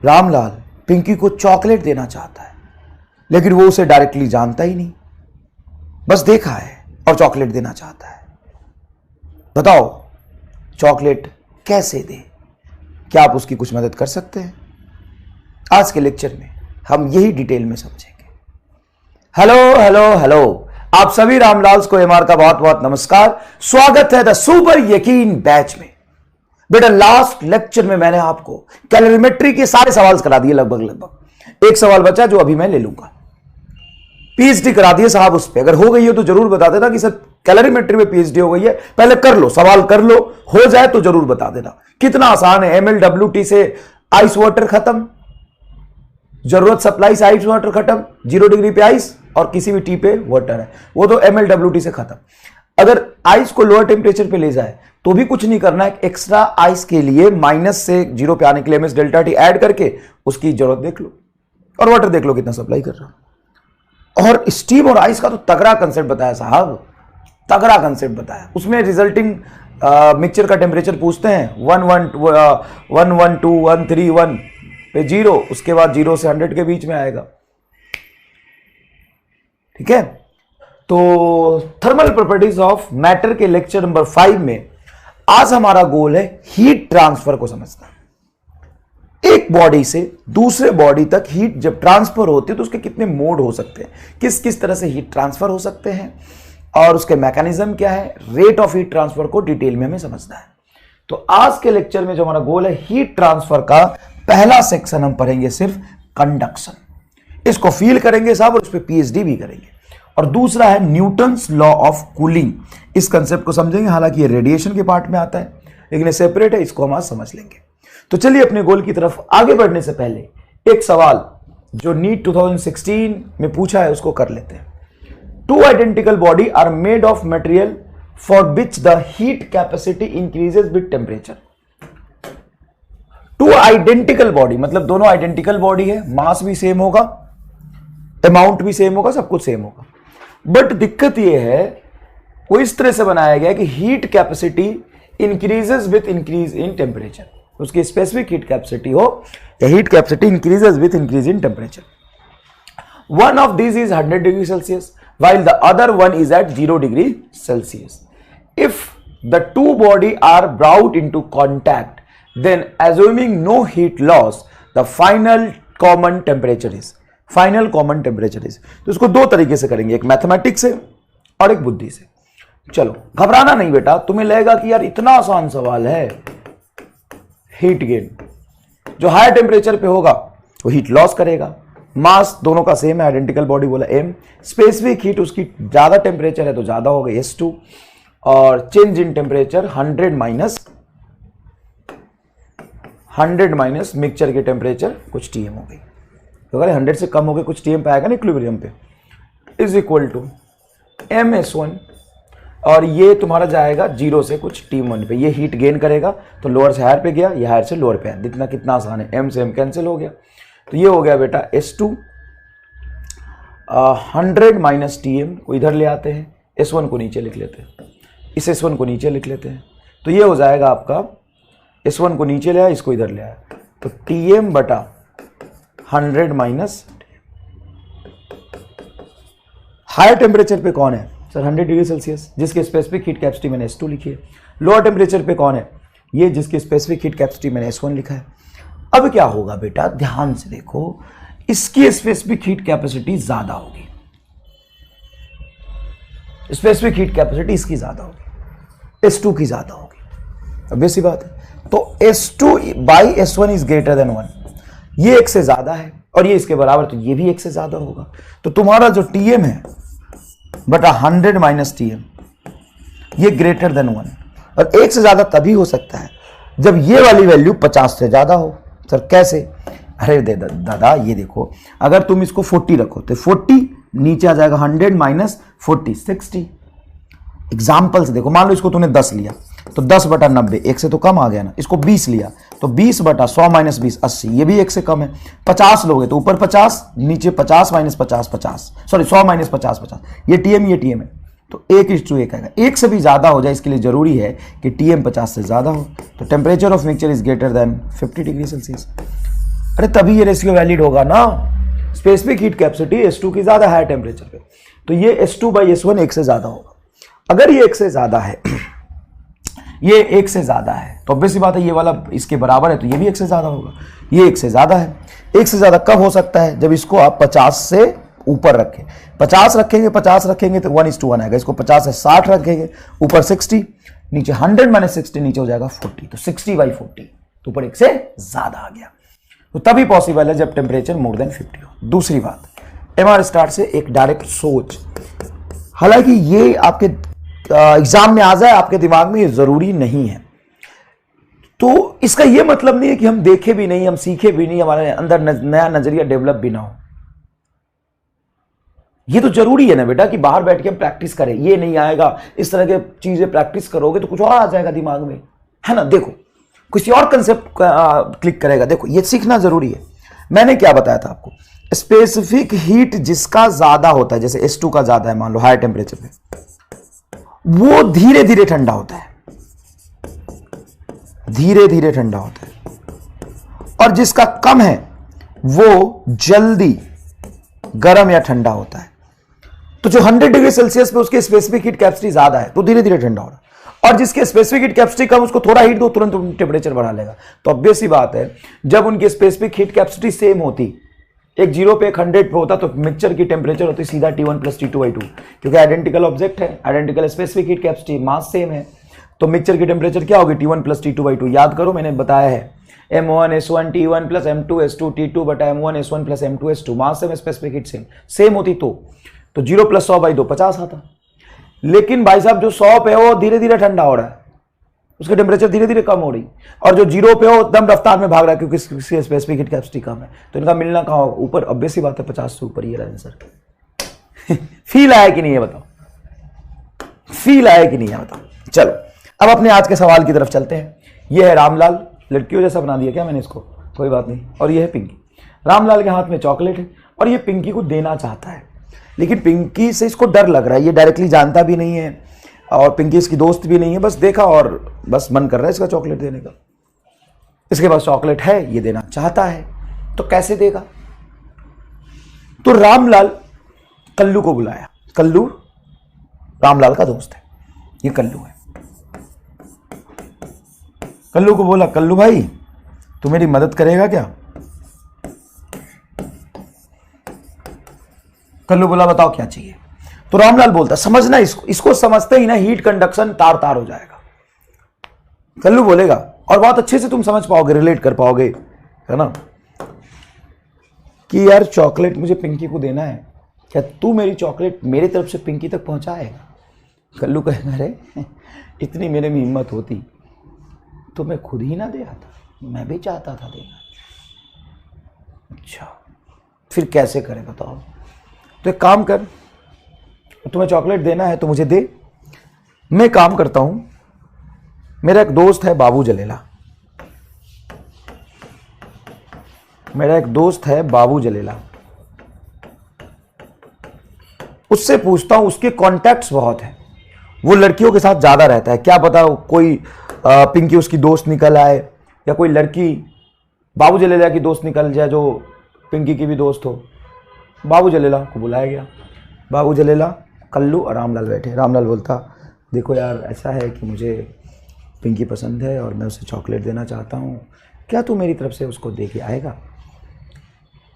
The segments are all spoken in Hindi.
रामलाल पिंकी को चॉकलेट देना चाहता है, लेकिन वो उसे डायरेक्टली जानता ही नहीं, बस देखा है और चॉकलेट देना चाहता है। बताओ चॉकलेट कैसे दे? क्या आप उसकी कुछ मदद कर सकते हैं? आज के लेक्चर में हम यही डिटेल में समझेंगे। हेलो हेलो हेलो, आप सभी रामलाल्स को एमआर का बहुत बहुत नमस्कार। स्वागत है द सुपर यकीन बैच में। बेटा लास्ट लेक्चर में मैंने आपको कैलोरीमेट्री के सारे सवाल करा दिए, लगभग एक सवाल बचा जो अभी मैं ले लूंगा। पीएचडी करा दिए साहब उस पर, अगर हो गई हो तो जरूर बता देना कि सर कैलोरीमेट्री में पीएचडी हो गई है। पहले कर लो, सवाल कर लो, हो जाए तो जरूर बता देना। कितना आसान है, MLWT से आइस वाटर खत्म, जरूरत सप्लाई से आइस वाटर खत्म, 0 डिग्री पे आइस और किसी भी टी पे वाटर है, वो तो MLWT से खत्म। अगर आइस को लोअर टेम्परेचर पे ले जाए तो भी कुछ नहीं करना है, एक्स्ट्रा आइस के लिए माइनस से 0 पे आने के लिए MS डेल्टा टी ऐड करके उसकी जरूरत देख लो, और वाटर देख लो कितना सप्लाई कर रहा। और स्टीम और आइस का तो तगड़ा कंसेप्ट बताया साहब, तगड़ा कंसेप्ट बताया। उसमें रिजल्टिंग मिक्सचर का टेम्परेचर पूछते हैं 112 131 पे 0, उसके बाद 0 से 100 के बीच में आएगा। ठीक है, तो थर्मल प्रॉपर्टीज ऑफ मैटर के लेक्चर नंबर 5 में आज हमारा गोल है हीट ट्रांसफर को समझना। एक बॉडी से दूसरे बॉडी तक हीट जब ट्रांसफर होती है तो उसके कितने मोड हो सकते हैं, किस किस तरह से हीट ट्रांसफर हो सकते हैं और उसके मैकेनिज्म क्या है, रेट ऑफ हीट ट्रांसफर को डिटेल में हमें समझना है। तो आज के लेक्चर में जो हमारा गोल है हीट ट्रांसफर का, पहला सेक्शन हम पढ़ेंगे सिर्फ कंडक्शन, इसको फील करेंगे साहब और उस पर पीएचडी भी करेंगे। और दूसरा है न्यूटन्स लॉ ऑफ कूलिंग, इस कंसेप्ट को समझेंगे। हालांकि ये रेडिएशन के पार्ट में आता है लेकिन ये सेपरेट है, इसको हम आज समझ लेंगे। तो चलिए अपने गोल की तरफ आगे बढ़ने से पहले एक सवाल जो नीट 2016 में पूछा है उसको कर लेते हैं। 2 identical body are made of material for which the heat capacity increases with temperature. 2 identical body मतलब दोनों आइडेंटिकल बॉडी है, मास भी सेम होगा, अमाउंट भी सेम होगा, सब कुछ सेम होगा, बट दिक्कत यह है वो इस तरह से बनाया गया कि heat capacity increases with increase in temperature, उसकी स्पेसिफिक हीट कैपेसिटी हो या heat capacity increases with increase in temperature. One of this is 100 degree Celsius while the other one is at 0 degree Celsius. If the two body are brought into contact, then assuming no heat loss, the final common temperature is. Final common temperature is. तो इसको दो तरीके से करेंगे, एक मैथमेटिक्स से और एक बुद्धि से। चलो घबराना नहीं बेटा, तुम्हें लगेगा कि यार इतना आसान सवाल है। हीट गेन जो हायर टेम्परेचर पे होगा वो हीट लॉस करेगा, मास दोनों का सेम है, आइडेंटिकल बॉडी बोला M, स्पेसिफिक हीट उसकी ज्यादा टेम्परेचर है तो ज्यादा होगा S2, और change in temperature 100 minus mixture के टेम्परेचर कुछ TM हो गई, तो अगर 100 से कम हो गए कुछ TM पे आएगा ना इक्विलिब्रियम पे, इज इक्वल टू MS1, और ये तुम्हारा जाएगा 0 से कुछ T1 पे। ये हीट गेन करेगा तो लोअर से हायर पे गया, ये हायर से लोअर पे आया, जितना कितना आसान है, M से M कैंसिल हो गया, तो ये हो गया बेटा S2। 100 माइनस TM को इधर ले आते हैं, S1 को नीचे लिख लेते हैं, इस S1 को नीचे लिख लेते हैं, तो ये हो जाएगा आपका S1 को नीचे ले आया, इसको इधर ले आया, तो TM बटा 100 माइनस। हायर टेम्परेचर पे कौन है सर? 100 डिग्री सेल्सियस, जिसके स्पेसिफिक हीट कैपेसिटी मैंने S2 लिखी है। लोअर टेम्परेचर पे कौन है? ये जिसकी स्पेसिफिक हीट कैपेसिटी मैंने S1 लिखा है। अब क्या होगा बेटा, ध्यान से देखो, इसकी स्पेसिफिक हीट कैपेसिटी ज्यादा होगी, स्पेसिफिक हीट कैपेसिटी इसकी ज्यादा होगी, S2 की ज्यादा होगी, अब सी बात है। तो S2 by S1 is greater than 1, ये एक से ज्यादा है और ये इसके बराबर, तो ये भी एक से ज्यादा होगा। तो तुम्हारा जो TM है बटा 100 माइनस TM, ये ग्रेटर देन 1, और एक से ज्यादा तभी हो सकता है जब ये वाली वैल्यू 50 से ज्यादा हो। सर कैसे? अरे दादा ये देखो, अगर तुम इसको 40 रखो तो 40 नीचे आ जाएगा 100 माइनस 40 60। एग्जाम्पल से देखो, मान लो इसको तूने 10 लिया तो 10 बटा 90, एक से तो कम आ गया ना। इसको 20 लिया तो 20 बटा 100 माइनस 20 80, ये भी एक से कम है। 50 लोगे तो ऊपर 50, नीचे 50 माइनस 50 50, सॉरी 100 माइनस 50 50, ये TM है, तो 1:1 आएगा। एक से भी ज्यादा हो जाए इसके लिए जरूरी है कि TM 50 से ज्यादा हो, तो temperature of mixture is greater than 50 degree Celsius. अरे तभी ये रेशियो वैलिड होगा ना। स्पेसिफिक हीट कैपेसिटी S2 की ज्यादा हाई टेम्परेचर पे, तो ये S2/S1 एक से ज्यादा होगा। अगर ये एक से ज्यादा है, ये एक से ज्यादा है, तो ऑब्वियस सी बात है ये वाला इसके बराबर है, तो ये भी एक से ज्यादा होगा। ये एक से ज्यादा है। एक से ज्यादा कब हो सकता है? जब इसको आप 50 से ऊपर रखें। 50 रखेंगे, 50 रखेंगे तो 1:1 आएगा। इसको 50 से 60 रखेंगे, ऊपर 60, नीचे 100 - 60, नीचे हो जाएगा 40, तो 60/40, तो ऊपर एक से ज्यादा आ गया। तो तभी पॉसिबल है जब टेम्परेचर मोर देन 50 हो। दूसरी बात, MR स्टार से एक डायरेक्ट सोच, हालांकि ये आपके एग्जाम में आ जाए आपके दिमाग में, ये जरूरी नहीं है। तो इसका ये मतलब नहीं है कि हम देखे भी नहीं, हम सीखे भी नहीं, हमारे अंदर नया नजरिया डेवलप भी ना हो। ये तो जरूरी है ना बेटा कि बाहर बैठ के हम प्रैक्टिस करें। ये नहीं आएगा, इस तरह के चीजें प्रैक्टिस करोगे तो कुछ और आ जाएगा दिमाग में, है ना। देखो कुछ और कंसेप्ट क्लिक करेगा। देखो ये सीखना जरूरी है। मैंने क्या बताया था आपको, स्पेसिफिक हीट जिसका ज्यादा होता है, जैसे S2 का ज्यादा है मान लो हाई टेम्परेचर पे, वो धीरे धीरे ठंडा होता है, धीरे धीरे ठंडा होता है। और जिसका कम है वो जल्दी गर्म या ठंडा होता है। तो जो 100 डिग्री सेल्सियस पे उसकी स्पेसिफिक हीट कैपेसिटी ज्यादा है तो धीरे धीरे ठंडा हो रहा है, और जिसके स्पेसिफिक हीट कैपेसिटी कम, उसको थोड़ा हीट दो तुरंत टेम्परेचर बढ़ा लेगा। तो ऑब्वियस सी बात है जब उनकी स्पेसिफिक हीट कैपेसिटी सेम होती, एक 0 पे एक 100 पे होता, तो मिक्सचर की टेम्परेचर होती सीधा T1 + T2/2, क्योंकि आइडेंटिकल ऑब्जेक्ट है, identical specific heat capacity, mass same है, तो मिक्सचर की टेम्परेचर क्या होगी? T1 + T2/2। याद करो मैंने बताया है, M1S1 T1 + M2S2 T2 बटा M1S1 + M2S2, mass same, specific heat same होती तो 0 + 100/2 50 आता। लेकिन भाई साहब जो 100 पे हो धीरे धीरे ठंडा हो रहा है, उसकी टेम्परेचर धीरे धीरे कम हो रही, और जो 0 पे हो एकदम रफ्तार में भाग रहा है क्योंकि इसकी स्पेसिफिक हीट कैपेसिटी कम है, तो इनका मिलना कहाँ होगा? ऊपर। ऑब्वियस सी बात है 50 से ऊपर। ये रहा आंसर। फील आया कि नहीं है बताओ? फील आया कि नहीं है बताओ? चलो अब अपने आज के सवाल की तरफ चलते हैं। ये है रामलाल, लड़कियों जैसा बना दिया क्या मैंने इसको? कोई बात नहीं। और ये है पिंकी। रामलाल के हाथ में चॉकलेट है और ये पिंकी को देना चाहता है, लेकिन पिंकी से इसको डर लग रहा है। ये डायरेक्टली जानता भी नहीं है और पिंकी इसकी दोस्त भी नहीं है, बस देखा और बस मन कर रहा है इसका चॉकलेट देने का। इसके पास चॉकलेट है, ये देना चाहता है, तो कैसे देगा? तो रामलाल कल्लू को बुलाया। कल्लू रामलाल का दोस्त है, ये कल्लू है। कल्लू को बोला, कल्लू भाई तू मेरी मदद करेगा क्या? कल्लू बोला बताओ क्या चाहिए? तो रामलाल बोलता, समझना इसको समझते ही ना हीट कंडक्शन तार तार हो जाएगा। कल्लू बोलेगा, और बहुत अच्छे से तुम समझ पाओगे, रिलेट कर पाओगे, है ना, कि यार चॉकलेट मुझे पिंकी को देना है, क्या तू मेरी चॉकलेट मेरी तरफ से पिंकी तक पहुंचाएगा? कल्लू कहेगा, अरे इतनी मेरे में हिम्मत होती तो मैं खुद ही ना दे आता, मैं भी चाहता था देना। अच्छा फिर कैसे करे बताओ? तो एक काम कर, तुम्हें चॉकलेट देना है तो मुझे दे। मैं काम करता हूं, मेरा एक दोस्त है बाबू जलेला, मेरा एक दोस्त है बाबू जलेला, उससे पूछता हूं, उसके कॉन्टैक्ट्स बहुत हैं, वो लड़कियों के साथ ज्यादा रहता है, क्या पता कोई पिंकी उसकी दोस्त निकल आए, या कोई लड़की बाबू जलेला की दोस्त निकल जाए जो पिंकी की भी दोस्त हो। बाबू जलेला को बुलाया गया। बाबू जलेला, कल्लू और रामलाल बैठे। रामलाल बोलता, देखो यार ऐसा है कि मुझे पिंकी पसंद है और मैं उसे चॉकलेट देना चाहता हूँ, क्या तू मेरी तरफ से उसको दे के आएगा?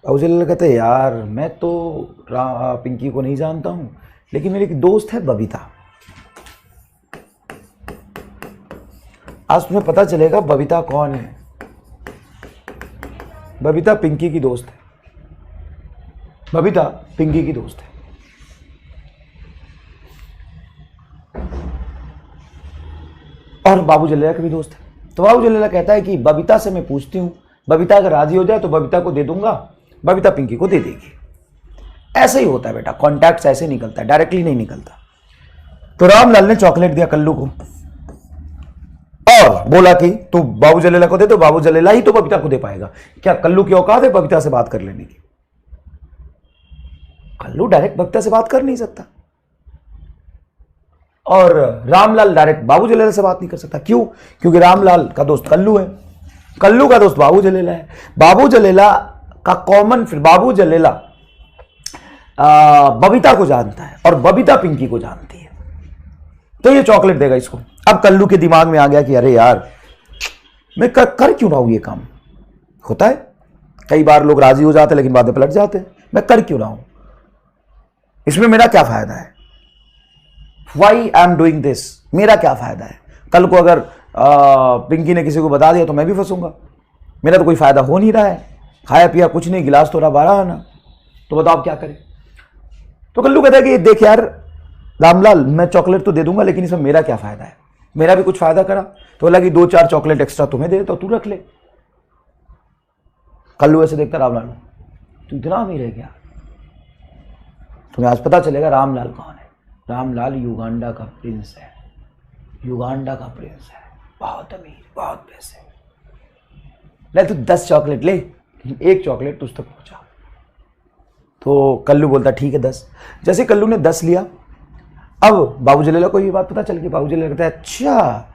बाबू जलेला कहते, यार मैं तो पिंकी को नहीं जानता हूँ, लेकिन मेरी एक दोस्त है बबीता, आज तुम्हें पता चलेगा बबीता कौन है। बबीता पिंकी की दोस्त है, बबीता पिंकी की दोस्त है। और बाबू जलेला के भी दोस्त है। तो बाबू जलेला कहता है कि बबीता से मैं पूछती हूँ, बबीता अगर राजी हो जाए तो बबीता को दे दूंगा, बबीता पिंकी को दे देगी। ऐसे ही होता है बेटा, कॉन्टैक्ट ऐसे निकलता है, डायरेक्टली नहीं निकलता। तो रामलाल ने चॉकलेट दिया कल्लू को और बोला कि तू बाबू जलेला को दे, तो बाबू जलेला ही तो बबीता को दे पाएगा। क्या कल्लू की औकात है बबीता से बात कर लेने की? कल्लू डायरेक्ट बबीता से बात कर नहीं सकता, और रामलाल डायरेक्ट बाबू जलेला से बात नहीं कर सकता। क्यों? क्योंकि रामलाल का दोस्त कल्लू है, कल्लू का दोस्त बाबू जलेला है, बाबू जलेला का कॉमन, फिर बाबू जलेला बबीता को जानता है और बबीता पिंकी को जानती है, तो ये चॉकलेट देगा इसको। अब कल्लू के दिमाग में आ गया कि अरे यार मैं कर क्यों रहा हूं ये काम। होता है कई बार लोग राजी हो जाते हैं लेकिन बाद में पलट जाते हैं, मैं कर क्यों रहा हूं, इसमें मेरा क्या फायदा है, why I am doing this, मेरा क्या फायदा है। कल को अगर पिंकी ने किसी को बता दिया तो मैं भी फंसूंगा, मेरा तो कोई फायदा हो नहीं रहा है, खाया पिया कुछ नहीं, गिलास तो रहा 12 आना, तो बताओ क्या करें। तो कल्लू कहता है कि देख यार रामलाल, मैं चॉकलेट तो दे दूंगा लेकिन इसमें मेरा क्या फायदा है, मेरा भी कुछ फायदा करा। तो बोला कि 2-4 चॉकलेट एक्स्ट्रा तुम्हें दे तो तू रख ले। कल्लू ऐसे देखता, रामलाल तू इतना अमीर है क्या, तुम्हें आज पता चलेगा रामलाल कौन है। रामलाल युगांडा का प्रिंस है, युगांडा का प्रिंस है, बहुत अमीर, बहुत पैसे। ले तू 10 चॉकलेट ले, एक चॉकलेट तुझ तक पहुंचा। तो कल्लू बोलता ठीक है 10। जैसे कल्लू ने 10 लिया, अब बाबू जलेला को ये बात पता चल गई। बाबू जलेला कहता है अच्छा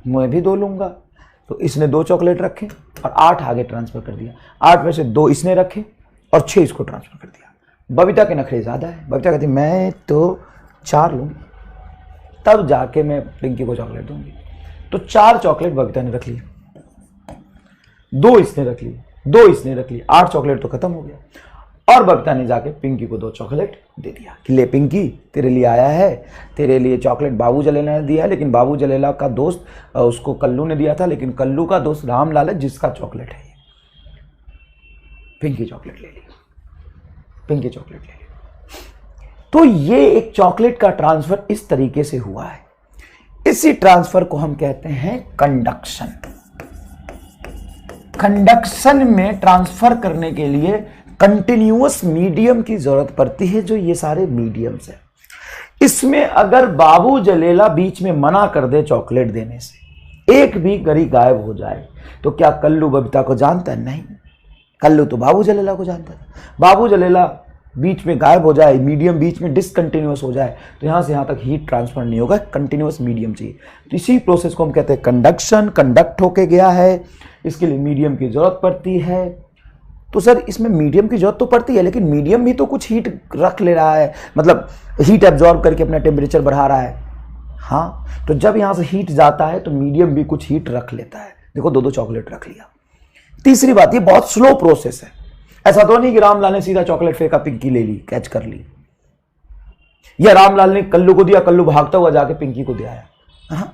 मैं भी 2 लूंगा। तो इसने 2 चॉकलेट रखे और 8 आगे ट्रांसफर कर दिया। 8 में से 2 इसने रखे और 6 इसको ट्रांसफर कर दिया। बबीता के नखरे ज्यादा है, बबीता कहती मैं तो 4 लूंगी, तब जाके मैं पिंकी को चॉकलेट दूंगी। तो 4 चॉकलेट बबीता ने रख ली, 2 इसने रख ली, 2 इसने रख ली, 8 चॉकलेट तो खत्म हो गया। और बबीता ने जाके पिंकी को 2 चॉकलेट दे दिया कि ले पिंकी तेरे लिए आया है, तेरे लिए चॉकलेट बाबू जलेला ने दिया है, लेकिन बाबू जलेला का दोस्त उसको कल्लू ने दिया था, लेकिन कल्लू का दोस्त रामलाल है जिसका चॉकलेट है। पिंकी चॉकलेट ले ली, पिंकी चॉकलेट ले ली। तो ये एक चॉकलेट का ट्रांसफर इस तरीके से हुआ है। इसी ट्रांसफर को हम कहते हैं कंडक्शन। कंडक्शन में ट्रांसफर करने के लिए कंटिन्यूअस मीडियम की जरूरत पड़ती है, जो ये सारे मीडियम्स है। इसमें अगर बाबू जलेला बीच में मना कर दे चॉकलेट देने से, एक भी गरी गायब हो जाए, तो क्या कल्लू बबीता को जानता है? नहीं, कल्लू तो बाबू जलेला को जानता है। बाबू जलेला बीच में गायब हो जाए, मीडियम बीच में डिसकंटिन्यूअस हो जाए, तो यहां से यहां तक हीट ट्रांसफर नहीं होगा, कंटिन्यूअस मीडियम चाहिए। तो इसी प्रोसेस को हम कहते हैं कंडक्शन। कंडक्ट होके गया है, इसके लिए मीडियम की जरूरत पड़ती है। तो सर इसमें मीडियम की जरूरत तो पड़ती है, लेकिन मीडियम भी तो कुछ हीट रख ले रहा है, मतलब हीट एब्जॉर्ब करके अपना टेम्परेचर बढ़ा रहा है। हाँ, तो जब यहां से हीट जाता है तो मीडियम भी कुछ हीट रख लेता है। देखो 2-2 चॉकलेट रख लिया। तीसरी बात, ये बहुत स्लो प्रोसेस है। ऐसा तो नहीं कि रामलाल ने सीधा चॉकलेट फेंका, पिंकी ले ली, कैच कर ली, या रामलाल ने कल्लू को दिया, कल्लू भागता हुआ जाके पिंकी को दिया। हाँ,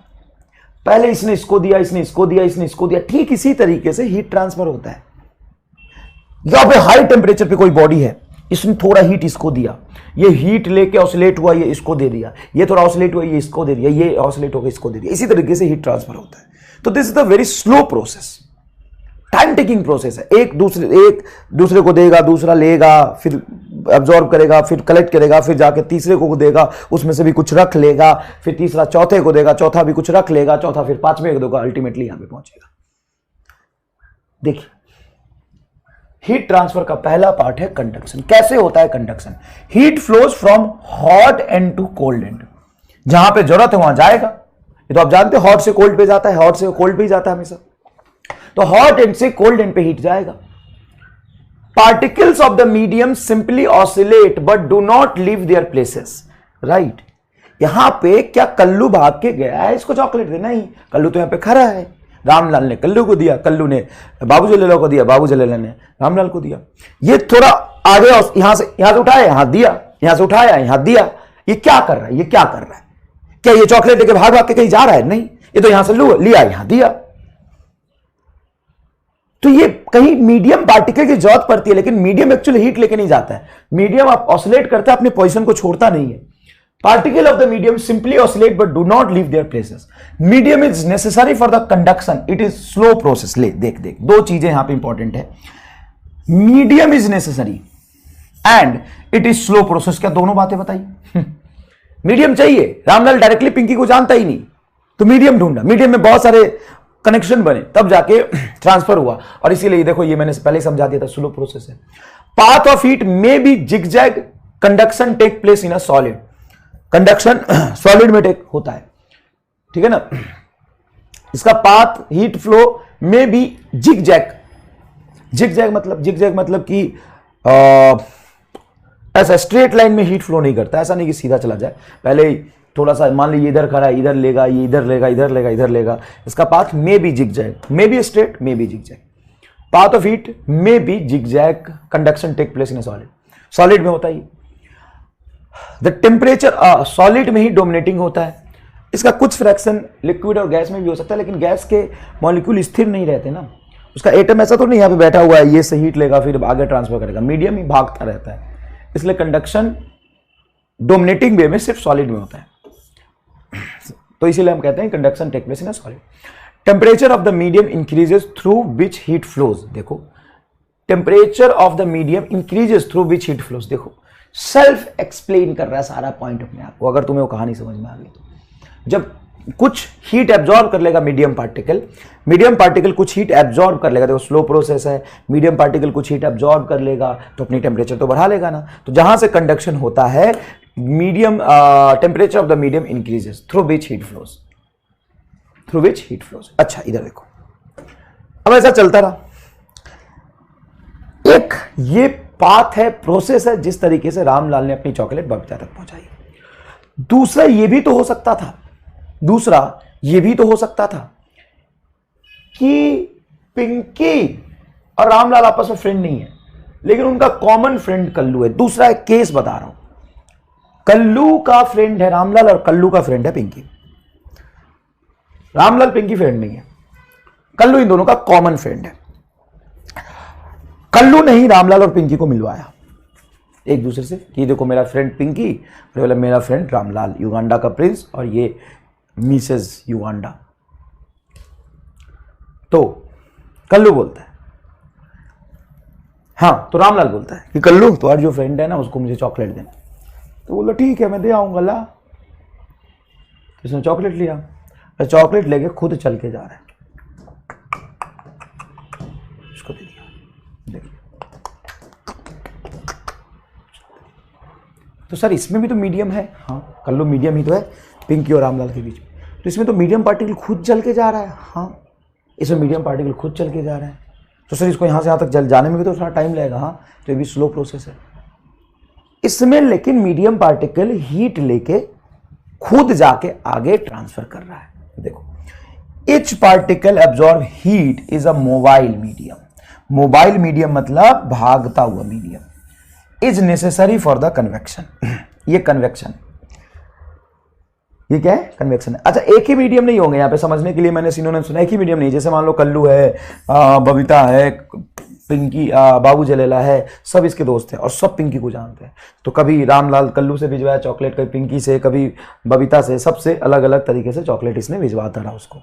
पहले इसने इसको दिया, इसने इसको दिया, इसने इसको दिया। ठीक इसी तरीके से हीट ट्रांसफर होता है। यहां पे हाई टेम्परेचर पे कोई बॉडी है, इसने थोड़ा हीट इसको दिया, ये हीट लेके ऑसिलेट हुआ, ये इसको दे दिया, ये थोड़ा ऑसिलेट हुआ, ये इसको दे दिया, ये ऑसिलेट होकर इसको दे दिया। इसी तरीके से हीट ट्रांसफर होता है। तो this is the very slow process, time taking process है। एक दूसरे को देगा, दूसरा लेगा, फिर अब्जॉर्ब करेगा, फिर कलेक्ट करेगा, फिर जाके तीसरे को देगा, उसमें से भी कुछ रख लेगा, फिर तीसरा चौथे को देगा, चौथा भी कुछ रख लेगा, चौथा फिर 5वें को देगा, अल्टीमेटली यहां पे पहुंचेगा। देखिए, हीट ट्रांसफर का पहला पार्ट है कंडक्शन। कैसे होता है conduction? Heat flows from hot end to cold end. जहां पे जरूरत है वहां जाएगा। ये तो आप जानते हैं, हॉट से कोल्ड पे जाता है, हॉट से कोल्ड पे ही जाता है हमेशा। तो हॉट एंड से कोल्ड एंड पे हीट जाएगा। Particles of the medium simply oscillate but do not leave their places, right. यहां पे क्या कल्लू भाग के गया है इसको चॉकलेट देना? नहीं, कल्लू तो यहां पे खड़ा है। रामलाल ने कल्लू को दिया, कल्लू ने बाबू जलेला को दिया, बाबू जलेला ने रामलाल को दिया। ये थोड़ा आगे, यहां से उठाया, यहां दिया, यहां से उठाया, यहां दिया। ये क्या कर रहा है? ये क्या कर रहा है? क्या ये चॉकलेट लेके भाग भाग के कहीं जा रहा है? नहीं, ये तो यहां से लिया, यहां दिया। तो ये कहीं मीडियम पार्टिकल की जरूरत पड़ती है, लेकिन मीडियम एक्चुअली हीट लेके नहीं जाता है। मीडियम आप ऑसिलेट करता है, अपने पोजीशन को छोड़ता नहीं है। Particle of the medium simply oscillate but do not leave their places. Medium is necessary for the conduction. It is slow process. ले देख 2 चीजें यहां पे इंपॉर्टेंट है। Medium is necessary and it is slow process. क्या दोनों बातें बताई? मीडियम चाहिए। रामलाल डायरेक्टली पिंकी को जानता ही नहीं, तो मीडियम ढूंढा। मीडियम में बहुत सारे कनेक्शन बने, तब जाके ट्रांसफर हुआ। और इसीलिए देखो, ये मैंने पहले समझा दिया था, स्लो प्रोसेस है। Path of heat may be zigzag, conduction take place in a solid. Conduction solid में टेक होता है, ठीक है ना। इसका path heat flow may be zigzag मतलब कि ऐसा स्ट्रेट लाइन में हीट फ्लो नहीं करता, ऐसा नहीं कि सीधा चला जाए, पहले ही थोड़ा सा मान लीजिए इधर खड़ा है, इधर लेगा, ये इधर लेगा, इधर लेगा, इसका path may be zigzag, may be straight, may be zigzag, path of heat may be zigzag, conduction take place in solid में होता है। द टेम्परेचर सॉलिड में ही डोमिनेटिंग होता है, इसका कुछ फ्रैक्शन लिक्विड और गैस में भी हो सकता है, लेकिन गैस के मॉलिक्यूल स्थिर नहीं रहते ना, उसका एटम ऐसा तो नहीं यहाँ पे बैठा हुआ है, ये से हीट लेगा फिर आगे ट्रांसफर करेगा, मीडियम ही भागता रहता है, इसलिए कंडक्शन डोमिनेटिंग वे में सिर्फ सॉलिड में होता है, तो इसीलिए हम कहते हैं conduction take place in solid. Temperature of the medium increases through which heat flows, देखो temperature of the medium increases through which heat flows, देखो सेल्फ एक्सप्लेन कर रहा है सारा पॉइंट अपने आप को, अगर तुम्हें वो कहानी समझ में आ गई तो। जब कुछ हीट एब्जॉर्ब कर लेगा मीडियम पार्टिकल कुछ हीट एब्जॉर्ब कर लेगा, देखो स्लो प्रोसेस है, मीडियम पार्टिकल कुछ हीट एब्जॉर्ब कर लेगा तो अपनी टेम्परेचर तो बढ़ा लेगा ना, तो जहां से कंडक्शन होता है medium temperature of the medium increases through which heat flows. अच्छा इधर देखो, अब ऐसा चलता रहा, एक ये पाथ है, प्रोसेस है, जिस तरीके से रामलाल ने अपनी चॉकलेट बबीता तक पहुंचाई। दूसरा ये भी तो हो सकता था कि पिंकी और रामलाल आपस में फ्रेंड नहीं है, लेकिन उनका कॉमन फ्रेंड कल्लू है। दूसरा एक केस बता रहा हूं, कल्लू का फ्रेंड है रामलाल और कल्लू का फ्रेंड है पिंकी। रामलाल पिंकी फ्रेंड नहीं है, कल्लू इन दोनों का कॉमन फ्रेंड है। कल्लू ने ही रामलाल और पिंकी को मिलवाया एक दूसरे से कि देखो मेरा फ्रेंड पिंकी और बोला मेरा फ्रेंड रामलाल, युगांडा का प्रिंस और ये मिसेस युगांडा। तो कल्लू बोलता है, हाँ तो रामलाल बोलता है कि कल्लू तुम्हारा जो फ्रेंड है ना उसको मुझे चॉकलेट देना। तो बोला ठीक है मैं दे आऊंगा ला। इसने चॉकलेट लिया, चॉकलेट लेके खुद चल के जा रहा है, उसको दे दिया। देखिए तो सर इसमें भी तो मीडियम है, हाँ कल्लू मीडियम ही तो है पिंकी और रामलाल के बीच में, तो इसमें तो मीडियम पार्टिकल खुद चल के जा रहा है, हाँ इसमें मीडियम पार्टिकल खुद चल के जा रहा है, तो सर इसको यहाँ से यहाँ तक जाने में भी तो थोड़ा टाइम लगेगा, हाँ तो ये भी स्लो प्रोसेस है इसमें, लेकिन मीडियम पार्टिकल हीट लेके खुद जाके आगे ट्रांसफर कर रहा है। देखो each particle absorb heat is a mobile medium, mobile medium मतलब भागता हुआ medium, is necessary for the convection. ये कन्वेक्शन, ये क्या है कन्वेक्शन है। अच्छा एक ही मीडियम नहीं होंगे यहाँ पे, समझने के लिए मैंने सिनोनिम सुना, एक ही मीडियम नहीं, जैसे मान लो कल्लू है, बबीता है, पिंकी बाबू जलेला है, सब इसके दोस्त हैं और सब पिंकी को जानते हैं, तो कभी रामलाल कल्लू से भिजवाया चॉकलेट, कभी पिंकी से, कभी बबीता से, सबसे अलग अलग तरीके से चॉकलेट इसने भिजवाता रहा, उसको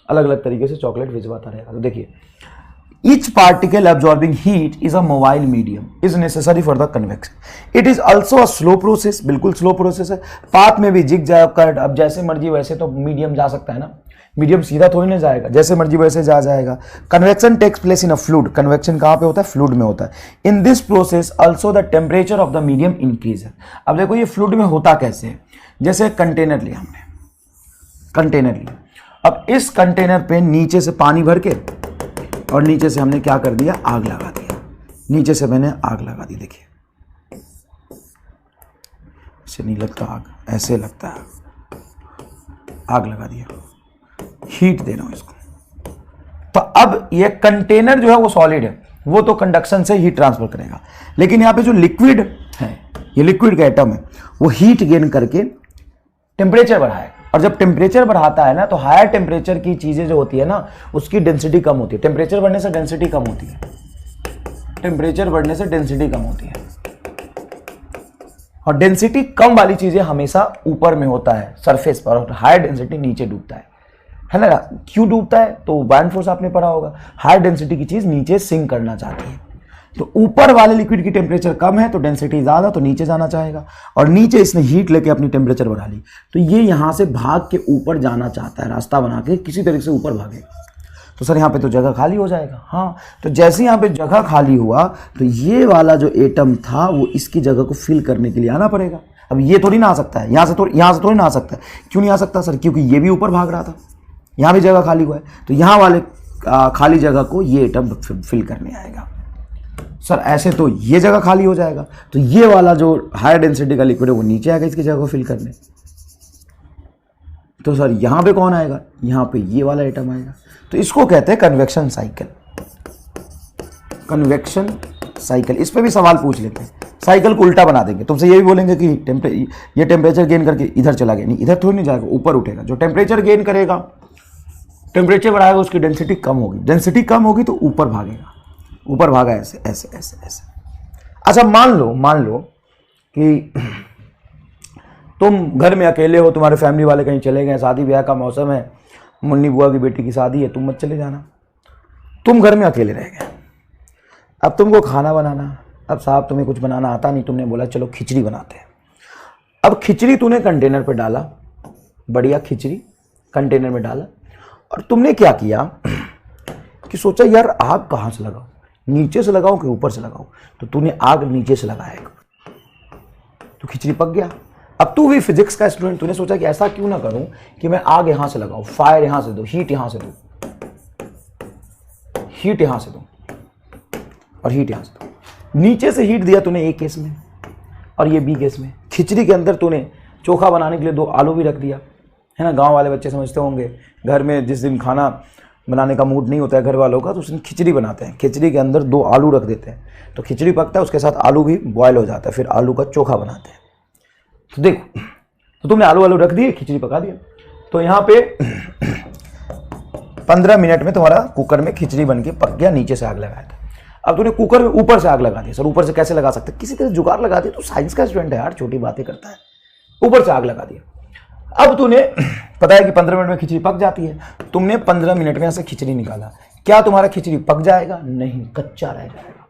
अलग अलग तरीके से चॉकलेट भिजवाता रहेगा। तो देखिए each particle absorbing heat is a mobile medium is necessary for the convection, it is also a slow process, बिल्कुल स्लो प्रोसेस है। पाथ में भी जिग जैग कट, अब जैसे मर्जी वैसे तो मीडियम जा सकता है ना, मीडियम सीधा थोड़ी ना जाएगा, जैसे मर्जी वैसे जा जाएगा। Convection takes place in a fluid, convection कहाँ पे होता है फ्लूइड में होता है। In this process also the temperature of the medium increase है। अब देखो ये फ्लूइड में होता कैसे है, जैसे कंटेनर लिया हमने, कंटेनर लिया, अब इस कंटेनर पे नीचे से पानी भर के और नीचे से हमने क्या कर दिया आग लगा दिया, नीचे से मैंने आग लगा दी, देखिए ऐसे नहीं लगता आग, ऐसे लगता है आग लगा दिया, हीट दे रहा हूं इसको। तो अब ये कंटेनर जो है वो सॉलिड है, वो तो कंडक्शन से हीट ट्रांसफर करेगा, लेकिन यहाँ पे जो लिक्विड है, ये लिक्विड का एटम है, वो हीट गेन करके टेम्परेचर बढ़ाएगा, और जब टेम्परेचर बढ़ाता है ना तो हायर टेम्परेचर की चीजें जो होती है ना उसकी डेंसिटी कम होती है, टेम्परेचर बढ़ने से डेंसिटी कम होती है, टेम्परेचर बढ़ने से डेंसिटी कम होती है, और डेंसिटी कम वाली चीजें हमेशा ऊपर में होता है सरफेस पर, और हायर डेंसिटी नीचे डूबता है ना। क्यों डूबता है तो बायन फोर्स आपने पढ़ा होगा, हायर डेंसिटी की चीज नीचे सिंक करना चाहती है, तो ऊपर वाले लिक्विड की टेम्परेचर कम है तो डेंसिटी ज्यादा, तो नीचे जाना चाहेगा, और नीचे इसने हीट लेके अपनी टेम्परेचर बढ़ा ली, तो ये यहां से भाग के ऊपर जाना चाहता है, रास्ता बना के किसी तरीके से ऊपर भागेगा। तो सर यहाँ पे तो जगह खाली हो जाएगा, हाँ तो जैसे यहाँ पे जगह खाली हुआ तो ये वाला जो एटम था वो इसकी जगह को फिल करने के लिए आना पड़ेगा। अब ये थोड़ी ना आ सकता है, यहाँ से थोड़ी ना आ सकता है। क्यों नहीं आ सकता सर, क्योंकि ये भी ऊपर भाग रहा था, यहाँ भी जगह खाली हुआ है, तो यहाँ वाले खाली जगह को ये एटम फिल करने आएगा। सर ऐसे तो ये जगह खाली हो जाएगा, तो ये वाला जो हायर डेंसिटी का लिक्विड है वो नीचे आएगा इसकी जगह को फिल करने। तो सर यहां पे कौन आएगा, यहां पे ये वाला एटम आएगा। तो इसको कहते हैं कन्वेक्शन साइकिल। कन्वेक्शन साइकिल, इस पे भी सवाल पूछ लेते हैं। साइकिल को उल्टा बना देंगे, तुमसे ये भी बोलेंगे कि ये टेम्परेचर गेन करके इधर चला गया, नहीं इधर थोड़ी नहीं जाएगा, ऊपर उठेगा। जो टेम्परेचर गेन करेगा, टेम्परेचर बढ़ाएगा, उसकी डेंसिटी कम होगी, डेंसिटी कम होगी तो ऊपर भागेगा, ऊपर भागा ऐसे ऐसे ऐसे ऐसे। अच्छा मान लो कि तुम घर में अकेले हो, तुम्हारे फैमिली वाले कहीं चले गए, शादी ब्याह का मौसम है, मुन्नी बुआ की बेटी की शादी है, तुम मत चले जाना, तुम घर में अकेले रह गए। अब तुमको खाना बनाना, अब साहब तुम्हें कुछ बनाना आता नहीं, तुमने बोला चलो खिचड़ी बनाते हैं। अब खिचड़ी तूने कंटेनर पे डाला, बढ़िया खिचड़ी कंटेनर में डाला, और तुमने क्या किया कि सोचा यार आग कहाँ से लगाऊं, नीचे से लगाऊं कि ऊपर से लगाऊं, तो तूने आग नीचे से लगाया तो खिचड़ी पक गया। अब तू भी फिजिक्स का स्टूडेंट, तूने सोचा कि ऐसा क्यों ना करूं कि मैं आग यहां से लगाऊं, फायर यहां से दूं, हीट यहां से दूं, हीट यहां से दूं और हीट यहां से दूं। नीचे से हीट दिया तूने ए केस में और ये बी केस में। खिचड़ी के अंदर तूने चोखा बनाने के लिए 2 आलू भी रख दिया, है ना। गांव वाले बच्चे समझते होंगे, घर में जिस दिन खाना बनाने का मूड नहीं होता है घर वालों का, तो उस दिन खिचड़ी बनाते हैं, खिचड़ी के अंदर 2 आलू रख देते हैं, तो खिचड़ी पकता है, उसके साथ आलू भी बॉयल हो जाता है, फिर आलू का चोखा बनाते हैं। तो देखो, तो तुमने आलू रख दिए, खिचड़ी पका दिया, तो यहाँ पे 15 मिनट में तुम्हारा कुकर में खिचड़ी बन के पक गया, नीचे से आग लगाया था। अब तूने कुकर में ऊपर से आग लगा दी। सर ऊपर से कैसे लगा सकते, किसी तरह जुगाड़ लगा दी, तो साइंस का स्टूडेंट है यार, छोटी बातें करता है, ऊपर से आग लगा दिया। अब तूने पता है कि 15 मिनट में खिचड़ी पक जाती है, तुमने 15 मिनट में ऐसे खिचड़ी निकाला, क्या तुम्हारा खिचड़ी पक जाएगा? नहीं, कच्चा रह जाएगा,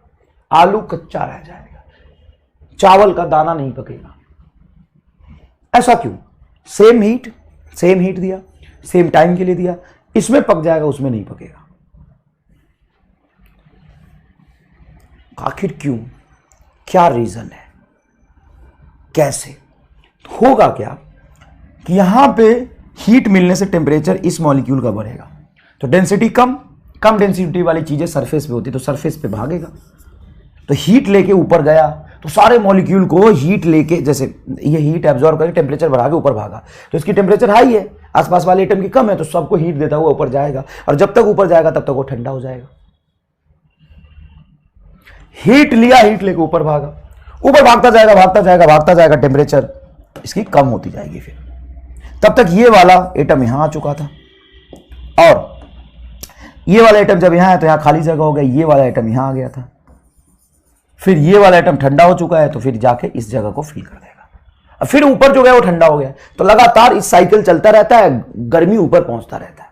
आलू कच्चा रह जाएगा, चावल का दाना नहीं पकेगा। ऐसा क्यों? सेम हीट दिया, सेम टाइम के लिए दिया, इसमें पक जाएगा, उसमें नहीं पकेगा। आखिर क्यों? क्या रीजन है? कैसे होगा? क्या कि यहां पे हीट मिलने से टेम्परेचर इस मॉलिक्यूल का बढ़ेगा, तो डेंसिटी कम डेंसिटी वाली चीजें सरफेस पे होती, तो सरफेस पे भागेगा, तो हीट लेके ऊपर गया, तो सारे मॉलिक्यूल को हीट लेके, जैसे ये हीट एब्जॉर्ब करके टेम्परेचर बढ़ा के ऊपर भागा, तो इसकी टेम्परेचर हाई है, आसपास वाले एटम की कम है, तो सबको हीट देता हुआ ऊपर जाएगा, और जब तक ऊपर जाएगा तब तक वो ठंडा हो जाएगा। हीट लिया, हीट लेके ऊपर भागा, ऊपर भागता जाएगा, टेम्परेचर इसकी कम होती जाएगी। फिर तब तक ये वाला एटम यहां आ चुका था, और ये वाला एटम जब यहां है तो यहां खाली जगह हो गया, ये वाला एटम यहां आ गया था, फिर ये वाला एटम ठंडा हो चुका है, तो फिर जाके इस जगह को फिल कर देगा, अब फिर ऊपर जो गया वो ठंडा हो गया, तो लगातार इस साइकिल चलता रहता है, गर्मी ऊपर पहुंचता रहता है।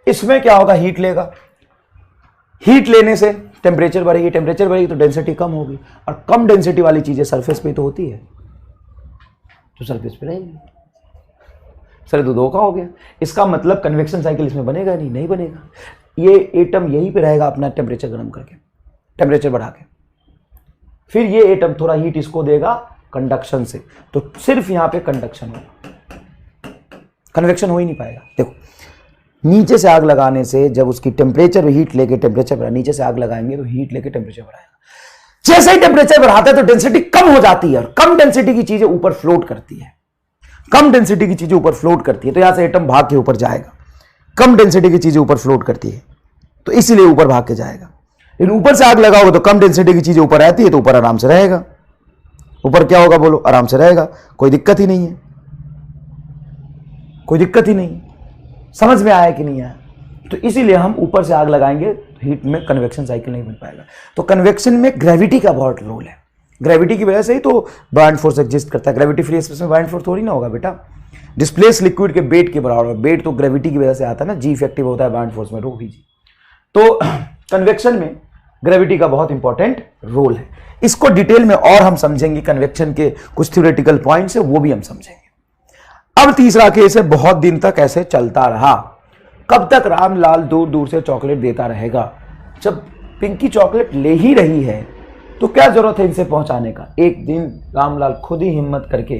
इसमें क्या होगा? हीट लेगा, हीट लेने से टेम्परेचर बढ़ेगी, तो डेंसिटी कम होगी, और कम डेंसिटी वाली चीजें सरफेस पे तो होती है, तो सरफेस पे रहेगी। सर तो धोखा हो गया, इसका मतलब कन्वेक्शन साइकिल इसमें बनेगा नहीं बनेगा। ये एटम यहीं पे रहेगा अपना टेम्परेचर गर्म करके, टेम्परेचर बढ़ा के, फिर ये एटम थोड़ा हीट इसको देगा कंडक्शन से, तो सिर्फ यहां पे कंडक्शन होगा, कन्वेक्शन हो ही नहीं पाएगा। देखो, नीचे से आग लगाने से जब उसकी टेम्परेचर हीट लेके टेम्परेचर बढ़ा, नीचे से आग लगाएंगे तो हीट लेके टेम्परेचर बढ़ाएगा, जैसे ही टेम्परेचर बढ़ाता है तो डेंसिटी कम हो जाती है, और कम डेंसिटी की चीजें ऊपर फ्लोट करती है, तो यहां से एटम भाग के ऊपर जाएगा, कम डेंसिटी की चीजें ऊपर फ्लोट करती है, तो इसीलिए ऊपर भाग के जाएगा। लेकिन ऊपर से आग लगाओगे तो कम डेंसिटी की चीजें ऊपर रहती है, तो ऊपर आराम से रहेगा। ऊपर क्या होगा बोलो? आराम से रहेगा, कोई दिक्कत ही नहीं है, समझ में आया कि नहीं आया? तो इसीलिए हम ऊपर से आग लगाएंगे, हीट में कन्वेक्शन साइकिल नहीं बन पाएगा। तो कन्वेक्शन में ग्रेविटी का बहुत रोल है, ग्रेविटी की वजह से ही तो बाउंड फोर्स एग्जिस्ट करता है। ग्रेविटी फ्री स्पेस में बाउंड फोर्स थोड़ी ना होगा बेटा, डिस्प्लेस लिक्विड के वेट के बराबर है, वेट तो ग्रेविटी की वजह से आता है ना, जी इफेक्टिव होता है बाउंड फोर्स में, रो भी जी। तो कन्वेक्शन में ग्रेविटी का बहुत इंपॉर्टेंट रोल है। इसको डिटेल में और हम समझेंगे, कन्वेक्शन के कुछ थ्योरेटिकल पॉइंट्स है वो भी हम समझेंगे। अब तीसरा केस है, बहुत दिन तक ऐसे चलता रहा। कब तक रामलाल दूर दूर से चॉकलेट देता रहेगा? जब पिंकी चॉकलेट ले ही रही है तो क्या जरूरत है इनसे पहुंचाने का? एक दिन रामलाल खुद ही हिम्मत करके,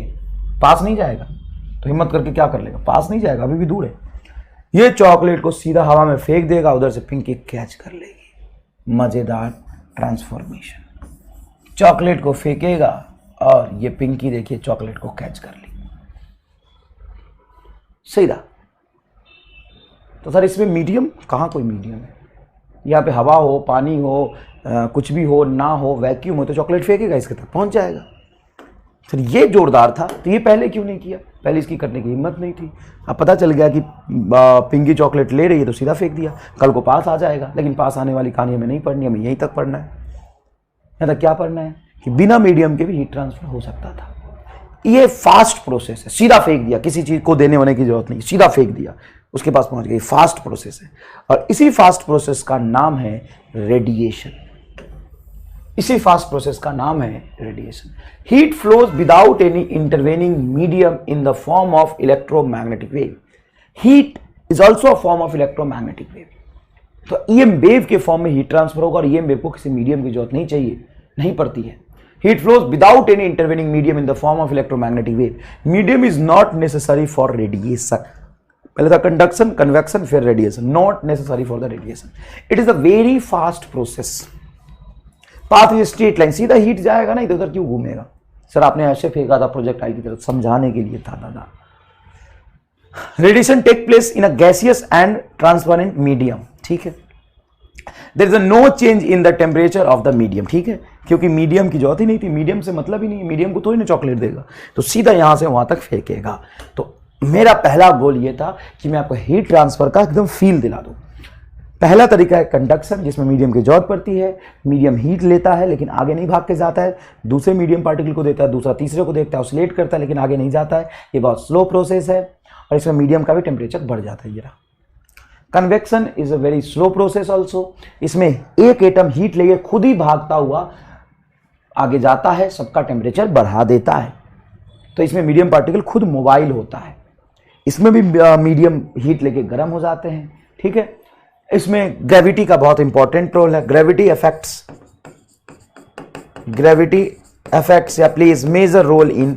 पास नहीं जाएगा तो हिम्मत करके क्या कर लेगा? पास नहीं जाएगा, अभी भी दूर है। ये चॉकलेट को सीधा हवा में फेंक देगा, उधर से पिंकी कैच कर लेगी। मजेदार ट्रांसफॉर्मेशन। चॉकलेट को फेंकेगा और ये पिंकी देखिए चॉकलेट को कैच कर ली सीधा। तो सर इसमें मीडियम कहाँ, कोई मीडियम है? यहाँ पे हवा हो, पानी हो, कुछ भी हो ना हो, वैक्यूम हो, तो चॉकलेट फेंकेगा इसके तक पहुंच जाएगा। सर ये जोरदार था, तो ये पहले क्यों नहीं किया? पहले इसकी करने की हिम्मत नहीं थी। अब पता चल गया कि पिंकी चॉकलेट ले रही है तो सीधा फेंक दिया, कल को पास आ जाएगा। लेकिन पास आने वाली कहानी हमें नहीं पढ़नी, हमें यहीं तक पढ़ना है। यहाँ तक क्या पढ़ना है कि बिना मीडियम के भी हीट ट्रांसफर हो सकता था। ये फास्ट प्रोसेस है, सीधा फेंक दिया, किसी चीज को देने होने की जरूरत नहीं, सीधा फेंक दिया, उसके पास पहुंच गई। फास्ट प्रोसेस है और इसी फास्ट प्रोसेस का नाम है रेडिएशन। इसी फास्ट प्रोसेस का नाम है radiation. Heat flows without any intervening medium in the form of electromagnetic wave. Heat is also a form of electromagnetic wave. तो ईएम वेव के फॉर्म में हीट ट्रांसफर होगा और ईएम वेव को किसी मीडियम की जरूरत नहीं चाहिए, नहीं पड़ती है। Heat flows without any intervening medium in the form of electromagnetic wave. Medium is not necessary for radiation. पहले था conduction, convection, फिर radiation. Not necessary for the radiation. It is a very fast process. Path is straight line. सीधा हीट जाएगा ना, इधर उधर क्यों घूमेगा? सर आपने ऐसे फेंका था प्रोजेक्टाइल की तरफ, समझाने के लिए था दादा। Radiation take place in a gaseous and transparent medium. ठीक है। There is a no change in the temperature of the medium. ठीक है, क्योंकि मीडियम की जरूरत ही नहीं थी, मीडियम से मतलब ही नहीं है, मीडियम को थोड़ी ना चॉकलेट देगा, तो सीधा यहां से वहां तक फेंकेगा। तो मेरा पहला गोल ये था कि मैं आपको हीट ट्रांसफर का एकदम फील दिला दूं। पहला तरीका है कंडक्शन, जिसमें मीडियम की जरूरत पड़ती है। मीडियम हीट लेता है लेकिन आगे नहीं भाग के जाता है, दूसरे मीडियम पार्टिकल को देता है, दूसरा तीसरे को देखता है, ऑसिलेट करता है लेकिन आगे नहीं जाता है। ये बहुत स्लो प्रोसेस है और इसमें मीडियम का भी टेम्परेचर बढ़ जाता है। ये convection is a very slow process also. इसमें एक एटम हीट लेके खुद ही भागता हुआ आगे जाता है, सबका टेम्परेचर बढ़ा देता है। तो इसमें मीडियम पार्टिकल खुद मोबाइल होता है। इसमें भी मीडियम हीट लेके गर्म हो जाते हैं। ठीक है, इसमें ग्रेविटी का बहुत इंपॉर्टेंट रोल है। ग्रेविटी अफेक्ट्स या plays major role in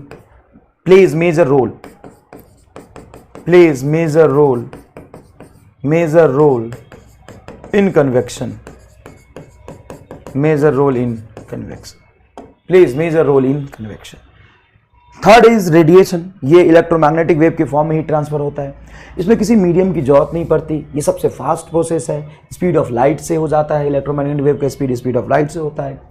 convection. Third is radiation. ये इलेक्ट्रोमैग्नेटिक वेव के फॉर्म में ही ट्रांसफर होता है। इसमें किसी मीडियम की जरूरत नहीं पड़ती, ये सबसे फास्ट प्रोसेस है। स्पीड ऑफ लाइट से हो जाता है, इलेक्ट्रोमैग्नेटिक वेव का स्पीड ऑफ लाइट से होता है।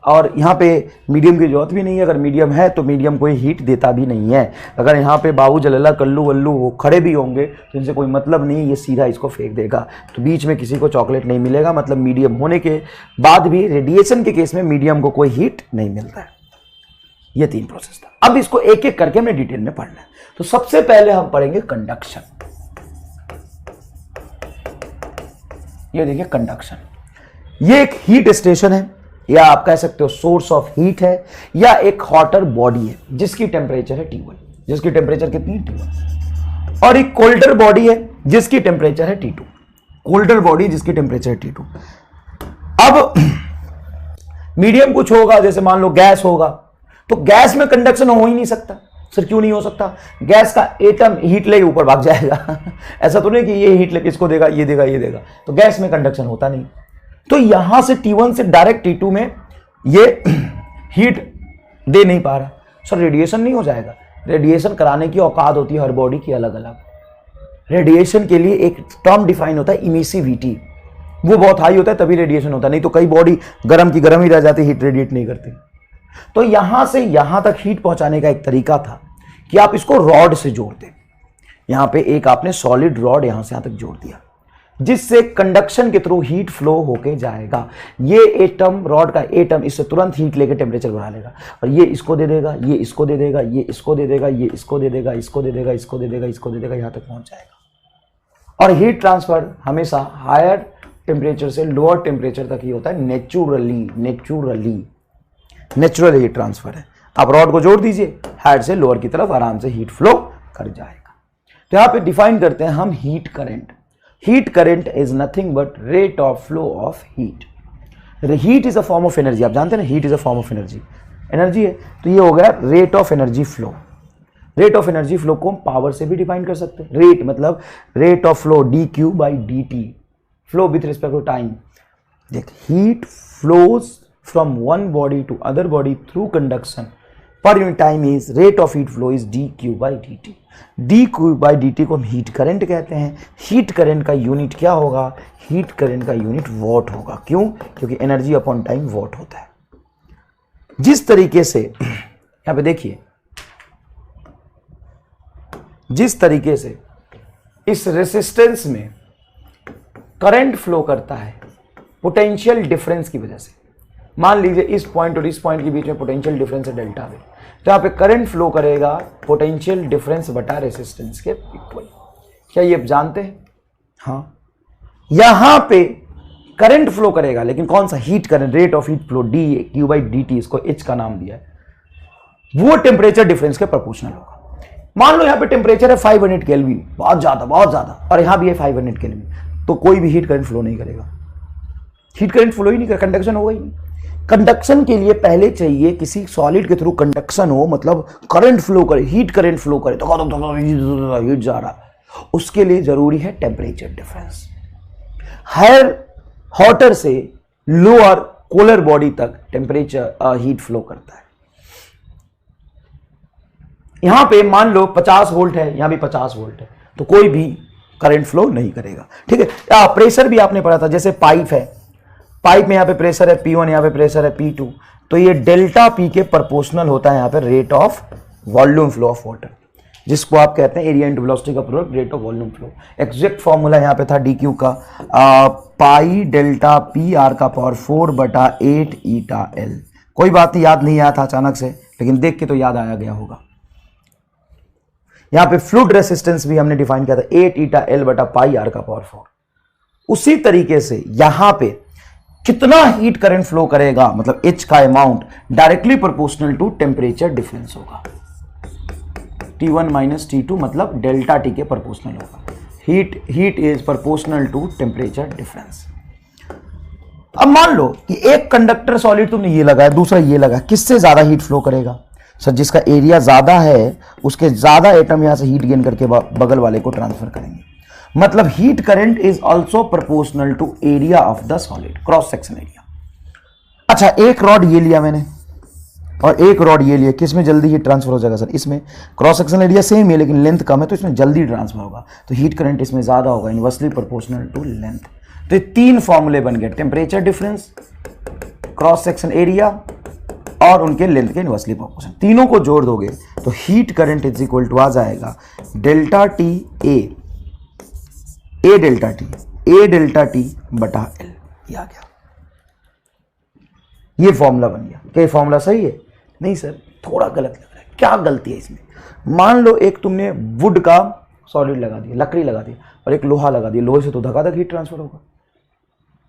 और यहाँ पे मीडियम की जरूरत भी नहीं है। अगर मीडियम है तो मीडियम कोई हीट देता भी नहीं है। अगर यहाँ पे बाबू जलला कल्लू वल्लू वो खड़े भी होंगे तो इनसे कोई मतलब नहीं, ये सीधा इसको फेंक देगा। तो बीच में किसी को चॉकलेट नहीं मिलेगा, मतलब मीडियम होने के बाद भी रेडिएशन के केस में मीडियम को कोई हीट नहीं मिलता है। ये तीन प्रोसेस था। अब इसको एक एक करके हमें डिटेल में पढ़ना है। तो सबसे पहले हम पढ़ेंगे कंडक्शन। ये देखिए कंडक्शन, ये एक हीट स्टेशन है या आप कह सकते हो सोर्स ऑफ हीट है या एक हॉटर बॉडी है जिसकी टेम्परेचर है T1, जिसकी टेम्परेचर कितनी है T1, और एक कोल्डर बॉडी है जिसकी टेम्परेचर है T2, कोल्डर बॉडी जिसकी टेम्परेचर है T2। अब मीडियम कुछ होगा, जैसे मान लो गैस होगा, तो गैस में कंडक्शन हो ही नहीं सकता। सर क्यों नहीं हो सकता? गैस का एटम हीट लेके ऊपर भाग जाएगा ऐसा तो नहीं कि ये हीट लेके इसको देगा, ये देगा, ये देगा, तो गैस में कंडक्शन होता नहीं। तो यहां से T1 से डायरेक्ट T2 में ये हीट दे नहीं पा रहा। सर रेडिएशन नहीं हो जाएगा? रेडिएशन कराने की औकात होती है हर बॉडी की अलग अलग। रेडिएशन के लिए एक टर्म डिफाइन होता है इमिसिविटी, वो बहुत हाई होता है तभी रेडिएशन होता है, नहीं तो कई बॉडी गर्म की गर्म ही रह जाती, हीट रेडिएट नहीं करती। तो यहां से यहां तक हीट पहुंचाने का एक तरीका था कि आप इसको रॉड से जोड़ दें। यहां पे एक आपने सॉलिड रॉड यहां से यहां तक जोड़ दिया, जिससे कंडक्शन के थ्रू हीट फ्लो होके जाएगा। ये एटम, रॉड का एटम, इससे तुरंत हीट लेके टेम्परेचर बढ़ा लेगा और ये इसको दे देगा, ये इसको दे देगा, ये इसको दे देगा, ये इसको दे देगा, इसको दे देगा, इसको दे देगा, इसको दे देगा, यहां तक पहुंच जाएगा। और हीट ट्रांसफर हमेशा हायर टेम्परेचर से लोअर टेम्परेचर तक ही होता है नेचुरल हीट ट्रांसफर है। आप रॉड को जोड़ दीजिए, हायर से लोअर की तरफ आराम से हीट फ्लो कर जाएगा। तो यहां पे डिफाइन करते हैं हम heat current. Heat current is nothing but rate of flow of heat. Heat is a form of energy, आप जानते हैं ना, heat is a form of energy, energy है, तो ये हो गया rate of energy flow. Rate of energy flow को हम पावर से भी डिफाइन कर सकते हैं। रेट मतलब rate of flow D Q by D T, flow with respect to time. देख, heat flows from one body to other body through conduction per unit time is rate of heat flow is D Q by D T. D Q by D T को हम हीट करंट कहते हैं। हीट करंट का यूनिट क्या होगा? हीट करंट का यूनिट वॉट होगा। क्यों? क्योंकि एनर्जी अपॉन टाइम वॉट होता है। जिस तरीके से यहां पे देखिए, जिस तरीके से इस रेसिस्टेंस में करंट फ्लो करता है पोटेंशियल डिफरेंस की वजह से, मान लीजिए इस पॉइंट और इस पॉइंट के बीच में पोटेंशियल डिफरेंस है डेल्टा वी, तो यहां पे करंट फ्लो करेगा पोटेंशियल डिफरेंस बटा रेसिस्टेंस के इक्वल। क्या ये आप जानते हैं? हाँ, यहां पे करंट फ्लो करेगा, लेकिन कौन सा? Heat current, rate of heat flow D Q by D T, इसको एच का नाम दिया है, वो टेम्परेचर डिफरेंस के प्रोपोर्शनल होगा। मान लो यहां पे टेम्परेचर है 500 केल्विन, बहुत ज्यादा, और यहां भी है 500 केल्विन, तो कोई भी हीट करंट फ्लो नहीं करेगा। हीट करंट फ्लो ही नहीं करेगा, कंडक्शन होगा ही नहीं। कंडक्शन के लिए पहले चाहिए किसी सॉलिड के थ्रू कंडक्शन हो, मतलब करंट फ्लो करे, हीट करंट फ्लो करे, तो हीट जा रहा, उसके लिए जरूरी है टेम्परेचर डिफरेंस। हायर हॉटर से लोअर कोलर बॉडी तक टेम्परेचर हीट फ्लो करता है। यहां पे मान लो 50 वोल्ट है, यहां भी 50 वोल्ट है, तो कोई भी करंट फ्लो नहीं करेगा। ठीक है। प्रेशर भी आपने पढ़ा था, जैसे पाइप है, पाइप में यहां पे प्रेशर है P1, यहां पे प्रेशर है P2, तो ये डेल्टा P के प्रोपोर्शनल होता है यहां पे rate of volume flow of water, जिसको आप कहते हैं एरिया इंटू वेलोसिटी का product, rate of volume flow. Exact formula यहां पे था डी क्यू का, पाई डेल्टा पी आर का पावर 4 बटा 8 ईटा एल। कोई बात नहीं, याद नहीं आया था अचानक से, लेकिन देख के तो याद आया गया होगा। यहां पे फ्लूइड रेसिस्टेंस भी हमने डिफाइन किया था 8 ईटा एल बटा पाई आर का पावर 4। उसी तरीके से यहां पे कितना हीट करंट फ्लो करेगा, मतलब एच का amount directly proportional to temperature difference होगा। T1 माइनस T2 मतलब डेल्टा टी के प्रोपोर्शनल होगा। Heat is proportional to temperature difference. अब मान लो कि एक कंडक्टर सॉलिड तुमने ये लगाया, दूसरा ये लगा, किससे ज्यादा हीट फ्लो करेगा? सर, जिसका एरिया ज्यादा है उसके ज्यादा एटम यहां से हीट गेन करके बगल वाले को ट्रांसफर करेंगे। मतलब heat current is also proportional to area of the solid, cross section area. अच्छा, एक रॉड ये लिया मैंने और एक रॉड ये लिया, किसमें जल्दी हीट ट्रांसफर हो जाएगा? सर, इसमें क्रॉस सेक्शन एरिया सेम है लेकिन लेंथ कम है, तो इसमें जल्दी ट्रांसफर होगा, तो हीट करंट इसमें ज्यादा होगा, इनवर्सली प्रोपोर्शनल टू लेंथ। तो ये तीन फॉर्मूले बन गए, temperature difference, cross section area और उनके लेंथ के इनवर्सली प्रोपोर्शनल। तीनों को जोड़ दोगे तो heat current is equal to आ जाएगा delta T A delta T बटा एल। ये आ गया, ये फॉर्मूला बन गया। क्या ये फॉर्मूला सही है? नहीं सर, थोड़ा गलत लग रहा है। क्या गलती है इसमें? मान लो एक तुमने वुड का सॉलिड लगा दिया, लकड़ी लगा दी, और एक लोहा लगा दिया, लोहे से तो धकाधक हीट ट्रांसफर होगा।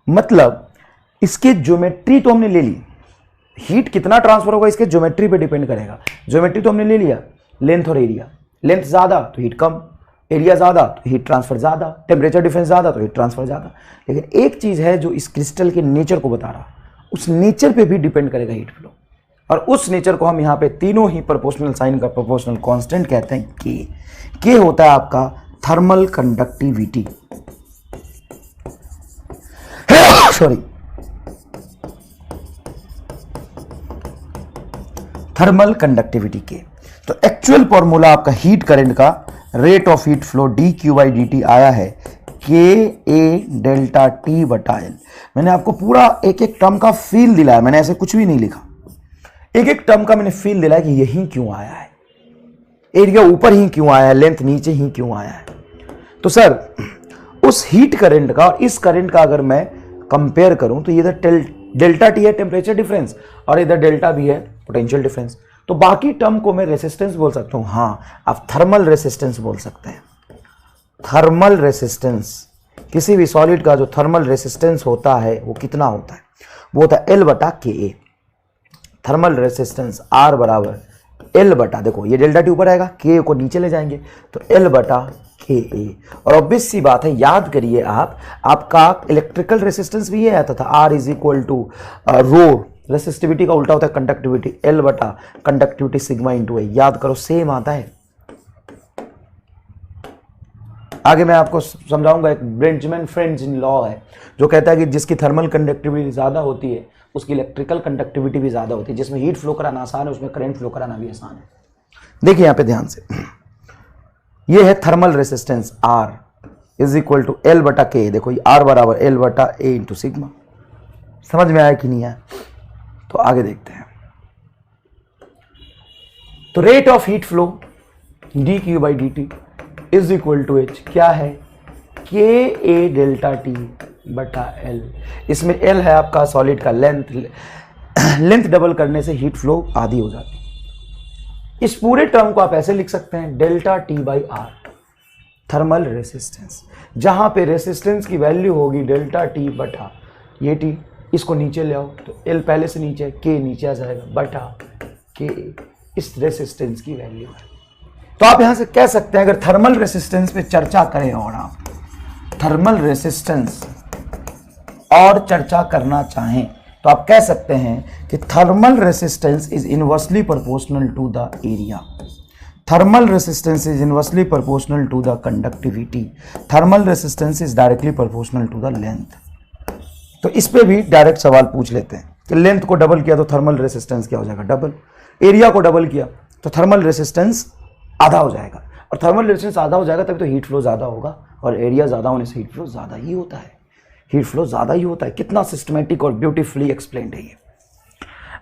मतलब इसके ज्योमेट्री तो हमने ले ली, हीट कितना ट्रांसफर होगा इसके ज्योमेट्री पे डिपेंड करेगा। ज्योमेट्री तो हमने ले लिया, लेंथ और एरिया, लेंथ ज्यादा तो हीट कम, एरिया ज्यादा तो हीट ट्रांसफर ज्यादा, टेम्परेचर डिफरेंस ज्यादा तो हीट ट्रांसफर ज्यादा। लेकिन एक चीज है जो इस क्रिस्टल के नेचर को बता रहा, उस नेचर पे भी डिपेंड करेगा हीट फ्लो, और उस नेचर को हम यहां पे तीनों ही प्रोपोर्शनल साइन का प्रोपोर्शनल कांस्टेंट कहते हैं के होता है आपका thermal conductivity. Sorry, thermal conductivity के। तो एक्चुअल फॉर्मूला आपका हीट करंट का rate of heat flow D Q by D T आया है के ए डेल्टा टी बटा एल। मैंने आपको पूरा एक एक टर्म का फील दिलाया, मैंने ऐसे कुछ भी नहीं लिखा, एक एक टर्म का मैंने फील दिलाया कि यही क्यों आया है, एरिया ऊपर ही क्यों आया है, लेंथ नीचे ही क्यों आया है। तो सर, उस हीट करंट का और इस करंट का अगर मैं कंपेयर करूं तो इधर डेल्टा टी है टेम्परेचर डिफरेंस, और इधर डेल्टा भी है पोटेंशियल डिफरेंस। तो बाकी टर्म को मैं रेसिस्टेंस बोल सकता हूं। हाँ, आप थर्मल रेसिस्टेंस बोल सकते हैं। थर्मल रेसिस्टेंस, किसी भी सॉलिड का जो थर्मल रेसिस्टेंस होता है वो कितना होता है? वो होता है एल बटा के ए। थर्मल रेसिस्टेंस आर बराबर एल बटा, देखो ये डेल्टा टी ऊपर आएगा, के को नीचे ले जाएंगे, तो एल बटा के ए। और ऑब्वियस सी बात है, याद करिए आप, आपका इलेक्ट्रिकल रेसिस्टेंस भी ये आता था, R is equal to rho, resistivity का उल्टा होता है कंडक्टिविटी, एल बटा कंडक्टिविटी सिग्मा इंटू ए। याद करो, सेम आता है, आगे मैं आपको समझाऊंगा, एक बेंजामिन फ्रेंकलिन लॉ है जो कहता है कि जिसकी थर्मल कंडक्टिविटी ज़्यादा होती है उसकी इलेक्ट्रिकल कंडक्टिविटी भी ज़्यादा होती है। जिसमें हीट फ्लो कराना आसान है उसमें करंट फ्लो कराना भी आसान है। देखिए यहाँ पे ध्यान से, ये है thermal resistance R is equal to L बटा के। देखो ये R बराबर L बटा A इंटू सिग्मा। समझ में आया कि नहीं आया? तो आगे देखते हैं। तो rate of heat flow dQ by dt is equal to H क्या है? KA डेल्टा T बटा L। इसमें L है आपका सॉलिड का लेंथ डबल करने से हीट फ्लो आधी हो जाती है। इस पूरे टर्म को आप ऐसे लिख सकते हैं delta T by R thermal resistance, जहां पे रेसिस्टेंस की वैल्यू होगी डेल्टा T बटा ये T, इसको नीचे ले आओ तो L पहले से नीचे, K नीचे आ जाएगा बटा K इस रेसिस्टेंस की वैल्यू है। तो आप यहां से कह सकते हैं, अगर थर्मल रेसिस्टेंस पे चर्चा करें और आप थर्मल रेसिस्टेंस और चर्चा करना चाहें तो आप कह सकते हैं कि thermal resistance is inversely proportional to the area. Thermal resistance is inversely proportional to the conductivity. Thermal resistance is directly proportional to the length. तो इस पे भी डायरेक्ट सवाल पूछ लेते हैं कि लेंथ को डबल किया तो थर्मल रेसिस्टेंस क्या हो जाएगा? डबल। एरिया को डबल किया तो थर्मल रेसिस्टेंस आधा हो जाएगा, और थर्मल रेसिस्टेंस आधा हो जाएगा तभी तो हीट फ्लो ज़्यादा होगा, और एरिया ज़्यादा होने से हीट फ्लो ज़्यादा ही होता है। हीट फ्लो ज़्यादा ही होता है। कितना सिस्टमेटिक और ब्यूटीफुली एक्सप्लेन्ड है ये।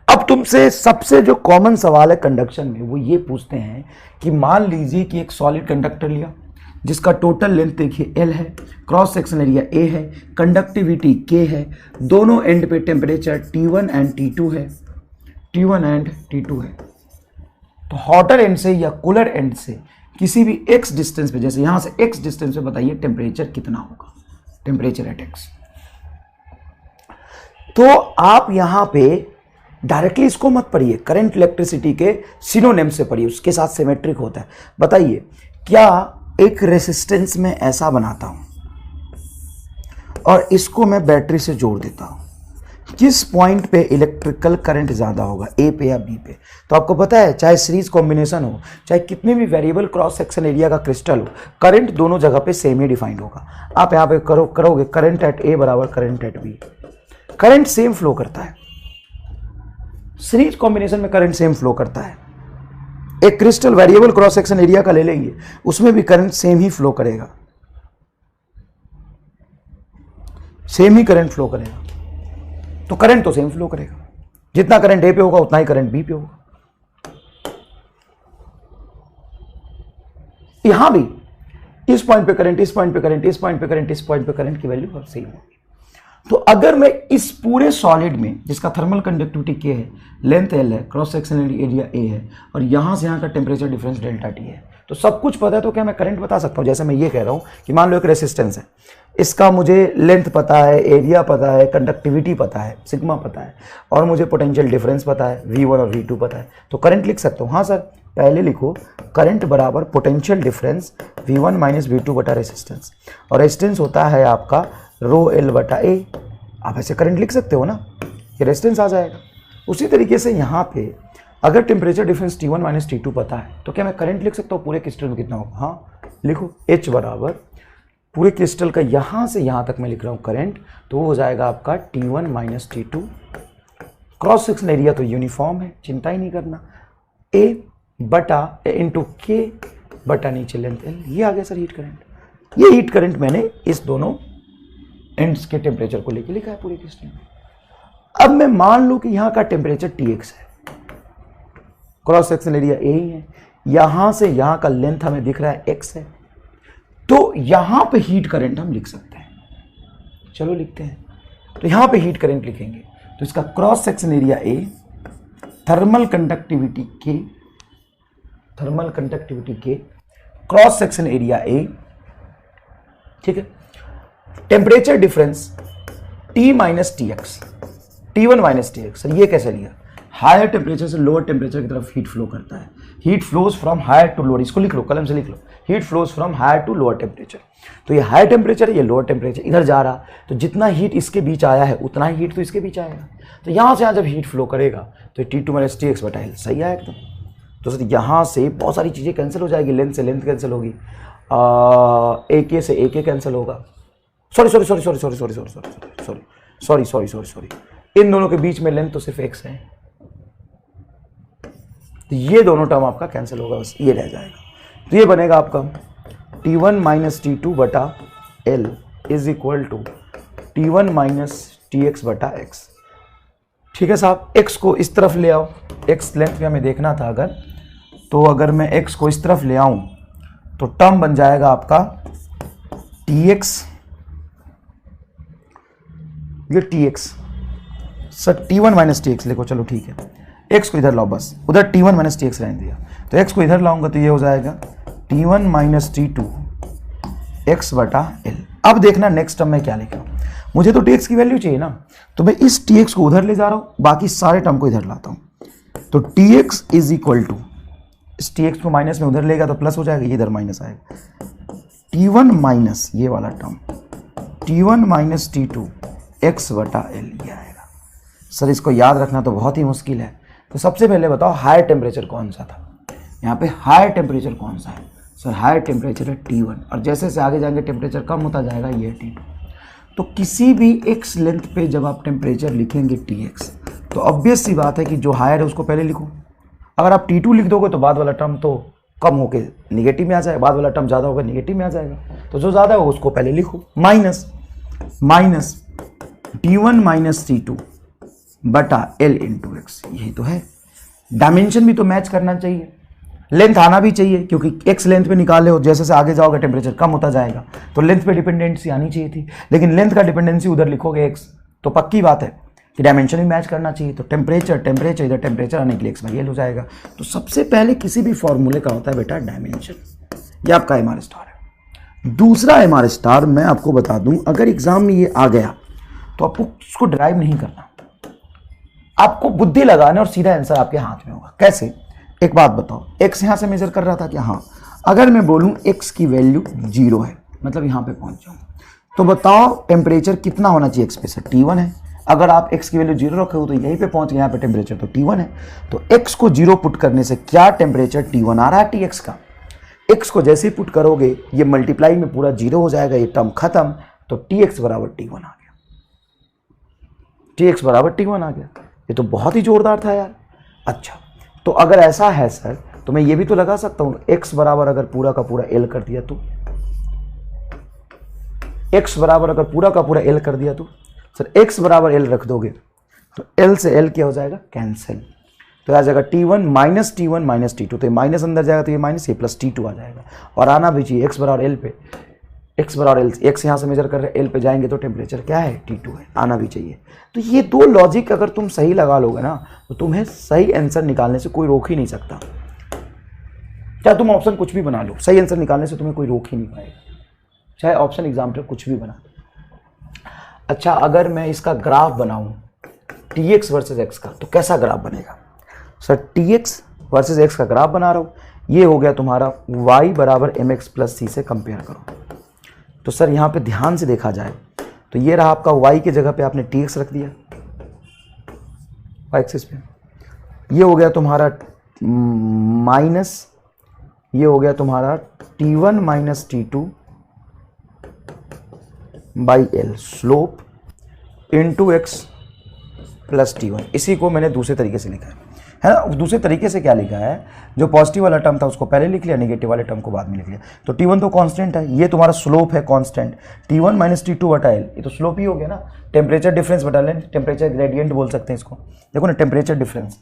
अब तुमसे सबसे जो कॉमन सवाल है कंडक्शन में वो ये पूछते हैं कि मान लीजिए कि एक सॉलिड कंडक्टर लिया जिसका टोटल लेंथ देखिए L है, क्रॉस सेक्शन एरिया A है, कंडक्टिविटी K है, दोनों एंड पे टेम्परेचर T1 एंड T2 है, T1 एंड T2 है। तो हॉटर एंड से या कूलर एंड से किसी भी x डिस्टेंस पे, जैसे यहां से x डिस्टेंस पे बताइए टेम्परेचर कितना होगा? Temperature at x। तो आप यहां पे डायरेक्टली इसको मत पढ़िए, करंट इलेक्ट्रिसिटी के सिनोनिम से पढ़िए, उसके साथ सिमेट्रिक होता है। बताइए क्या एक रेसिस्टेंस में ऐसा बनाता हूं और इसको मैं बैटरी से जोड़ देता हूं, किस पॉइंट पे इलेक्ट्रिकल करंट ज्यादा होगा, ए पे या बी पे? तो आपको पता है चाहे सीरीज कॉम्बिनेशन हो, चाहे कितने भी वेरिएबल क्रॉस सेक्शन एरिया का क्रिस्टल हो, करंट दोनों जगह पे सेम ही डिफाइंड होगा। आप यहाँ पे करोगे करंट एट ए बराबर current at B, current same flow करता है। सीरीज कॉम्बिनेशन में करंट सेम फ्लो करता है। एक crystal variable cross section area का ले लेंगे, उसमें भी करंट सेम ही फ्लो करेगा, सेम ही करंट फ्लो करेगा। तो करंट तो सेम फ्लो करेगा, जितना करंट ए पे होगा उतना ही करंट बी पे होगा। यहां भी इस पॉइंट पे करंट, इस पॉइंट पे करंट, इस पॉइंट पे करंट, इस पॉइंट पे करंट की वैल्यू सेम होगी। तो अगर मैं इस पूरे सॉलिड में जिसका थर्मल कंडक्टिविटी K है, लेंथ L है, क्रॉस सेक्शन एरिया A है, और यहां से यहां का टेम्परेचर डिफरेंस डेल्टा T है, तो सब कुछ पता है, तो क्या मैं करंट बता सकता हूं? जैसे मैं ये कह रहा हूं कि मान लो एक रेसिस्टेंस है, इसका मुझे लेंथ पता है, एरिया पता है, कंडक्टिविटी पता है, सिग्मा पता है, और मुझे पोटेंशियल डिफरेंस पता है, V1 और V2 पता है, तो करंट लिख सकता हूं। हाँ सर, पहले लिखो करंट बराबर potential difference V1 minus V2 बटा रेसिस्टेंस, और रेसिस्टेंस होता है आपका रो L बटा A। आप ऐसे करंट लिख सकते हो ना, ये रेजिस्टेंस आ जाएगा। उसी तरीके से यहाँ पे अगर temperature difference T1 minus T2 पता है तो क्या मैं करंट लिख सकता हूँ पूरे क्रिस्टल में कितना होगा? हाँ लिखो, H बराबर पूरे क्रिस्टल का यहाँ से यहाँ तक मैं लिख रहा हूँ करंट, तो वो हो जाएगा आपका T1 minus T2। Cross section area तो यूनिफॉर्म है, चिंता ही नहीं करना, A बटा इंटू K बटा नीचे लेंथ L। ये आ गया सर हीट करंट। ये हीट करंट मैंने इस दोनों एंड्स के टेम्परेचर को लेके लिखा है पूरे क्रिस्टल में। अब मैं मान लूं कि यहां का टेम्परेचर Tx है, क्रॉस सेक्शन एरिया A ही है, यहां से यहां का लेंथ हमें दिख रहा है x है, तो यहां पे हीट करंट हम लिख सकते हैं। चलो लिखते हैं। तो यहां पे हीट करंट लिखेंगे तो इसका cross section area A, thermal conductivity K, thermal conductivity K, cross section area A, ठीक है, temperature difference T minus T X, T1 minus T X. ये कैसे लिया? हायर टेम्परेचर से लोअर टेम्परेचर की तरफ हीट फ्लो करता है। Heat flows from higher to lower, इसको लिख लो, कलम से लिख लो, heat flows from higher to lower temperature. तो ये हायर टेम्परेचर, ये लोअर टेम्परेचर, इधर जा रहा, तो जितना हीट इसके बीच आया है उतना ही हीट तो इसके बीच आएगा। तो यहाँ से यहाँ जब हीट फ्लो करेगा तो T2 माइनस टी एक्स बटा L, सही है एकदम। तो सर यहाँ से बहुत सारी चीज़ें कैंसिल हो जाएगी, लेंथ से लेंथ कैंसिल होगी, एक से एक कैंसिल होगा, सॉरी, इन दोनों के बीच में लेंथ तो सिर्फ x है, तो ये दोनों टर्म आपका कैंसिल होगा, बस ये रह जाएगा। तो ये बनेगा आपका T1 माइनस T2 बटा L is equal to T1 minus TX बटा X। ठीक है साहब, x को इस तरफ ले आओ, x लेंथ में हमें देखना था अगर, तो अगर मैं x को इस तरफ ले आऊं तो टर्म बन जाएगा आपका TX, ये TX sir T1 minus TX लिखो, चलो ठीक है, x को इधर लाओ, बस उधर T1 माइनस TX रहने दिया, तो x को इधर लाऊंगा तो ये हो जाएगा T1 माइनस T2 x बटा L। अब देखना नेक्स्ट टर्म में क्या लिखा, मुझे तो TX की वैल्यू चाहिए ना, तो मैं इस TX को उधर ले जा रहा हूं, बाकी सारे टर्म को इधर लाता हूं, तो TX इज इक्वल टू, इस TX को माइनस में उधर लेगा तो प्लस हो जाएगा, ये इधर माइनस आएगा, T1 माइनस ये वाला term T1 minus T2 x बटा L ये आएगा। सर इसको याद रखना तो बहुत ही मुश्किल है, तो सबसे पहले बताओ हायर टेम्परेचर कौन सा था, यहाँ पे हायर टेम्परेचर कौन सा है, सर हायर टेम्परेचर है T1, और जैसे जैसे आगे जाएंगे टेम्परेचर कम होता जाएगा, ये T2। तो किसी भी x लेंथ पे जब आप टेम्परेचर लिखेंगे TX, तो ऑब्वियस सी बात है कि जो हायर है उसको पहले लिखो, अगर आप T2 लिख दोगे तो बाद वाला टर्म तो कम होके निगेटिव में आ जाएगा, बाद वाला टर्म ज़्यादा होगा निगेटिव में आ जाएगा, तो जो ज़्यादा है उसको पहले लिखो, माइनस T1 माइनस T2 बटा L इंटू एक्स, यही तो है। डायमेंशन भी तो मैच करना चाहिए, लेंथ आना भी चाहिए, क्योंकि x लेंथ पे निकाले हो, जैसे से आगे जाओगे टेम्परेचर कम होता जाएगा, तो लेंथ पे डिपेंडेंसी आनी चाहिए थी, लेकिन लेंथ का डिपेंडेंसी उधर लिखोगे x, तो पक्की बात है कि डायमेंशन भी मैच करना चाहिए, तो टेम्परेचर इधर टेम्परेचर आने के लिए x बाई L हो जाएगा। तो सबसे पहले किसी भी फॉर्मूले का होता है बेटा डायमेंशन, ये आपका MR स्टार है। दूसरा MR स्टार मैं आपको बता दूं, अगर एग्जाम में ये आ गया तो आपको उसको ड्राइव नहीं करना, आपको बुद्धि लगाना और सीधा आंसर आपके हाथ में होगा। कैसे, एक बात बताओ, x यहां से मेजर कर रहा था क्या, हाँ, अगर मैं बोलूं x की वैल्यू 0 है, मतलब यहां पे पहुंच जाऊं, तो बताओ टेम्परेचर कितना होना चाहिए x पे, सर T1 है, अगर आप x की वैल्यू 0 रखे हो तो यहीं पे पहुंच गए, यहाँ पे टेम्परेचर तो T1 है, तो x को 0 पुट करने से क्या टेम्परेचर T1 आ रहा है TX का, x को जैसे ही पुट करोगे ये मल्टीप्लाई में पूरा 0 हो जाएगा, ये टर्म खत्म, तो TX बराबर T1 आ गया, TX बराबर T1 आ गया। ये तो बहुत ही जोरदार था यार। अच्छा, तो अगर ऐसा है सर, तो मैं ये भी तो लगा सकता हूं, x बराबर अगर पूरा का पूरा L कर दिया तो, x बराबर अगर पूरा का पूरा L कर दिया तो, सर x बराबर L रख दोगे तो L से L क्या हो जाएगा, कैंसिल, तो आ जाएगा T1 माइनस T2, तो ये माइनस अंदर जाएगा तो ये माइनस, ये प्लस T2 आ जाएगा, और आना भी चाहिए x बराबर L पे, x बराबर L, x यहाँ से मेजर कर रहे हैं L पे जाएंगे तो टेम्परेचर क्या है T2 है, आना भी चाहिए। तो ये दो लॉजिक अगर तुम सही लगा लोगे ना, तो तुम्हें सही आंसर निकालने से कोई रोक ही नहीं सकता, चाहे तुम ऑप्शन कुछ भी बना लो, सही आंसर निकालने से तुम्हें कोई रोक ही नहीं पाएगा, चाहे ऑप्शन एग्जाम पे कुछ भी बना। अच्छा, अगर मैं इसका ग्राफ बनाऊं TX वर्सेस x का, तो कैसा ग्राफ बनेगा, सर TX वर्सेस x का ग्राफ बना रहा हूं, ये हो गया तुम्हारा y बराबर mx प्लस c से कंपेयर करो, तो सर यहाँ पे ध्यान से देखा जाए तो ये रहा आपका y के जगह पे आपने TX रख दिया y एक्सिस पे, ये हो गया तुम्हारा माइनस, ये हो गया तुम्हारा T1 minus T2 by L slope into x plus T1। इसी को मैंने दूसरे तरीके से लिखा है ना, दूसरे तरीके से क्या लिखा है, जो पॉजिटिव वाला टर्म था उसको पहले लिख लिया, नेगेटिव वाले टर्म को बाद में लिख लिया, तो T1 तो कांस्टेंट है, ये तुम्हारा स्लोप है कांस्टेंट, T1 माइनस T2 बटा L, ये तो स्लोप ही हो गया ना, टेम्परेचर डिफरेंस बटा लेंथ, टेम्परेचर ग्रेडियंट बोल सकते हैं इसको, देखो ना temperature difference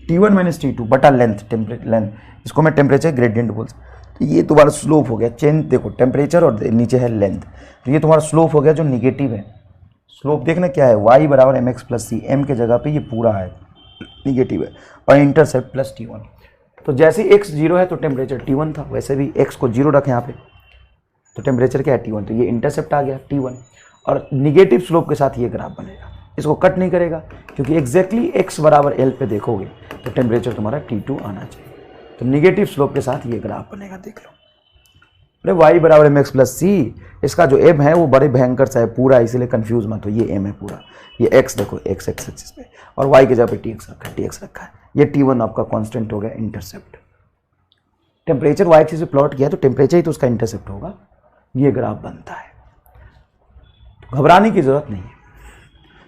T1 minus T2 बटा लेंथ, लेंथ इसको मैं टेम्परेचर ग्रेडियंट बोल सकता, तो ये तुम्हारा स्लोप हो गया, चेंज देखो टेम्परेचर और नीचे है लेंथ, तो ये तुम्हारा स्लोप हो गया जो निगेटिव है, स्लोप देखना क्या है, y बराबर mx प्लस सी, m के जगह पे ये पूरा है निगेटिव है, और इंटरसेप्ट प्लस T1, तो जैसे x 0 है तो टेम्परेचर T1 था, वैसे भी x को 0 रखें यहाँ पे तो टेम्परेचर क्या है T1, तो ये इंटरसेप्ट आ गया T1, और निगेटिव स्लोप के साथ ये ग्राफ बनेगा, इसको कट नहीं करेगा, क्योंकि एग्जैक्टली x बराबर L पे देखोगे तो टेम्परेचर तुम्हारा T2 आना चाहिए, तो निगेटिव स्लोप के साथ ये ग्राफ बनेगा, देख लो। अरे y बराबर mx प्लस सी, इसका जो m है वो बड़े भयंकर सा है पूरा, इसीलिए कंफ्यूज मत हो, ये m है पूरा, ये x देखो x एक्सिस पे, और y के जगह पे tx रखा है, ये T1 आपका कांस्टेंट हो गया, इंटरसेप्ट टेम्परेचर वाई एक्सिस पे प्लॉट किया तो टेम्परेचर ही तो उसका इंटरसेप्ट होगा, ये ग्राफ बनता है। तो घबराने की जरूरत नहीं है,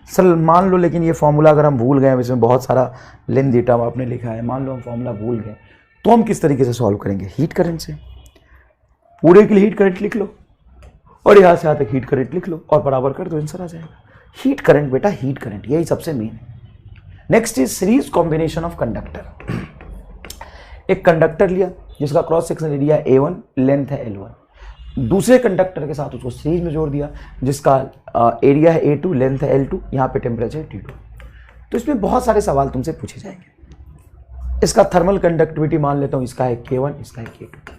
सर मान लो लेकिन ये फॉर्मूला अगर हम भूल गए, इसमें बहुत सारा लेंथ डेटा आपने लिखा है, मान लो हम फॉर्मूला भूल गए तो हम किस तरीके से सॉल्व करेंगे? हीट करंट से। पूरे के लिए हीट करंट लिख लो और यहाँ से यहाँ तक हीट करंट लिख लो और बराबर कर दो, आंसर आ जाएगा। हीट करंट बेटा, हीट करंट यही सबसे मेन है। Next is series combination of conductor. एक कंडक्टर लिया जिसका cross section area A1, length है L1, दूसरे कंडक्टर के साथ उसको सीरीज में जोड़ दिया जिसका एरिया है A2, लेंथ है L2, यहाँ पे टेम्परेचर T2। तो इसमें बहुत सारे सवाल तुमसे पूछे जाएंगे। इसका थर्मल कंडक्टिविटी मान लेता हूँ, इसका है K1, इसका है K2,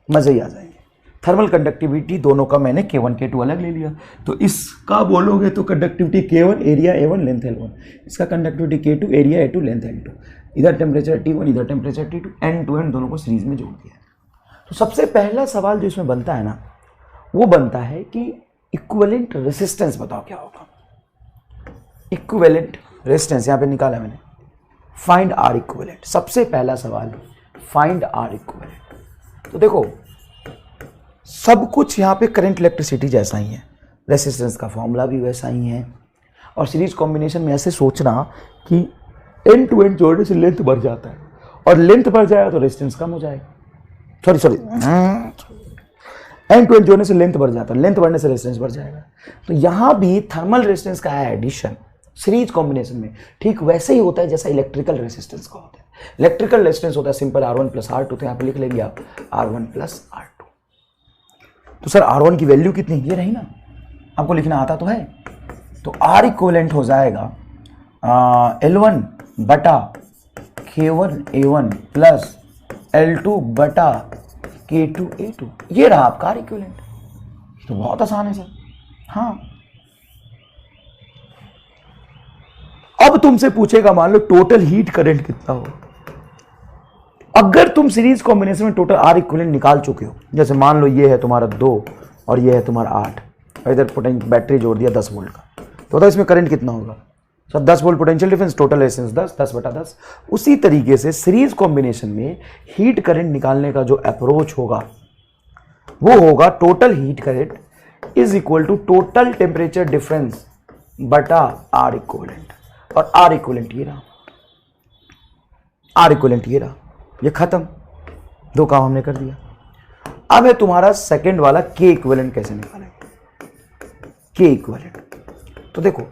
मजे ही आ जाएंगे। थर्मल कंडक्टिविटी दोनों का मैंने K1 K2 अलग ले लिया, तो इसका बोलोगे तो conductivity K1, area A1, length L1, इसका conductivity K2, area A2, length L2, इधर टेम्परेचर T1, इधर temperature T2, and to and दोनों को सीरीज में जोड़ दिया। तो सबसे पहला सवाल जो इसमें बनता है ना, वो बनता है कि इक्विवेलेंट रेसिस्टेंस बताओ क्या होगा। इक्विवेलेंट रेसिस्टेंस यहाँ पे निकाला मैंने, फाइंड आर इक्विवेलेंट। सबसे पहला सवाल फाइंड आर इक्विवेलेंट। तो देखो सब कुछ यहाँ पे करंट इलेक्ट्रिसिटी जैसा ही है, रेसिस्टेंस का फॉर्मूला भी वैसा ही है, और सीरीज कॉम्बिनेशन में ऐसे सोचना कि एंड टू एंड जोड़ने से लेंथ बढ़ जाता है, और लेंथ बढ़ जाएगा तो रेजिस्टेंस कम हो जाएगा। सॉरी एंड टू एंड जोड़ने से लेंथ बढ़ जाता है, लेंथ बढ़ने से रेजिस्टेंस बढ़ जाएगा। तो यहां भी थर्मल रेजिस्टेंस का है एडिशन सीरीज कॉम्बिनेशन में, ठीक वैसे ही होता है जैसा इलेक्ट्रिकल रेजिस्टेंस का होता है। इलेक्ट्रिकल रेजिस्टेंस होता है सिंपल R1 प्लस R2, तो यहां पे लिख लेंगे आप R1 प्लस R2। तो सर R1 की वैल्यू कितनी, ये रही ना, आपको लिखना आता तो है। तो R इक्विवेलेंट हो जाएगा L1 बटा K1 A1 प्लस L2 बटा K2 A2, ये रहा आपका R इक्विवेलेंट। तो बहुत आसान है सर। हाँ, अब तुमसे पूछेगा मान लो टोटल हीट करंट कितना हो। अगर तुम सीरीज कॉम्बिनेशन में टोटल आर इक्विवेलेंट निकाल चुके हो, जैसे मान लो ये है तुम्हारा 2 और ये है तुम्हारा 8, और इधर बैटरी जोड़ दिया 10 वोल्ट का, तो इसमें करंट कितना होगा sir? 10 volt potential difference, total resistance 10 बटा 10। उसी तरीके से सीरीज कॉम्बिनेशन में हीट करंट निकालने का जो अप्रोच होगा वो होगा total heat current is equal to total temperature difference बटा आर इक्विवेलेंट। और आर इक्विवेलेंट ये रहा, आर इक्विवेलेंट ये रहा, ये खत्म, दो काम हमने कर दिया। अब है तुम्हारा सेकंड वाला के इक्विवेलेंट कैसे निकालेंगे। के इक्विवेलेंट तो देखो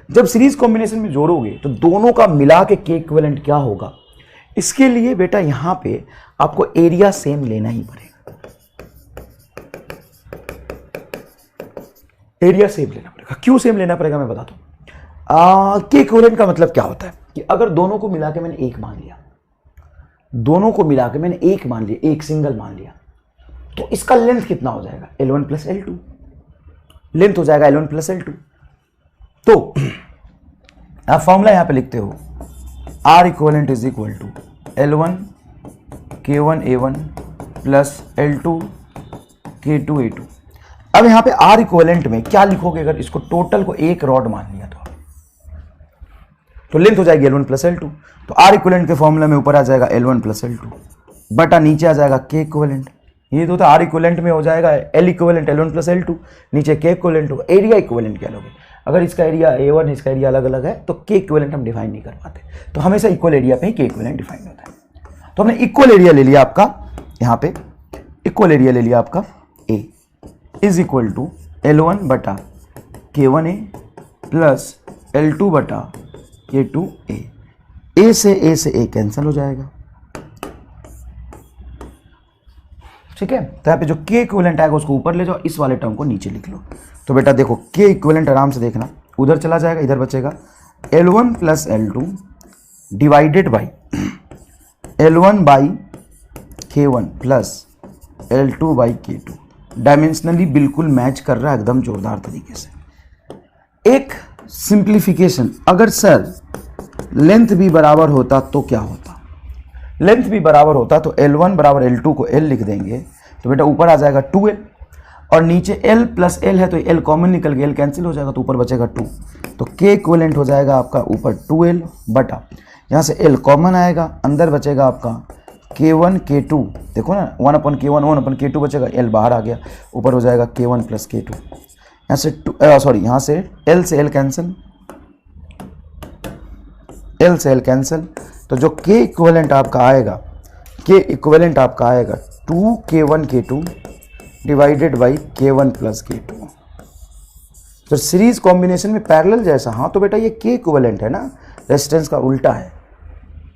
जब सीरीज कॉम्बिनेशन में जोड़ोगे तो दोनों का मिला के के इक्विवेलेंट क्या होगा, इसके लिए बेटा यहां पे आपको एरिया सेम लेना ही पड़ेगा, एरिया सेम लेना पड़ेगा। क्यों सेम लेना पड़ेगा मैं बताता हूं। के इक्विवेलेंट का मतलब क्या होता है कि अगर दोनों को मिला के मैंने एक मान लिया, दोनों को मिला के मैंने एक मान लिया, एक सिंगल मान लिया, तो इसका लेंथ कितना हो जाएगा L1 प्लस L2, लेंथ हो जाएगा L1 प्लस L2। तो आप फॉर्मूला यहां पे लिखते हो R equivalent is equal to L1 K1 A1 plus L2 K2 A2। अब यहां पे R इक्विवेलेंट में क्या लिखोगे, अगर इसको टोटल को एक रॉड मान लिया तो लेंथ हो जाएगी L1 प्लस L2। तो R इक्विवेलेंट के फॉर्मूला में ऊपर आ जाएगा L1 प्लस L2 बटा नीचे आ जाएगा K इक्विवेलेंट। ये तो R इक्विवेलेंट में हो जाएगा L equivalent L1 plus L2, नीचे K इक्विवेलेंट होगा। एरिया इक्विवेलेंट क्या लोगे, अगर इसका एरिया A1 इसका एरिया अलग अलग है तो K इक्विवेलेंट हम डिफाइन नहीं कर पाते, तो हमेशा इक्वल एरिया पे ही K इक्विवेलेंट डिफाइन होता है। तो हमने इक्वल एरिया ले लिया आपका, यहाँ पे इक्वल एरिया ले लिया आपका A is equal to L1 बटा K1A प्लस L2 बटा K2A। A से A कैंसिल हो जाएगा, ठीक है। तो यहाँ पे जो K इक्विवेलेंट आएगा उसको ऊपर ले जाओ, इस वाले टर्म को नीचे लिख लो। तो बेटा देखो K इक्विवेलेंट आराम से देखना, उधर चला जाएगा, इधर बचेगा L1 plus L2 divided by L1 by K1 plus L2 by K2। Dimensionally बिल्कुल मैच कर रहा है एकदम जोरदार तरीके से। एक सिंप्लीफिकेशन, अगर सर लेंथ भी बराबर होता तो क्या होता, लेंथ भी बराबर होता तो L1 बराबर L2 को L लिख देंगे, तो बेटा ऊपर आ जाएगा 2L और नीचे L प्लस L है तो L कॉमन निकल गया, L कैंसिल हो जाएगा तो ऊपर बचेगा 2। तो K इक्विवेलेंट हो जाएगा आपका ऊपर 2L बटा, यहाँ से L कॉमन आएगा, अंदर बचेगा आपका K1 K2, देखो ना 1/K1 1/K2 बचेगा, L बाहर आ गया, ऊपर हो जाएगा K1 + K2। यहाँ से यहाँ से L से L कैंसिल, L से L कैंसिल, तो जो K इक्विवेलेंट आपका आएगा, K इक्विवेलेंट आपका आएगा 2K1 K2 divided by K1 + K2। तो सीरीज कॉम्बिनेशन में पैरेलल जैसा, हाँ तो बेटा ये K इक्विवेलेंट है ना, रेजिस्टेंस का उल्टा है।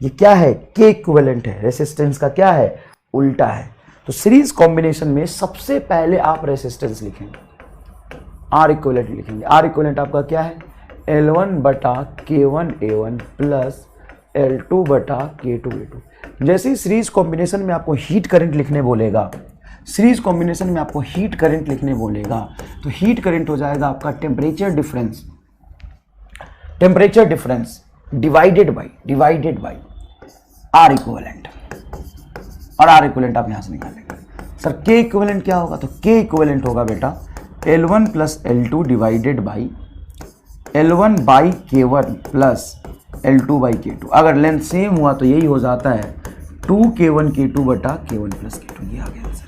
ये क्या है? K इक्विवेलेंट है, रेजिस्टेंस का क्या है? उल्टा है। तो सीरीज कॉम्बिनेशन में सबसे पहले आप रेजिस्टेंस लिखेंगे, R इक्विवेलेंट लिखेंगे। R इक्विवेलेंट आपका क्या है? L1/K1A1 plus L2/K2A2। जैसे ही सीरीज कॉम्बिनेशन में आपको हीट करंट लिखने बोलेगा, सीरीज कॉम्बिनेशन में आपको हीट करंट लिखने बोलेगा, तो हीट करंट हो जाएगा आपका temperature difference divided by R equivalent, और R इक्विवेलेंट आप यहां से निकाल लेंगे। सर K इक्विवेलेंट क्या होगा? तो K इक्विवेलेंट होगा बेटा L1 + L2 divided by L1/K1 plus L2/K2। अगर लेंथ सेम हुआ तो यही हो जाता है 2K1 K2 बटा K1 + K2। ये आ गया आंसर।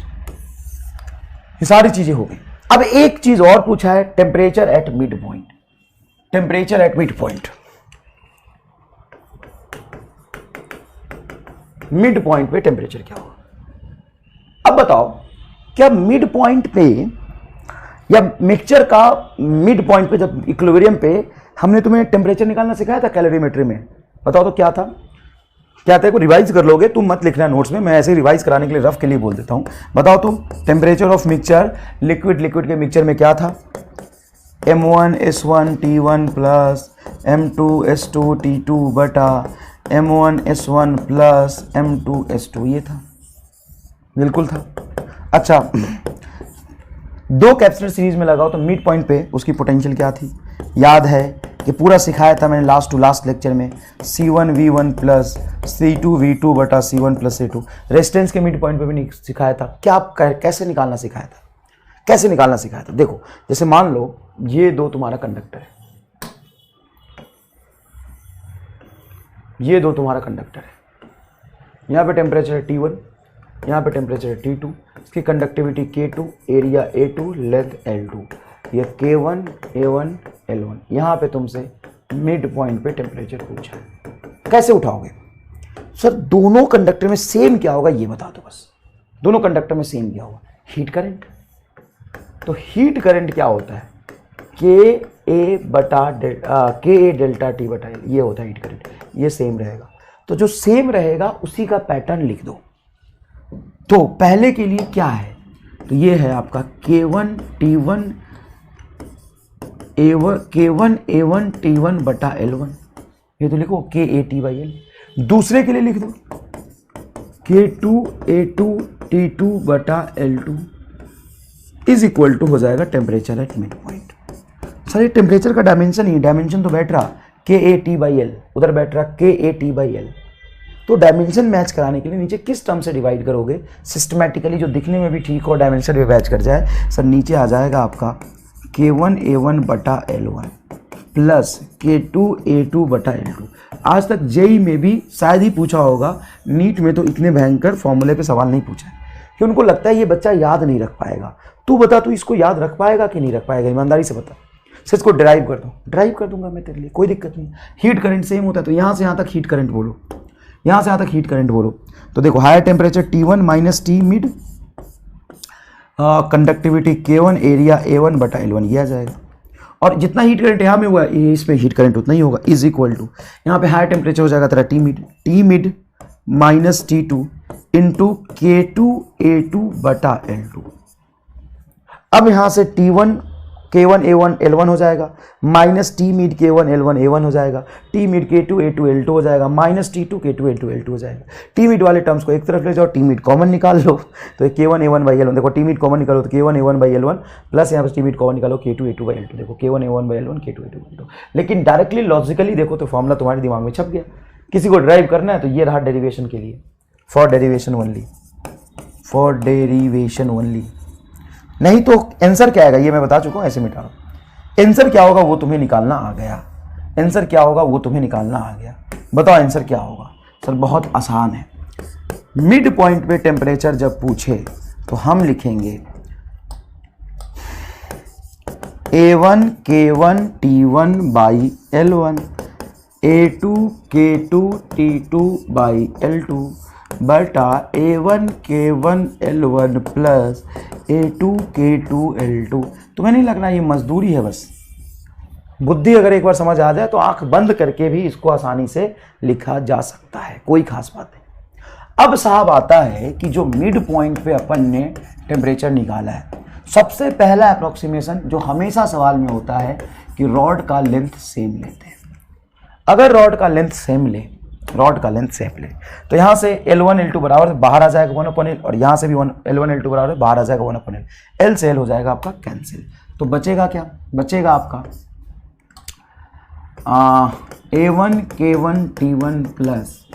ये सारी चीजें हो गई। अब एक चीज और पूछा है, temperature at mid point. Temperature at mid point, mid point पे टेम्परेचर क्या होगा? अब बताओ, क्या मिड पॉइंट पे या मिक्सचर का मिड पॉइंट पे, जब इक्विलिब्रियम पे हमने तुम्हें टेम्परेचर निकालना सिखाया था कैलोरीमेट्री में, बताओ तो क्या था? क्या था? को रिवाइज कर लोगे, तुम मत लिखना नोट्स में, मैं ऐसे रिवाइज कराने के लिए रफ के लिए बोल देता हूं। बताओ तो, टेम्परेचर ऑफ मिक्सचर, लिक्विड के मिक्सचर में क्या था? M1S1T1 प्लस M2S2T2 बटा M1S1 प्लस M2S2, ये था, बिल्कुल था। अच्छा, दो कैपेसिटर सीरीज में लगाओ तो मिड पॉइंट पे उसकी पोटेंशियल क्या थी? याद है कि पूरा सिखाया था मैंने लास्ट टू लास्ट लेक्चर में, C1V1 प्लस C2V2 बटा C1 + C2। रेजिस्टेंस के मिड पॉइंट पे भी नहीं सिखाया था क्या? आप कैसे निकालना सिखाया था? कैसे निकालना सिखाया था? देखो, जैसे मान लो ये दो तुम्हारा कंडक्टर है, ये दो तुम्हारा कंडक्टर है, यहाँ पे टेम्परेचर है T1, यहाँ पे टेम्परेचर है T2, इसकी conductivity K2, area A2, length L2, ये K1 A1 L1। यहाँ पे तुमसे मिड पॉइंट पे टेम्परेचर पूछा है, कैसे उठाओगे? सर दोनों कंडक्टर में सेम क्या होगा ये बता दो बस। दोनों कंडक्टर में सेम क्या होगा? Heat current. तो हीट करंट क्या होता है? Ka डेल्टा T बटा L, ये होता है हीट करंट। ये सेम रहेगा, तो जो सेम रहेगा उसी का पैटर्न लिख दो। तो पहले के लिए क्या है? तो ये है आपका K1 A1 T1 बटा L1, ये तो लिखो KAT/L। दूसरे के लिए लिख दो K2 A2 T2 बटा L2 इज इक्वल टू हो जाएगा temperature at mid point. Sir ये टेम्परेचर का डायमेंशन ही, डायमेंशन तो बैठ रहा KAT/L, उधर बैठ रहा KAT/L। तो डायमेंशन मैच कराने के लिए नीचे किस टर्म से डिवाइड करोगे सिस्टमैटिकली, जो दिखने में भी ठीक हो, डायमेंशन भी मैच कर जाए? सर नीचे आ जाएगा आपका K1 A1 बटा L1 प्लस K2 A2 बटा L2। आज तक जेई में भी शायद ही पूछा होगा, नीट में तो इतने भयंकर फॉर्मूले पे सवाल नहीं पूछा है कि उनको लगता है ये बच्चा याद नहीं रख पाएगा। तू बता, तू इसको याद रख पाएगा कि नहीं रख पाएगा? ईमानदारी से बता। सर इसको ड्राइव कर दो, ड्राइव कर दूंगा मैं तेरे लिए, कोई दिक्कत नहीं। हीट करंट सेम होता है, तो यहाँ से यहाँ तक हीट करंट बोलो, यहाँ से यहाँ तक हीट करंट बोलो। तो देखो, higher temperature T1 minus T mid, conductivity K1, area A1 बटा L1, ये आ जाएगा। और जितना हीट करंट यहाँ में हुआ है, इसमें हीट करंट उतना ही होगा, इज इक्वल टू यहाँ पे हायर टेम्परेचर हो जाएगा तेरा T mid minus T2 into K2 A2 बटा L2। अब यहाँ से T1 K1 A1 L1 हो जाएगा, minus T mid K1 L1 A1 हो जाएगा, T mid K2 A2 L2 हो जाएगा, minus T2 K2 L2 L2 हो जाएगा। T मिड वाले टर्म्स को एक तरफ ले जाओ, T मिड कॉमन निकाल लो, तो K1 A1/L1, देखो T मिड कॉमन निकालो तो K1 A1/L1 प्लस यहाँ पर T मिड कॉमन निकालो K2 A2/L2, देखो K1 A1/L1 K2 A2/L2। लेकिन डायरेक्टली लॉजिकली देखो तो फॉर्मूला तुम्हारे दिमाग में छप गया। किसी को ड्राइव करना है तो ये रहा डेरिवेशन के लिए, फॉर डेरिवेशन ओनली। नहीं तो आंसर क्या आएगा ये मैं बता चुका हूँ, ऐसे मिटा दो। आंसर क्या होगा वो तुम्हें निकालना आ गया, आंसर क्या होगा वो तुम्हें निकालना आ गया। बताओ आंसर क्या होगा? सर बहुत आसान है, मिड पॉइंट पे टेम्परेचर जब पूछे तो हम लिखेंगे A1 K1 T1 by L1 A2 K2 T2 by L2 बटा A1 K1 L1 plus A2 K2 L2। तुम्हें नहीं लगना ये मजदूरी है? बस बुद्धि अगर एक बार समझ आ जाए तो आंख बंद करके भी इसको आसानी से लिखा जा सकता है, कोई खास बात नहीं। अब साहब आता है कि जो मिड पॉइंट पे अपन ने टेम्परेचर निकाला है, सबसे पहला अप्रोक्सीमेशन जो हमेशा सवाल में होता है कि रॉड का लेंथ सेम लेते हैं। अगर रॉड का लेंथ सेम ले तो यहां से L1 L2 बराबर बाहर आ जाएगा 1/L और यहां से भी L1 L2 बराबर बाहर आ जाएगा 1/L। L से L हो जाएगा आपका कैंसिल। तो बचेगा क्या? बचेगा आपका A1 K1 T1 plus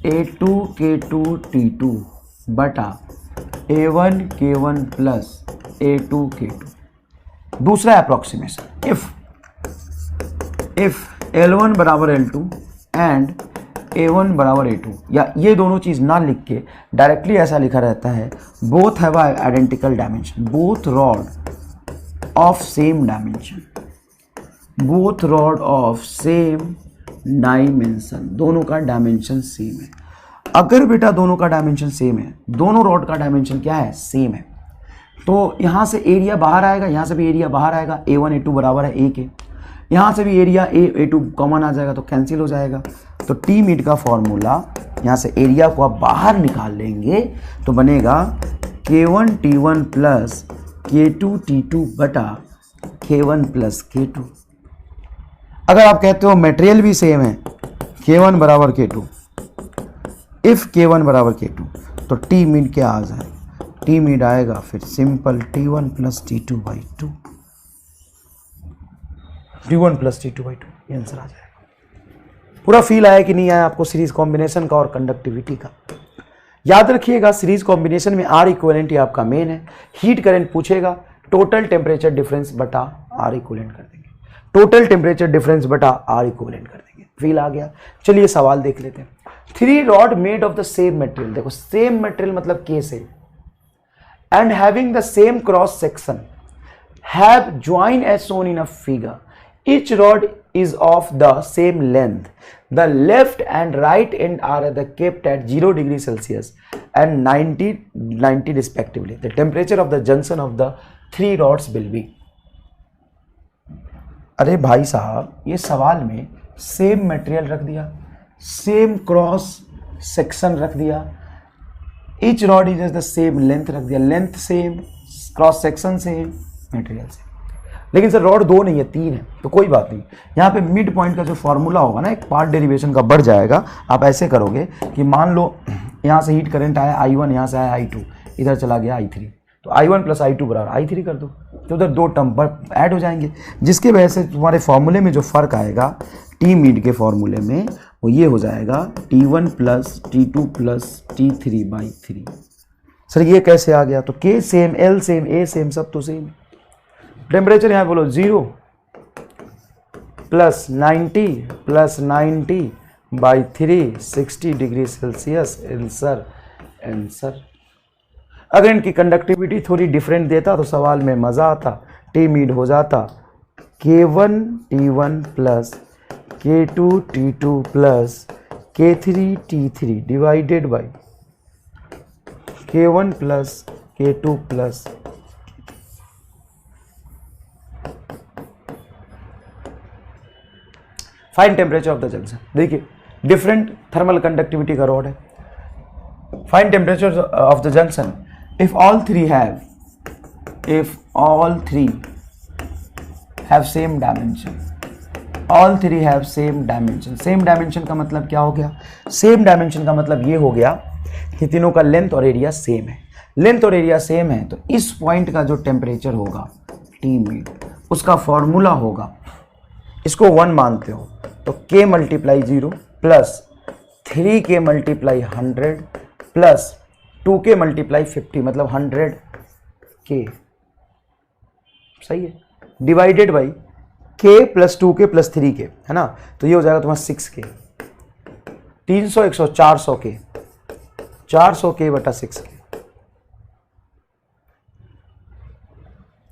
A2 K2 T2 बटा A1 K1 plus A2 K2। दूसरा अप्रोक्सीमेशन, इफ L1 बराबर L2 एंड A1 बराबर A2, या ये दोनों चीज ना लिख के डायरेक्टली ऐसा लिखा रहता है both have identical dimension, both rod of same dimension, both rod of same dimension, दोनों का डायमेंशन सेम है। अगर बेटा दोनों का डायमेंशन सेम है, दोनों रॉड का डायमेंशन क्या है? सेम है, तो यहां से एरिया बाहर आएगा, यहां से भी एरिया बाहर आएगा। A1 A2 बराबर है A के, यहां से भी एरिया A2 कॉमन आ जाएगा तो कैंसिल हो जाएगा। तो टी मिड का फॉर्मूला, यहां से एरिया को आप बाहर निकाल लेंगे तो बनेगा K1 T1 plus K2 T2 बटा K1 प्लस K2। अगर आप कहते हो मटेरियल भी सेम है, K1 बराबर K2, इफ K1 बराबर K2 तो टी मिड क्या आ जाए? टी मिड आएगा फिर simple T1 plus T2 by 2, T1 plus T2 by 2, ये आंसर आ जाएगा। पूरा फील आया कि नहीं आया आपको सीरीज कॉम्बिनेशन का और कंडक्टिविटी का? याद रखिएगा सीरीज कॉम्बिनेशन में R इक्विवेलेंट ही आपका मेन है। हीट करंट पूछेगा, टोटल टेम्परेचर डिफरेंस बटा R इक्विवेलेंट कर देंगे, टोटल टेम्परेचर डिफरेंस बटा R इक्विवेलेंट कर देंगे। फील आ गया? चलिए सवाल देख लेते हैं। 3 rod made of the same material, देखो सेम मटेरियल मतलब K से, and having the same cross section have join as shown in a figure. Each rod is of the same length. The left and right end are kept at 0 degree Celsius and 90 respectively. The temperature of the junction of the 3 rods will be. अरे भाई साहब, ये सवाल में सेम मटेरियल रख दिया, सेम क्रॉस सेक्शन रख दिया, each rod is the same length रख दिया, length same, cross section same, material same. लेकिन सर रॉड 2 नहीं है 3 है, तो कोई बात नहीं। यहाँ पे मिड पॉइंट का जो फॉर्मूला होगा ना, एक पार्ट डेरिवेशन का बढ़ जाएगा। आप ऐसे करोगे कि मान लो यहाँ से हीट करंट आया I1, यहाँ से आया I2, इधर चला गया I3, तो I1 प्लस I2 बराबर I3 कर दो, तो उधर 2 टर्म पर ऐड हो जाएंगे, जिसके वजह से तुम्हारे फॉर्मूले में जो फर्क आएगा टी मिड के फॉर्मूले में, वो ये हो जाएगा T1 plus T2 plus T3 by 3। Sir ये कैसे आ गया? तो K same, L same, A same, सब तो सेम। टेम्परेचर यहाँ बोलो 0 plus 90 by 3, 60 degree Celsius. Answer. अगर इनकी कंडक्टिविटी थोड़ी डिफरेंट देता तो सवाल में मज़ा आता, टी मिड हो जाता K1 T1 plus K2 T2 plus K3 T3 divided by K1 plus K2 plus. Find temperature of the junction. देखिए डिफरेंट थर्मल कंडक्टिविटी का रॉड है। Find temperature of the junction if all three have same dimension. All three have same dimension. Same dimension का मतलब क्या हो गया? सेम डायमेंशन का मतलब ये हो गया कि तीनों का लेंथ और एरिया सेम है। लेंथ और एरिया सेम है तो इस पॉइंट का जो टेम्परेचर होगा टी मिड, उसका फॉर्मूला होगा, इसको 1 मानते हो तो k multiply 0 plus 3k multiply 100 plus 2k multiply 50, मतलब 100k, सही है, divided by k plus 2k plus 3k, है ना, तो ये हो जाएगा तुम्हारा 6k। 300 100 400k, 400K/6K।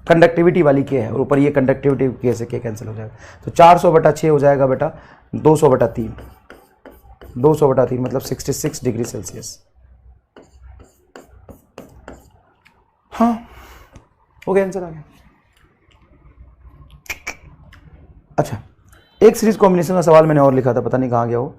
कंडक्टिविटी वाली K है और ऊपर ये कंडक्टिविटी K से K कैंसिल हो जाएगा, तो 400/6 हो जाएगा बेटा 200/3। 200/3 मतलब 66 डिग्री सेल्सियस। हाँ हो गया, आंसर आ गया। अच्छा, एक सीरीज कॉम्बिनेशन का सवाल मैंने और लिखा था, पता नहीं कहाँ गया वो।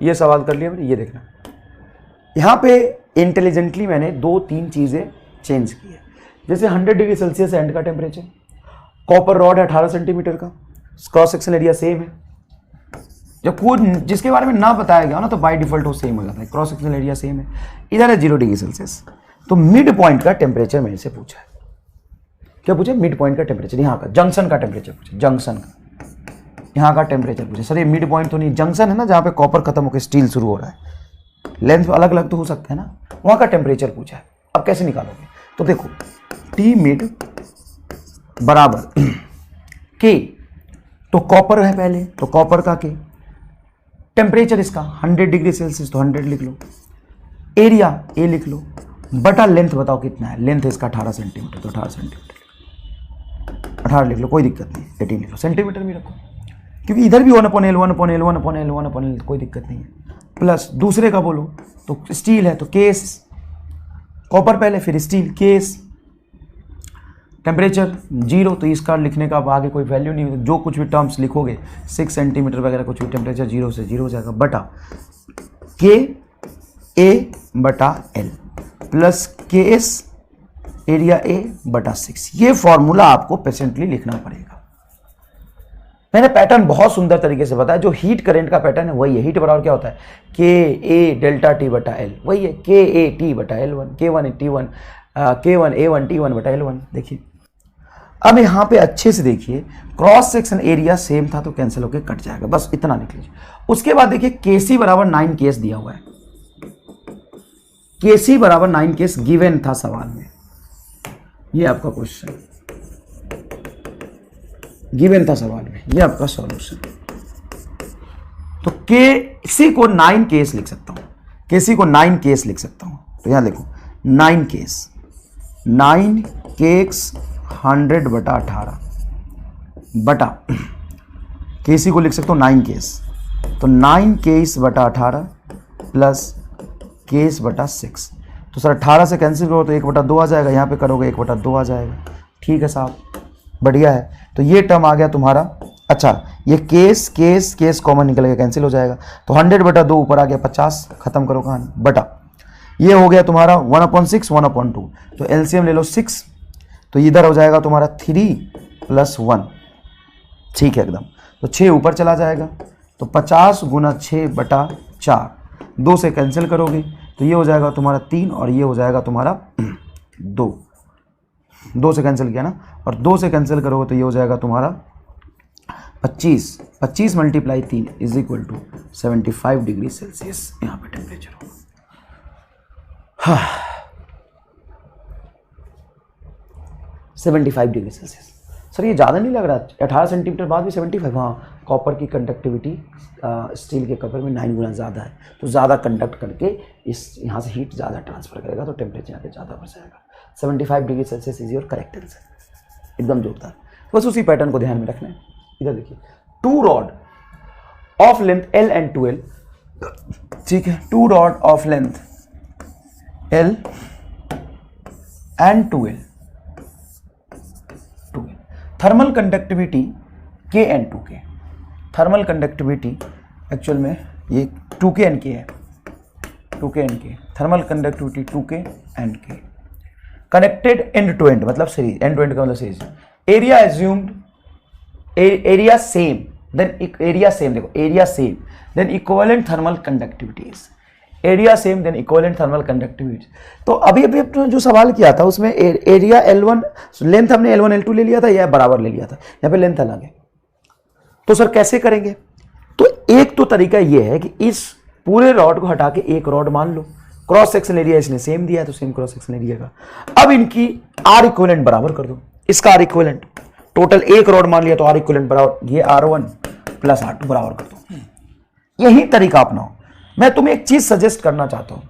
ये सवाल कर लिया मैंने। ये देखना, यहां पे इंटेलिजेंटली मैंने 2-3 चीजें चेंज की है। जैसे 100 डिग्री सेल्सियस एंड का टेम्परेचर, कॉपर रॉड है 18 सेंटीमीटर का, क्रॉस सेक्शन एरिया सेम है। जब कोई जिसके बारे में ना बताया गया ना तो बाय डिफॉल्ट वो सेम हो जाता है, क्रॉस सेक्शन एरिया सेम है। इधर है 0 डिग्री सेल्सियस, तो मिड पॉइंट का टेम्परेचर मेरे से पूछा है। क्या पूछे? मिड पॉइंट का टेम्परेचर, यहाँ का जंक्शन का टेम्परेचर पूछे, जंक्शन का यहाँ का टेम्परेचर पूछे। सर ये मिड पॉइंट तो नहीं, जंक्शन है ना जहाँ पे कॉपर खत्म होकर स्टील शुरू हो रहा है, लेंथ अलग अलग तो हो सकता है ना, वहाँ का टेम्परेचर पूछा है। अब कैसे निकालोगे? तो देखो टी मिड बराबर के, तो कॉपर है पहले, तो कॉपर का के, टेम्परेचर इसका 100 डिग्री सेल्सियस तो 100 लिख लो, एरिया ए लिख लो, बटा लेंथ बताओ कितना है। लेंथ इसका 18 सेंटीमीटर, तो 18 सेंटीमीटर 18 लिख लो, कोई दिक्कत नहीं। 18 लिख लो, सेंटीमीटर में रखो क्योंकि इधर भी 1/L 1/L 1/L 1/L कोई दिक्कत नहीं है। प्लस दूसरे का बोलो तो स्टील है तो केस, कॉपर पहले फिर स्टील, केस, टेम्परेचर 0, तो इसका लिखने का अब आगे कोई वैल्यू नहीं, जो कुछ भी टर्म्स लिखोगे 6 सेंटीमीटर वगैरह कुछ भी, टेम्परेचर 0 से 0 हो जाएगा, बटा के ए बटा एल प्लस के एस एरिया ए बटा 6। ये फॉर्मूला आपको पेशेंटली लिखना पड़ेगा। मैंने पैटर्न बहुत सुंदर तरीके से बताया, जो हीट करंट का पैटर्न है वही है। हीट बराबर क्या होता है? के ए डेल्टा टी बटा एल, वही है के ए टी बटा L1, K1 T1 K1 A1 T1 बटा L1। देखिए अब यहाँ पे अच्छे से देखिए, क्रॉस सेक्शन एरिया सेम था तो कैंसिल होकर कट जाएगा, बस इतना लिख लीजिए। उसके बाद देखिए केसी बराबर 9 केस दिया हुआ है, केसी बराबर 9 केस गिवन था सवाल में, ये आपका क्वेश्चन गिवन था सवाल में, ये आपका सॉल्यूशन। तो केसी को 9 केस लिख सकता हूं, केसी को 9 केस लिख सकता हूं, तो यहां देखो 9 केस, 9 केक्स 100/18 बटा केसी को लिख सकता हूं 9 केस, तो 9 केस बटा 18 प्लस केस बटा 6। तो सर 18 से कैंसिल करो तो 1/2 आ जाएगा, यहाँ पे करोगे 1/2 आ जाएगा। ठीक है साहब, बढ़िया है। तो ये टर्म आ गया तुम्हारा। अच्छा ये केस केस केस कॉमन निकल गया, कैंसिल हो जाएगा, तो 100/2 ऊपर आ गया 50, खत्म करो कहानी, बटा ये हो गया तुम्हारा 1/6 1/2, तो एलसीएम ले लो 6, तो इधर हो जाएगा तुम्हारा 3 + 1, ठीक है एकदम। तो 6 ऊपर चला जाएगा, तो 50 × 6/4, 2 से कैंसिल करोगे तो ये हो जाएगा तुम्हारा 3 और ये हो जाएगा तुम्हारा 2, 2 से कैंसिल किया ना, और 2 से कैंसिल करोगे तो ये हो जाएगा तुम्हारा 25 × 3 = 75 डिग्री सेल्सियस यहाँ पे टेम्परेचर होगा। हाँ 75 डिग्री सेल्सियस। सर ये ज़्यादा नहीं लग रहा? 18 सेंटीमीटर बाद भी 75? हाँ, कॉपर की कंडक्टिविटी स्टील के कॉपर में 9 गुना ज़्यादा है, तो ज़्यादा कंडक्ट करके इस यहाँ से हीट ज़्यादा ट्रांसफर करेगा, तो टेम्परेचर यहाँ पे ज़्यादा बढ़ जाएगा। 75 degree Celsius is your correct answer, एकदम जोरदार। बस उसी पैटर्न को ध्यान में रखना है। इधर देखिए 2 rod of length L and 2L, ठीक है, 2 rod of length L and 2L, thermal conductivity K and 2K, thermal conductivity actual में ये 2K and K है, 2K and K, thermal conductivity 2K and K, connected end to end मतलब सीरीज, एंड टू एंड का मतलब series. Area assumed, area same then area same, देखो area same then equivalent thermal conductivities, area same then equivalent thermal conductivities. तो अभी अभी जो सवाल किया था उसमें एरिया L1, लेंथ हमने L1 L2 ले लिया था या बराबर ले लिया था, यहाँ पे लेंथ अलग है। तो सर कैसे करेंगे? तो एक तो तरीका ये है कि इस पूरे रॉड को हटा के एक रॉड मान लो, क्रॉस सेक्शन एरिया इसने सेम दिया है तो सेम क्रॉस सेक्शन एरिया का। अब इनकी आर इक्विवेलेंट बराबर कर दो। इसका आर इक्विवेलेंट टोटल एक रॉड मान लिया तो आर इक्विवेलेंट बराबर ये R1 प्लस R2 बराबर कर दो। यही तरीका अपनाओ। मैं तुम्हें एक चीज सजेस्ट करना चाहता हूं,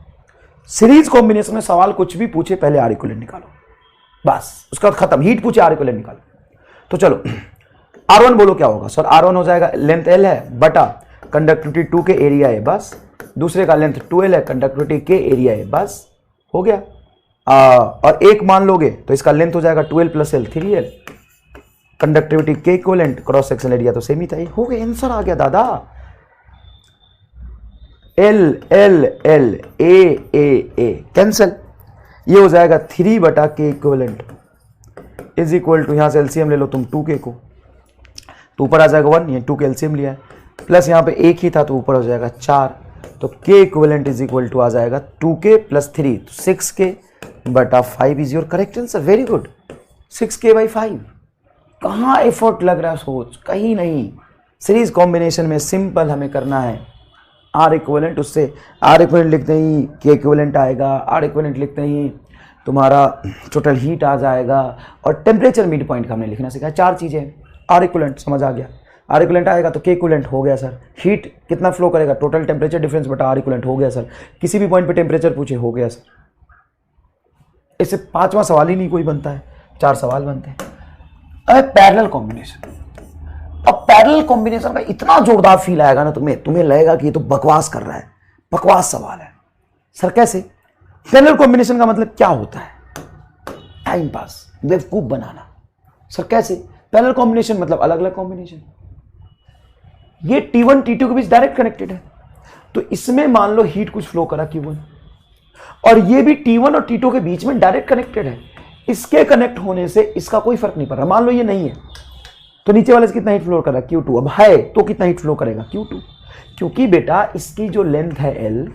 सीरीज कॉम्बिनेशन में सवाल कुछ भी पूछे पहले आर इक्विवेलेंट निकालो, बस उसका खत्म। हीट पूछे आर इक्विवेलेंट निकालो। तो चलो R1 बोलो क्या होगा सर? R1 हो जाएगा लेंथ L है बटा कंडक्टिविटी 2 के एरिया है, बस। दूसरे का लेंथ 2L है, कंडक्टिविटी के एरिया है, बस हो गया। और एक मान लोगे तो इसका लेंथ हो जाएगा 2L plus L 3L, conductivity के इक्विवेलेंट, क्रॉस सेक्शन एरिया तो सेम ही था। हो गया, आंसर आ गया दादा। L L L A cancel, ये हो जाएगा 3 बटा के इक्विवेलेंट इज इक्वल टू, यहां से एलसीएम ले लो तुम 2K को, तो ऊपर आ जाएगा 1, ये 2 के एलसीएम लिया है, प्लस यहाँ पे एक ही था तो ऊपर हो जाएगा 4, तो के इक्विवेलेंट इज इक्वल टू आ जाएगा 2K प्लस 3, तो 6K बटा 5 is your correct answer. Very good, 6K by 5। कहाँ एफर्ट लग रहा है सोच, कहीं नहीं। सीरीज कॉम्बिनेशन में सिंपल हमें करना है आर इक्विवेलेंट, उससे आर इक्विवेलेंट लिखते ही के इक्विवेलेंट आएगा, आर इक्विवेलेंट लिखते ही तुम्हारा टोटल हीट आ जाएगा, और टेम्परेचर मिड पॉइंट का हमने लिखना सीखा। 4 चीजें। आर इक्विवेलेंट समझ आ गया, आर इक्विवेलेंट आएगा तो के इक्विवेलेंट हो गया सर। हीट कितना फ्लो करेगा, टोटल टेम्परेचर डिफरेंस बटा आर इक्विवेलेंट हो गया सर। किसी भी पॉइंट पे टेम्परेचर पूछे हो गया सर। इससे 5वां सवाल ही नहीं कोई बनता है, 4 सवाल बनते हैं। अब पैरेलल कॉम्बिनेशन, अब पैरेलल कॉम्बिनेशन का इतना जोरदार फील आएगा ना तुम्हें लगेगा कि ये तो बकवास कर रहा है, बकवास सवाल है सर। कैसे? पैरेलल कॉम्बिनेशन का मतलब क्या होता है? टाइम पास, बेवकूफ बनाना। सर कैसे? पैरेलल कॉम्बिनेशन मतलब अलग अलग कॉम्बिनेशन। ये T1 T2 के बीच डायरेक्ट कनेक्टेड है, तो इसमें मान लो हीट कुछ फ्लो करा Q1, और ये भी T1 और T2 के बीच में डायरेक्ट कनेक्टेड है। इसके कनेक्ट होने से इसका कोई फर्क नहीं पड़ रहा। मान लो ये नहीं है तो नीचे वाले से कितना हीट फ्लो कर रहा है Q2, अब है तो कितना हीट फ्लो करेगा Q2, क्योंकि बेटा इसकी जो लेंथ है L,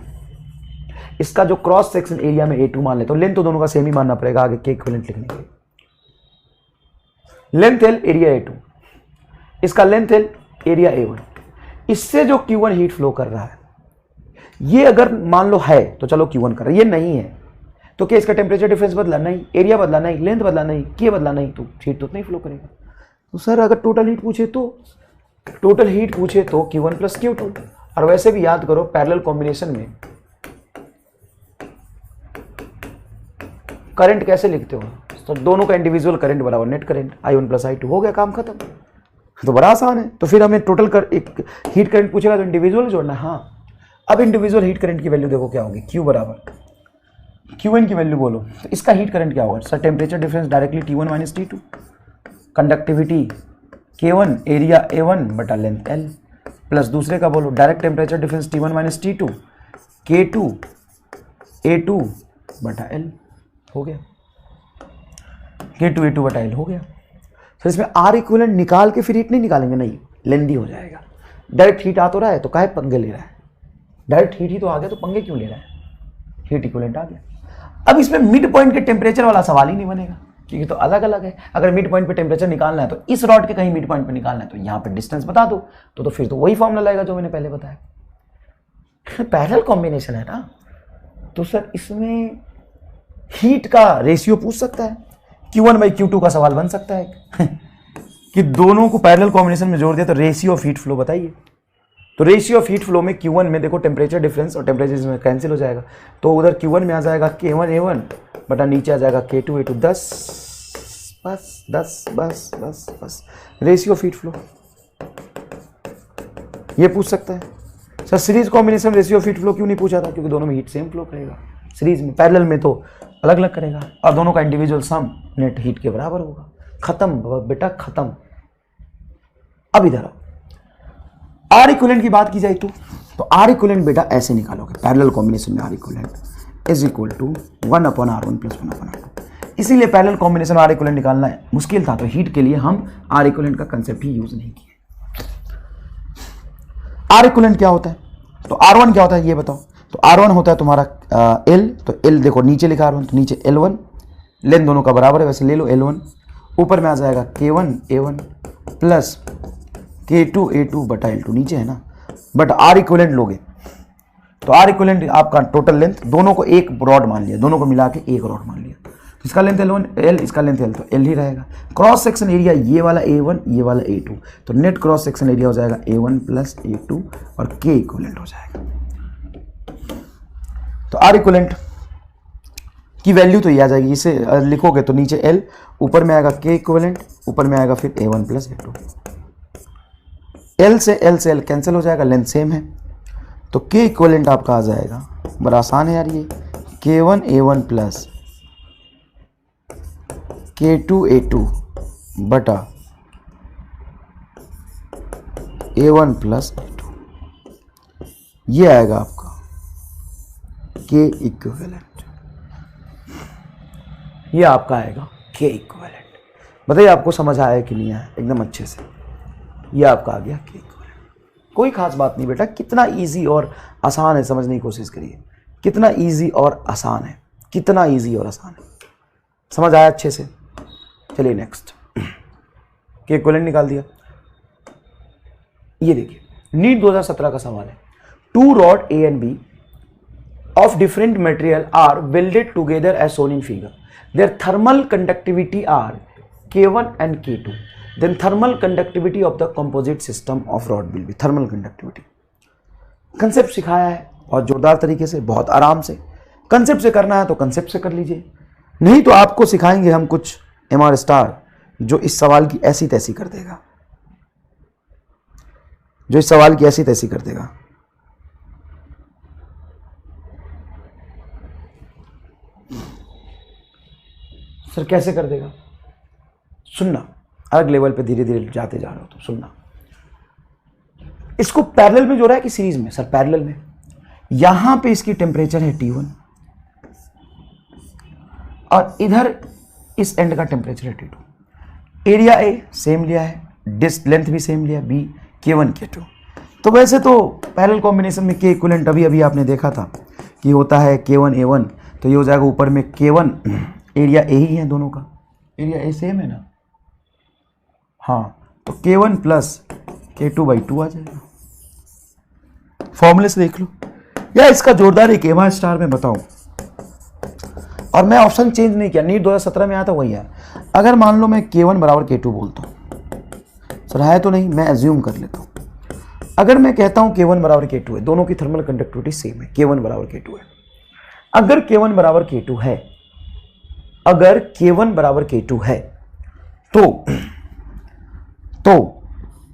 इसका जो क्रॉस सेक्शन एरिया में A2 मान ले, तो लेंथ तो दोनों का सेम ही मानना पड़ेगा आगे के इक्विवेलेंट लिखने के लिए। लेंथ L एरिया A2, इसका लेंथ L एरिया A1, इससे जो Q1 हीट फ्लो कर रहा है, ये अगर मान लो है तो चलो Q1 कर रहा है, ये नहीं है तो क्या इसका टेम्परेचर डिफरेंस बदला नहीं, एरिया बदला नहीं, लेंथ बदला नहीं, के बदला नहीं, तो हीट तो नहीं फ्लो करेगा। तो सर अगर टोटल हीट पूछे तो Q1 प्लस Q2। और वैसे भी याद करो पैरेलल कॉम्बिनेशन में करंट कैसे लिखते हो, तो दोनों का इंडिविजुअल करंट बराबर net current, I1 plus I2, हो गया काम खत्म। तो बड़ा आसान है। तो फिर हमें टोटल एक हीट करंट पूछेगा तो इंडिविजुअल जोड़ना। हाँ, अब इंडिविजुअल हीट करंट की वैल्यू देखो क्या होगी, Q बराबर Q1 की वैल्यू बोलो, तो इसका हीट करंट क्या होगा sir? Temperature difference directly T1 minus T2, conductivity K1 area A1 बटा लेंथ L, प्लस दूसरे का बोलो direct temperature difference T1 minus T2 K2 A2 बटा L, हो गया। K2 A2 बटा L हो गया। सर इसमें आर इक्विवेलेंट निकाल के फिर हीट नहीं निकालेंगे, नहीं, लेंदी हो जाएगा। डायरेक्ट हीट आ तो रहा है तो काहे पंगे ले रहा है? डायरेक्ट हीट ही तो आ गया तो पंगे क्यों ले रहा है? हीट इक्विवेलेंट आ गया। अब इसमें मिड पॉइंट के टेम्परेचर वाला सवाल ही नहीं बनेगा, क्योंकि तो अलग अलग है। अगर मिड पॉइंट पे टेम्परेचर निकालना है तो इस रॉड के कहीं मिड पॉइंट पे निकालना है तो यहाँ पे डिस्टेंस बता दो, तो फिर तो वही फॉर्मूला लगेगा जो मैंने पहले बताया। पैरेलल कॉम्बिनेशन है ना, तो सर इसमें हीट का रेशियो पूछ सकता है, Q1 बाई Q2 का सवाल बन सकता है कि दोनों को पैरेलल कॉम्बिनेशन में जोड़ दिया तो रेशियो ऑफ हीट फ्लो बताइए। तो रेशियो ऑफ हीट फ्लो में Q1 में देखो टेम्परेचर डिफरेंस और टेम्परेचर इसमें कैंसिल हो जाएगा, तो उधर Q1 में आ जाएगा K1 A1 बटा नीचे आ जाएगा K2 A2, 10 बस 10 बस बस बस रेशियो ऑफ हीट फ्लो ये पूछ सकता है। Sir series combination ratio of heat flow क्यों नहीं पूछा था? क्योंकि दोनों में हीट सेम फ्लो करेगा, सीरीज में। पैरेलल में तो अलग अलग करेगा, और दोनों का इंडिविजुअल सम नेट हीट के बराबर होगा। खत्म बेटा खत्म। अब इधर आर इक्विवेलेंट की बात की जाए तो आर इक्विवेलेंट बेटा ऐसे निकालोगे, पैरेलल कॉम्बिनेशन में R equivalent is equal to 1/R1 plus 1/R2। इसीलिए पैरेलल कॉम्बिनेशन आर इक्विवेलेंट निकालना है मुश्किल था, तो हीट के लिए हम आर इक्विवेलेंट का कंसेप्ट ही यूज नहीं किए। आर इक्विवेलेंट क्या होता है, तो R1 क्या होता है ये बताओ। तो R1 होता है तुम्हारा L, तो L देखो नीचे लिखा R1 तो नीचे L1, लेंथ दोनों का बराबर है वैसे ले लो L1, ऊपर में आ जाएगा K1 A1 plus K2 A2 बटा L2 नीचे है ना, बट आर इक्विवेलेंट लोगे तो आर इक्विवेलेंट आपका टोटल लेंथ, दोनों को एक रॉड मान लिया, दोनों को मिला के एक रॉड मान लिया, तो इसका लेंथ L, इसका लेंथ L, तो L ही रहेगा। क्रॉस सेक्शन एरिया ये वाला A1, ये वाला A2, तो नेट क्रॉस सेक्शन एरिया हो जाएगा A1 प्लस A2 और K इक्विवेलेंट हो जाएगा। तो आर इक्विवेलेंट की वैल्यू तो ये आ जाएगी, इसे लिखोगे तो नीचे L, ऊपर में आएगा K इक्विवेलेंट, ऊपर में आएगा फिर A1 प्लस A2। L से L कैंसिल हो जाएगा, लेंथ सेम है, तो K इक्विवेलेंट आपका आ जाएगा, बड़ा आसान है यार ये, K1 A1 plus K2 A2 बटा A1 प्लस A2, ये आएगा आपका K इक्विवेलेंट, ये आपका आएगा K इक्विवेलेंट। बताइए आपको समझ आया कि नहीं आया? एकदम अच्छे से, ये आपका आ गया K इक्विवेलेंट। कोई खास बात नहीं बेटा, कितना इजी और आसान है, समझने की कोशिश करिए, कितना इजी और आसान है, कितना इजी और आसान है, समझ आया अच्छे से? चलिए नेक्स्ट, K इक्विवेलेंट निकाल दिया। ये देखिए नीट 2017 का सवाल है, two rod A and B of different material are welded together as shown in figure. Their thermal conductivity are K1 and K2. Then thermal conductivity of the composite system of rod will be thermal conductivity. Concept सिखाया है बहुत जोरदार तरीके से, बहुत आराम से। कंसेप्ट से करना है तो कंसेप्ट से कर लीजिए, नहीं तो आपको सिखाएंगे हम कुछ MR स्टार जो इस सवाल की ऐसी तैसी कर देगा, जो इस सवाल की ऐसी तैसी कर देगा। सर कैसे कर देगा? सुनना, अलग लेवल पे धीरे धीरे जाते जा रहे हो तो सुनना। इसको पैरेलल में जोड़ा है कि सीरीज में? सर पैरेलल में। यहां पे इसकी टेम्परेचर है T1 और इधर इस एंड का टेम्परेचर है T2। एरिया A सेम लिया है, डिस्क लेंथ भी सेम लिया B, K1 K2। तो वैसे तो पैरेलल कॉम्बिनेशन में K इक्विवेलेंट अभी अभी आपने देखा था कि होता है K1 A1, तो ये हो जाएगा ऊपर में K1, एरिया A ही है दोनों का, एरिया A सेम है ना, हाँ, तो K1 प्लस K2/2 आ जाएगा। फॉर्मूले से देख लो, या इसका जोरदार एक MR स्टार में बताऊं, और मैं ऑप्शन चेंज नहीं किया, नीट 2017 में आया था वही है। अगर मान लो मैं K1 बराबर K2 बोलता हूं, सर है तो नहीं, मैं एज्यूम कर लेता हूं। अगर मैं कहता हूं K1 बराबर K2 है, दोनों की थर्मल कंडक्टिविटी सेम है, K1 बराबर K2 है। अगर K1 बराबर K2 है, अगर K1 बराबर K2 है तो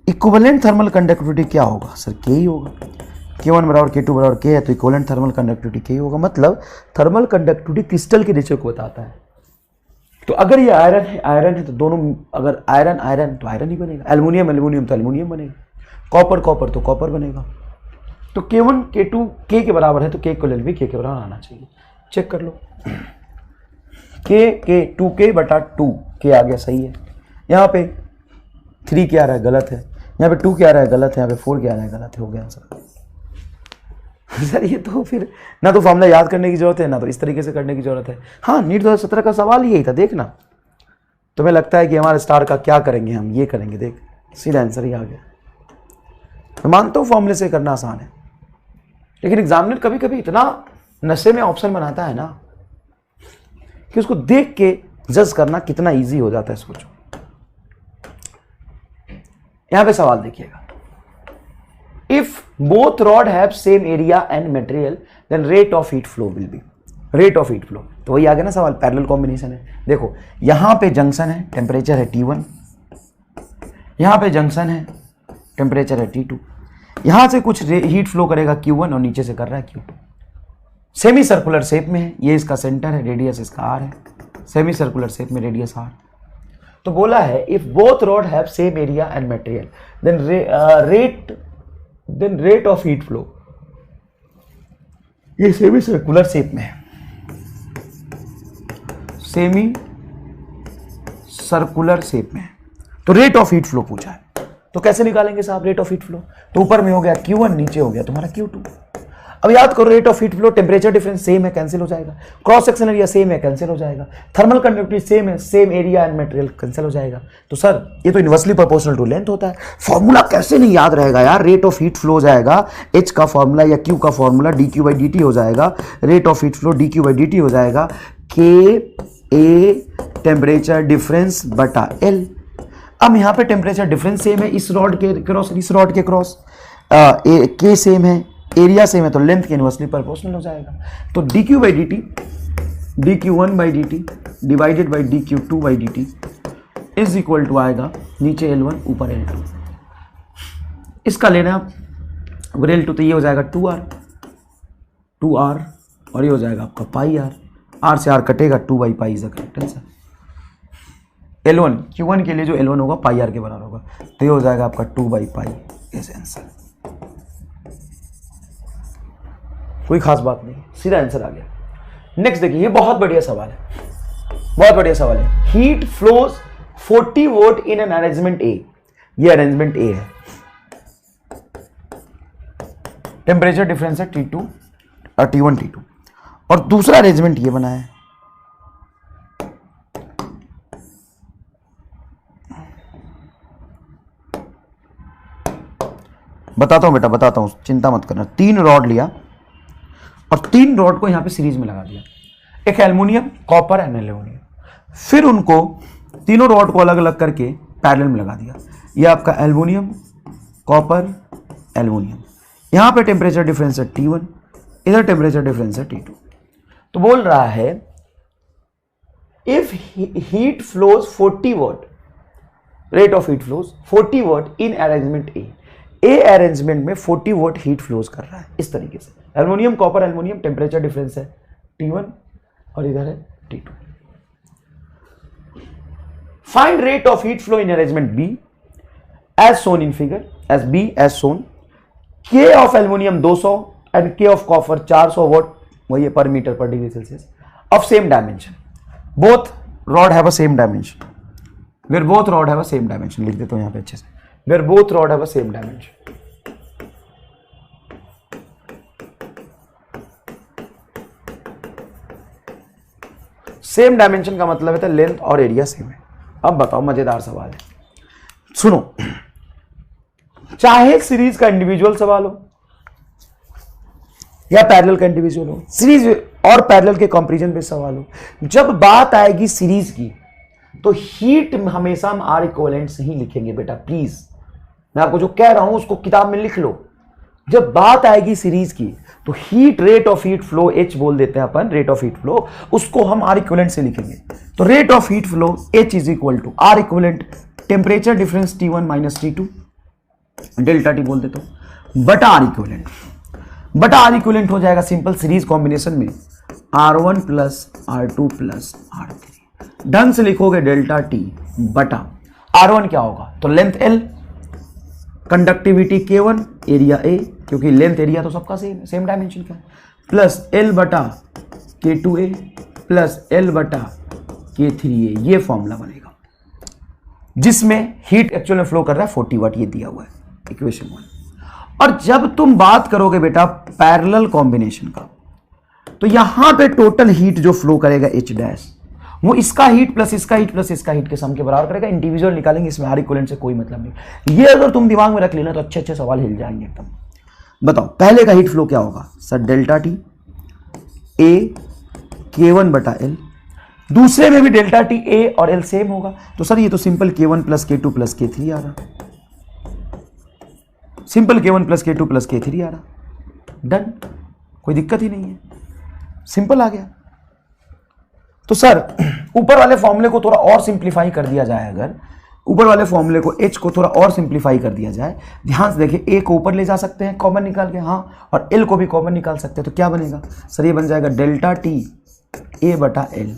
इक्विवेलेंट थर्मल कंडक्टिविटी क्या होगा? सर K ही होगा। K1 बराबर K2 बराबर K है तो इक्विवेलेंट थर्मल कंडक्टिविटी K होगा। मतलब थर्मल कंडक्टिविटी क्रिस्टल के नेचर को बताता है। तो अगर ये आयरन है तो दोनों, अगर आयरन तो आयरन ही बनेगा, एल्युमिनियम तो एल्युमिनियम बनेगा, कॉपर तो कॉपर बनेगा। तो K1 K2 K के बराबर है तो K इक्विवेलेंट भी K के बराबर आना चाहिए। चेक कर लो, K 2K बटा 2 K आ गया, सही है। यहाँ पे 3 क्या आ रहा है? गलत है। यहाँ पे 2 क्या आ रहा है? गलत है। यहाँ पे 4 क्या आ रहा है? गलत है। हो गया आंसर। सर ये तो फिर ना तो फॉर्मूला याद करने की जरूरत है, ना तो इस तरीके से करने की जरूरत है। हाँ, नीट 2017 का सवाल यही था, देखना। तुम्हें लगता है कि हमारे स्टार का क्या करेंगे हम, ये करेंगे, देख सीधा आंसर ही आ गया। मैं मानता हूँ फॉर्मूले से करना आसान है, लेकिन एग्जामिनर कभी कभी इतना नशे में ऑप्शन बनाता है ना कि उसको देख के जज करना कितना इजी हो जाता है। सोचो, यहां पे सवाल देखिएगा, if both rod have same area and material then rate of heat flow will be. Rate of heat flow, तो वही आ गया ना सवाल, पैरेलल कॉम्बिनेशन है। देखो यहां पे जंक्शन है, टेम्परेचर है T1, यहां पे जंक्शन है, टेम्परेचर है T2, यहां से कुछ हीट फ्लो करेगा Q1 और नीचे से कर रहा है Q2। सेमी सर्कुलर शेप में है, ये इसका सेंटर है, रेडियस इसका R है, सेमी सर्कुलर शेप में रेडियस R। तो बोला है if both rod have same area and material then rate of heat flow, ये सेमी सर्कुलर शेप में है, सेमी सर्कुलर शेप में है, तो रेट ऑफ हीट फ्लो पूछा है। तो कैसे निकालेंगे साहब रेट ऑफ हीट फ्लो? तो ऊपर में हो गया Q1, नीचे हो गया तुम्हारा Q2। अब याद करो, rate of heat flow, temperature difference same है, कैंसिल हो जाएगा। क्रॉस सेक्शन एरिया सेम है, कैंसिल हो जाएगा। थर्मल कंडक्टिविटी सेम है, same area and material, cancel हो जाएगा। तो सर ये तो इनवर्सली प्रोपोर्शनल टू लेंथ होता है। फॉर्मूला कैसे नहीं याद रहेगा यार? रेट ऑफ हीट फ्लो हो जाएगा H का फॉर्मूला या Q का फॉर्मूला dQ/dt हो जाएगा। Rate of heat flow dQ/dt हो जाएगा KA टेम्परेचर डिफरेंस बटा L। अब यहां पे टेम्परेचर डिफरेंस सेम है, इस रॉड के क्रॉस इस रॉड के क्रॉस, K सेम है, एरिया सेम है, तो लेंथ के इनवर्सली प्रोपोर्शनल हो जाएगा। तो dQ/dt dQ1/dt divided by dQ2/dt is equal to आएगा नीचे L1 ऊपर L2। इसका लेना अगर L2 तो ये हो जाएगा 2R और ये हो जाएगा आपका पाई R से R कटेगा, 2/π is the correct answer. L1 Q1 के लिए जो L1 होगा पाई R के बराबर होगा, तो ये हो जाएगा आपका 2/π इज आंसर। कोई खास बात नहीं, सीधा आंसर आ गया। नेक्स्ट देखिए, ये बहुत बढ़िया सवाल है, बहुत बढ़िया सवाल है। Heat flows 40 volt in an arrangement A. ये अरेंजमेंट ए है, टेम्परेचर डिफरेंस है T2 और T1 T2, और दूसरा अरेंजमेंट ये बना है। बताता हूं बेटा, बताता हूं, चिंता मत करना। 3 रॉड लिया और 3 रॉड को यहां पे सीरीज में लगा दिया, एक एल्युमिनियम, कॉपर एंड एल्युमिनियम। फिर उनको तीनों रॉड को अलग अलग करके पैरेलल में लगा दिया। ये आपका एल्युमिनियम, कॉपर, एल्युमिनियम। यहां पे टेम्परेचर डिफरेंस है T1, इधर टेम्परेचर डिफरेंस है T2। तो बोल रहा है if heat flows 40 what, rate of heat flows 40 what in arrangement A arrangement में 40 वोल्ट हीट फ्लोज कर रहा है इस तरीके से। Aluminium, copper, aluminium, temperature difference है T1 और इधर है T2। Find rate of heat flow in arrangement B as shown in figure, as B as shown. K of aluminium 200 and K of copper 400 volt, वही per metre per degree Celsius, of same dimension. Both rod have a same dimension, where both rod have a same dimension. लिख देता हूं यहां पे अच्छे से, where both rod have a same dimension। Same dimension का मतलब है लेंथ और एरिया सेम है। अब बताओ, मजेदार सवाल है, सुनो। चाहे सीरीज का इंडिविजुअल सवाल हो या पैरेलल का इंडिविजुअल हो, सीरीज और पैरेलल के कंपैरिजन पे सवाल हो, जब बात आएगी सीरीज की तो हीट हमेशा हम आर इक्विवेलेंट से ही लिखेंगे बेटा, प्लीज। मैं आपको जो कह रहा हूं उसको किताब में लिख लो। जब बात आएगी सीरीज की तो heat, rate of heat flow H बोल देते हैं अपन, रेट ऑफ हीट फ्लो, उसको हम आर इक्विवेलेंट से लिखेंगे। तो rate of heat flow H is equal to R equivalent temperature difference T1 minus T2 delta T बोल देता हूं, बटा आर इक्विवेलेंट। बटा आर इक्विवेलेंट हो जाएगा सिंपल सीरीज कॉम्बिनेशन में R1 plus R2 plus R3। ढंग से लिखोगे डेल्टा T बटा R1 क्या होगा, तो length L, conductivity K1, area A, क्योंकि लेंथ एरिया तो सबका सेम है, सेम डायमेंशन का, प्लस L बटा K2A प्लस L बटा K3A। ये फॉर्मूला बनेगा जिसमें हीट एक्चुअल में फ्लो कर रहा है 40 वाट, ये दिया हुआ है इक्वेशन 1। और जब तुम बात करोगे बेटा पैरेलल कॉम्बिनेशन का, तो यहां पे टोटल हीट जो फ्लो करेगा H डैश, वो इसका हीट प्लस इसका हीट प्लस इसका हीट के सम के बराबर करेगा। इंडिविजुअल निकालेंगे, इसमें आर इक्विवेलेंट से कोई मतलब नहीं। ये अगर तुम दिमाग में रख लेना तो अच्छे अच्छे सवाल हिल जाएंगे एकदम। बताओ पहले का हीट फ्लो क्या होगा sir, delta T A K1 बटा L। दूसरे में भी डेल्टा T A और L सेम होगा, तो सर ये तो simple K1 plus K2 plus K3 आ रहा, simple K1 plus K2 plus K3 आ रहा। डन, कोई दिक्कत ही नहीं है, सिंपल आ गया। तो सर ऊपर वाले फॉर्मूले को थोड़ा और सिंप्लीफाई कर दिया जाए, अगर ऊपर वाले फॉर्मूले को H को थोड़ा और सिंप्लीफाई कर दिया जाए, ध्यान से देखिए, A को ऊपर ले जा सकते हैं कॉमन निकाल के, हाँ, और L को भी कॉमन निकाल सकते हैं, तो क्या बनेगा सर, ये बन जाएगा डेल्टा T A बटा L।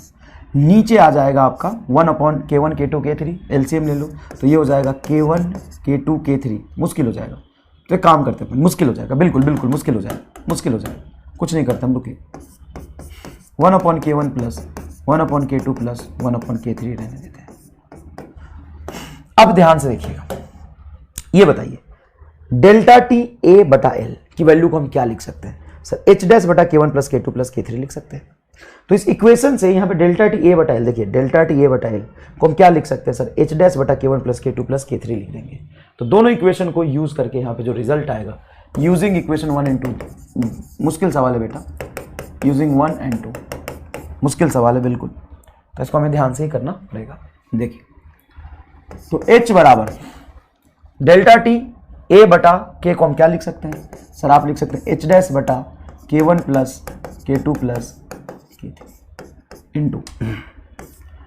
नीचे आ जाएगा आपका 1 upon K1 K2 K3, LCM ले लो, तो ये हो जाएगा K1 K2 K3। मुश्किल हो जाएगा तो एक काम करते हैं, मुश्किल हो जाएगा, बिल्कुल बिल्कुल मुश्किल हो जाएगा, मुश्किल हो जाएगा, कुछ नहीं करते हम, रुके 1 upon K1 plus 1 upon K2 plus 1 upon K3 रहने देते हैं। अब ध्यान से देखिएगा, ये बताइए डेल्टा T A बटा L की वैल्यू को हम क्या लिख सकते हैं। सर एच डैश बटा के वन प्लस के टू प्लस के थ्री लिख सकते हैं। तो इस इक्वेशन से यहाँ पे डेल्टा टी ए बटा एल, देखिए डेल्टा टी ए बटा एल को हम क्या लिख सकते हैं सर, एच डैश बटा के वन प्लस के टू प्लस के थ्री लिख देंगे। तो दोनों इक्वेशन को यूज करके यहाँ पे जो रिजल्ट आएगा यूजिंग इक्वेशन 1 एंड 2, मुश्किल सवाल है बेटा, यूजिंग 1 एंड 2 मुश्किल सवाल है बिल्कुल, तो इसको हमें ध्यान से ही करना पड़ेगा। देखिए तो h बराबर डेल्टा टी ए बटा के को हम क्या लिख सकते हैं सर, आप लिख सकते हैं एच डैश बटा के वन प्लस के टू प्लस के थ्री इंटू,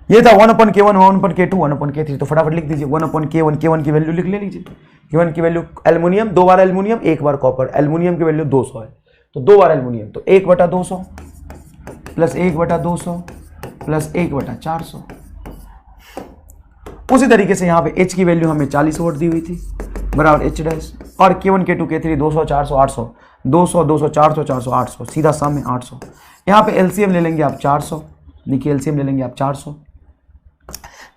ये था 1 अपन के वन, 1 अपन के टू, 1 अपन के थ्री। तो फटाफट लिख दीजिए 1 अपन के वन की वैल्यू लिख ले लीजिए। के वन की वैल्यू एल्युमिनियम, 2 बार एल्युमिनियम 1 बार कॉपर, एल्युमिनियम की वैल्यू 200 है तो 2 बार एल्युमिनियम, तो 1/200 प्लस 1/200 प्लस 1/400। उसी तरीके से यहाँ पे h की वैल्यू हमें 40 वोल्ट दी हुई थी बराबर h डैश, और k1 k2 k3 200 400 800, 200 200 400 400 800, सीधा सम में 800। यहाँ पे एलसीएम ले लेंगे आप 400, देखिए एलसीएम ले लेंगे आप 400।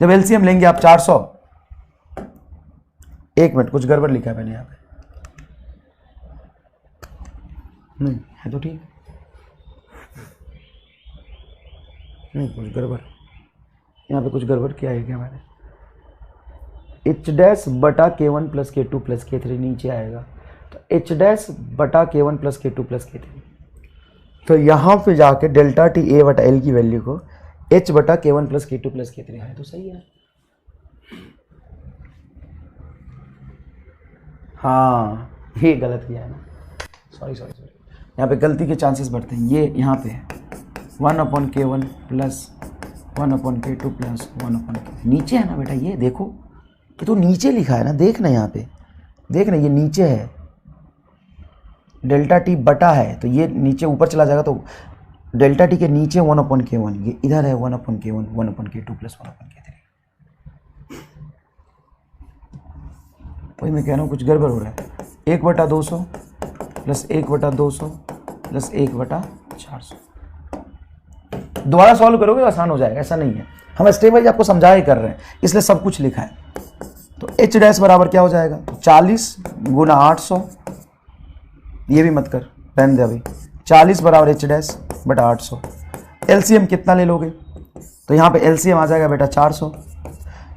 जब एलसीएम लेंगे आप 400, एक मिनट कुछ गड़बड़ लिखा है मैंने यहाँ पे, नहीं है तो ठीक, नहीं कुछ गड़बड़, यहाँ पे कुछ गड़बड़ किया है क्या मैंने, एच डैश बटा के वन प्लस के टू प्लस के थ्री नीचे आएगा, तो एच डैश बटा के वन प्लस के टू प्लस के थ्री, तो यहाँ पे जाके डेल्टा टी ए बटा एल की वैल्यू को एच बटा के वन प्लस के टू प्लस के थ्री है, तो सही है। हाँ ये गलत किया है ना, सॉरी, यहाँ पे गलती के चांसेस बढ़ते हैं। ये यहाँ पे है 1 अपन के वन प्लस 1 अपन के टू प्लस 1 अपन के, नीचे है ना बेटा, ये देखो ये तो नीचे लिखा है ना, देखना यहाँ पे, देखना ये नीचे है, डेल्टा टी बटा है तो ये नीचे ऊपर चला जाएगा, तो डेल्टा टी के नीचे 1 अपन के वन, ये इधर है 1 अपन के वन 1 अपन के टू प्लस 1 अपन के थ्री। वही मैं कह रहा हूँ कुछ गड़बड़ हो रहा है। 1/200 प्लस 1/200 प्लस 1/400, दोबारा सॉल्व करोगे आसान हो जाएगा, ऐसा नहीं है, हम स्टेप वाइज आपको समझा ही कर रहे हैं इसलिए सब कुछ लिखा है। तो एच डैश बराबर क्या हो जाएगा 40 गुना 800, ये भी मत कर रहने दे अभी, 40 बराबर एच डैश बटा 800। एलसीएम कितना ले लोगे, तो यहाँ पे एलसीएम आ जाएगा बेटा 400,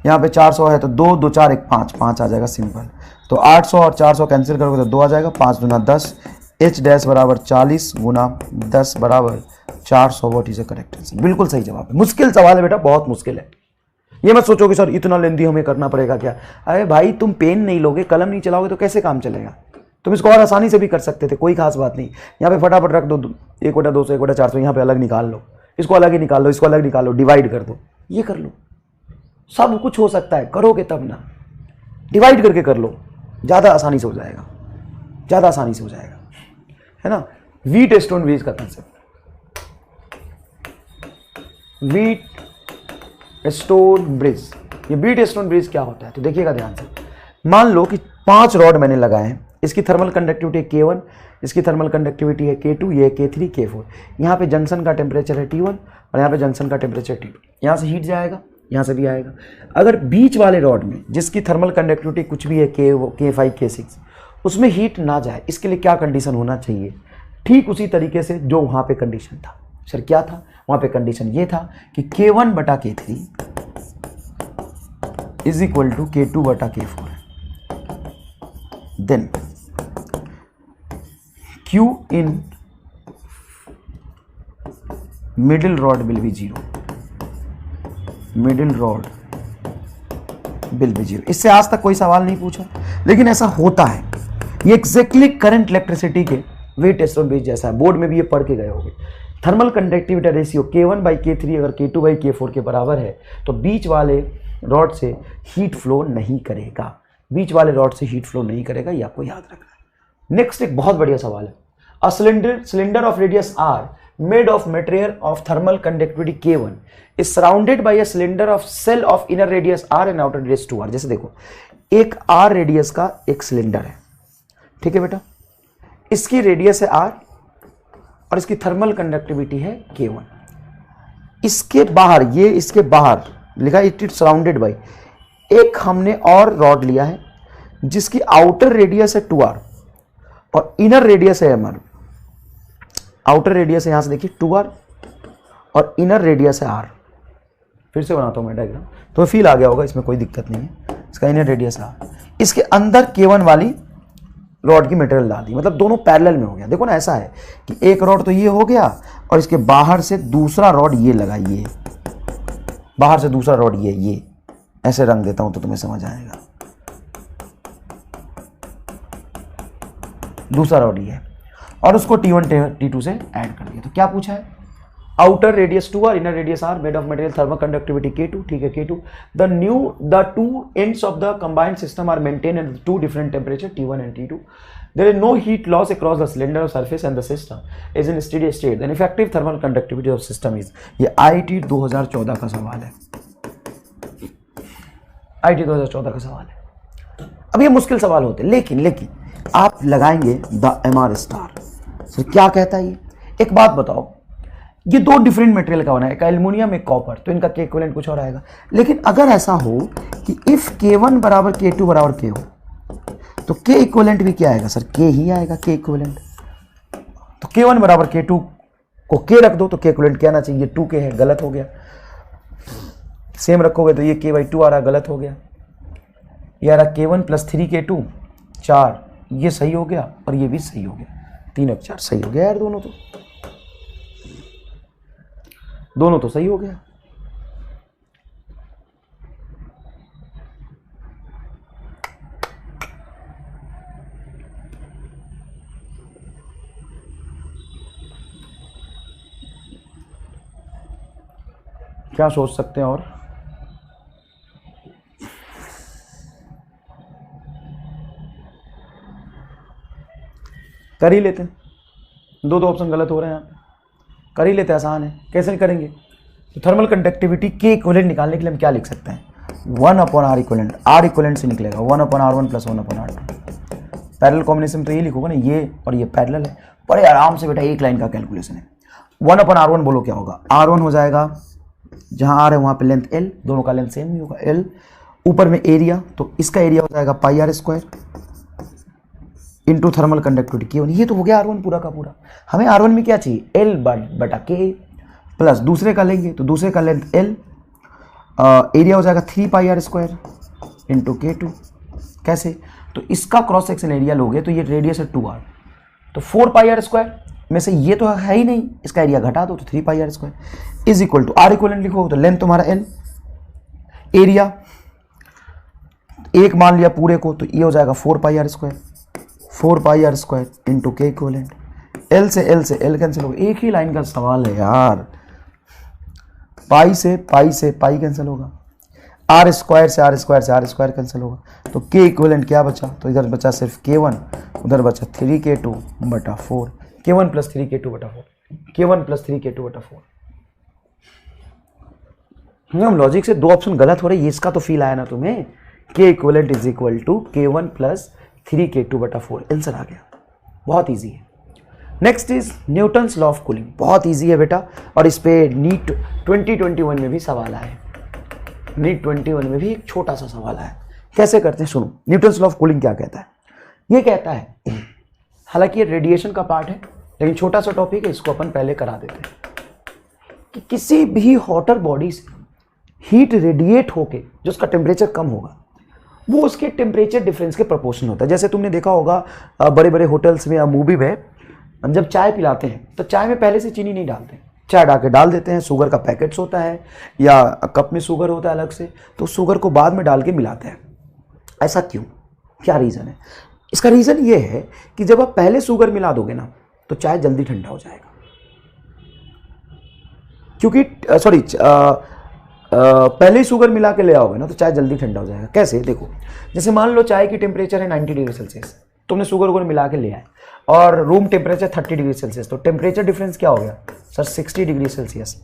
यहाँ पे 400 है तो 2 2 4 1 5 5 आ जाएगा सिंपल, तो 800 और 400 कैंसिल करोगे तो 2 आ जाएगा, 5 दूना 10, एच डैश बराबर 40 गुना 10 बराबर 400, what is the correct answer. बिल्कुल सही जवाब है। मुश्किल सवाल है बेटा, बहुत मुश्किल है, ये मत सोचो कि सर इतना लेंदी हमें करना पड़ेगा क्या। अरे भाई तुम पेन नहीं लोगे, कलम नहीं चलाओगे तो कैसे काम चलेगा, तुम इसको और आसानी से भी कर सकते थे, कोई खास बात नहीं। यहाँ पे फटाफट रख दो 1/200 1/400, यहाँ पे अलग निकाल लो, इसको अलग ही निकाल लो, इसको अलग निकाल लो, डिवाइड कर दो, ये कर लो, सब कुछ हो सकता है, करोगे तब ना, डिवाइड करके कर लो, ज़्यादा आसानी से हो जाएगा, ज़्यादा आसानी से हो जाएगा, है ना। व्हीट स्टोन ब्रिज का कंसेप्ट, व्हीट स्टोन ब्रिज, ये व्हीट स्टोन ब्रिज क्या होता है तो देखिएगा ध्यान से। मान लो कि 5 रॉड मैंने लगाए हैं, इसकी थर्मल कंडक्टिविटी है K1, इसकी थर्मल कंडक्टिविटी है K2, ये K3 K4, यहाँ पे जंक्शन का टेम्परेचर है T1 और यहाँ पे जंक्शन का टेम्परेचर T2, यहाँ से हीट जाएगा, यहाँ से भी आएगा। अगर बीच वाले रॉड में जिसकी थर्मल कंडक्टिविटी कुछ भी है K5 K6, उसमें हीट ना जाए, इसके लिए क्या कंडीशन होना चाहिए, ठीक उसी तरीके से जो वहाँ पे कंडीशन था। सर क्या था वहाँ पे कंडीशन, ये था कि K1 बटा K3 is equal to K2 बटा K4, then Q in middle rod will be 0, middle rod will be 0। इससे आज तक कोई सवाल नहीं पूछा, लेकिन ऐसा होता है, ये एग्जैक्टली करंट इलेक्ट्रिसिटी के व्हीट स्टोन ब्रिज जैसा है, बोर्ड में भी ये पढ़ के गए होंगे। थर्मल कंडक्टिविटी रेशियो K1/K3 अगर K2/K4 के बराबर है तो बीच वाले रॉड से हीट फ्लो नहीं करेगा, बीच वाले रॉड से हीट फ्लो नहीं करेगा, ये आपको याद रखना है। नेक्स्ट एक बहुत बढ़िया सवाल है, a cylinder of radius R made of material of thermal conductivity K1 is surrounded by a cylinder of cell of inner radius R and outer radius 2R। जैसे देखो एक R रेडियस का एक सिलेंडर है, ठीक है बेटा, इसकी रेडियस है R और इसकी थर्मल कंडक्टिविटी है K1। इसके बाहर, ये इसके बाहर लिखा इट इज सराउंडेड बाई, एक हमने और रॉड लिया है जिसकी आउटर रेडियस है 2R और इनर रेडियस है MR। आउटर रेडियस है यहां से देखिए 2r और इनर रेडियस है r। फिर से बनाता हूं मैं डायग्राम, तो फील आ गया होगा, इसमें कोई दिक्कत नहीं है। इसका इनर रेडियस r, इसके अंदर K1 वाली रॉड की मटेरियल डाल दी, मतलब दोनों पैरेलल में हो गया। देखो ना ऐसा है कि एक रॉड तो ये हो गया और इसके बाहर से दूसरा रॉड ये लगा, ये बाहर से दूसरा रॉड ये ऐसे रंग देता हूं तो तुम्हें समझ आएगा। दूसरा रॉड ये और उसको T1 T2 से ऐड कर दिया। तो क्या पूछा है? Outer radius 2r, inner radius r, made of material thermal conductivity K2, ठीक है K2। The two ends of the combined system are maintained at two different temperature T1 and T2. There is no heat loss across the cylinder surface and the system is in steady state. Then effective thermal conductivity of system is, ये IIT 2014 का सवाल है, IIT 2014 का सवाल है। अब ये मुश्किल सवाल होते हैं, लेकिन आप लगाएंगे द MR स्टार। सर क्या कहता है ये? एक बात बताओ, ये दो डिफरेंट मटेरियल का बना है, एक एल्युमिनियम एक कॉपर, तो इनका के इक्विवेलेंट कुछ और आएगा। लेकिन अगर ऐसा हो कि इफ K1 बराबर K2 बराबर K हो, तो के इक्विवेलेंट भी क्या आएगा? सर के ही आएगा, के इक्विवेलेंट। तो K1 बराबर K2 को के रख दो तो के इक्विवेलेंट क्या आना चाहिए? 2K है, गलत हो गया। सेम रखोगे तो ये K/2 आ रहा, गलत हो गया। ये आ रहा K1 + 3K2 4, ये सही हो गया और ये भी सही हो गया, 3 और 4 सही हो गया यार, दोनों तो सही हो गया। क्या सोच सकते हैं और? कर ही लेते हैं, दो ऑप्शन गलत हो रहे हैं यहाँ पे, कर ही लेते हैं, आसान है। कैसे करेंगे? तो थर्मल कंडक्टिविटी के इक्विवेलेंट निकालने के लिए हम क्या लिख सकते हैं? 1/r इक्विवेलेंट, r इक्विवेलेंट से निकलेगा 1/r1 + 1/r2। पैरेलल कॉम्बिनेशन तो ये लिखोगे ना, ये और ये पैरेलल है, बड़े आराम से बेटा एक लाइन का कैलकुलेशन है। 1/r1 बोलो क्या होगा? r1 हो जाएगा, जहां r है वहां पे लेंथ l, दोनों का लेंथ सेम ही होगा l, ऊपर में एरिया, तो इसका एरिया हो जाएगा πr² into thermal conductivity K1। ये तो हो गया R1 पूरा का पूरा। हमें R1 में क्या चाहिए? L/K प्लस दूसरे का लेंगे तो दूसरे का लेंथ L, एरिया हो जाएगा 3πr² इंटू K2। कैसे? तो इसका क्रॉस सेक्शन एरिया लोगे तो ये रेडियस है 2r, तो 4πr² में से ये तो है ही नहीं, इसका एरिया घटा दो तो 3πr² is equal to r equivalent लिखो तो लेंथ तुम्हारा L, एरिया एक मान लिया पूरे को तो ये हो जाएगा 4πr² इंटू के इक्वलेंट। L से L कैंसिल होगा, एक ही लाइन का सवाल है यार। पाई से पाई कैंसिल होगा, r² से r² कैंसिल होगा, तो के इक्वलेंट क्या बचा? तो इधर बचा सिर्फ K1, उधर बचा 3K2/4, K1 + 3K2/4, K1 + 3K2/4। हम लॉजिक से दो ऑप्शन गलत हो रहे, इसका तो फील आया ना तुम्हें? K equivalent is equal to K1 + 3K2/4, answer आ गया। बहुत इजी है। Next is Newton's law of cooling, बहुत इजी है बेटा, और इस पे नीट 2021 में भी सवाल आए, नीट 21 में भी एक छोटा सा सवाल आया। कैसे करते हैं सुनो। न्यूटन्स लॉ ऑफ कूलिंग क्या कहता है? ये कहता है, हालांकि ये रेडिएशन का पार्ट है लेकिन छोटा सा टॉपिक है, इसको अपन पहले करा देते हैं, कि किसी भी हॉटर बॉडी से हीट रेडिएट होके जो उसका टेम्परेचर कम होगा वो उसके टेम्परेचर डिफरेंस के प्रोपोर्शन होता है। जैसे तुमने देखा होगा बड़े बड़े होटल्स में या मूवी में जब चाय पिलाते हैं तो चाय में पहले से चीनी नहीं डालते, चाय डाल देते हैं, शुगर का पैकेट्स होता है या कप में शुगर होता है अलग से, तो शुगर को बाद में डाल के मिलाते हैं। ऐसा क्यों? क्या रीज़न है? इसका रीज़न ये है कि जब आप पहले शुगर मिला दोगे ना तो चाय जल्दी ठंडा हो जाएगा, क्योंकि पहले ही शुगर मिला के ले आओगे ना तो चाय जल्दी ठंडा हो जाएगा। कैसे? देखो, जैसे मान लो चाय की टेम्परेचर है 90 डिग्री सेल्सियस, तुमने शुगर वगैरह मिला के ले आए और रूम टेम्परेचर 30 डिग्री सेल्सियस, तो टेम्परेचर डिफरेंस क्या हो गया सर? 60 degree Celsius.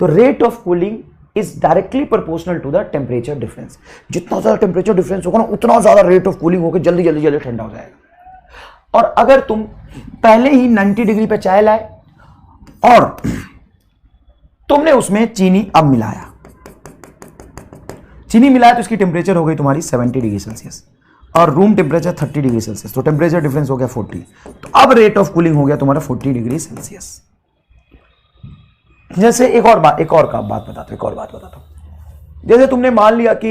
तो rate of cooling is directly proportional to the temperature difference. जितना ज़्यादा टेम्परेचर डिफरेंस होगा ना उतना ज़्यादा रेट ऑफ कूलिंग होकर जल्दी जल्दी ठंडा हो जाएगा। और अगर तुम पहले ही 90 डिग्री पे चाय लाए और तुमने उसमें चीनी अब मिलाया, चीनी मिलाया तो इसकी टेम्परेचर हो गई तुम्हारी 70 डिग्री सेल्सियस, और रूम टेम्परेचर 30 डिग्री सेल्सियस, तो टेम्परेचर डिफरेंस हो गया 40। तो अब रेट ऑफ कूलिंग हो गया तुम्हारा 40 डिग्री सेल्सियस। जैसे एक और बात बताता हूं। जैसे तुमने मान लिया कि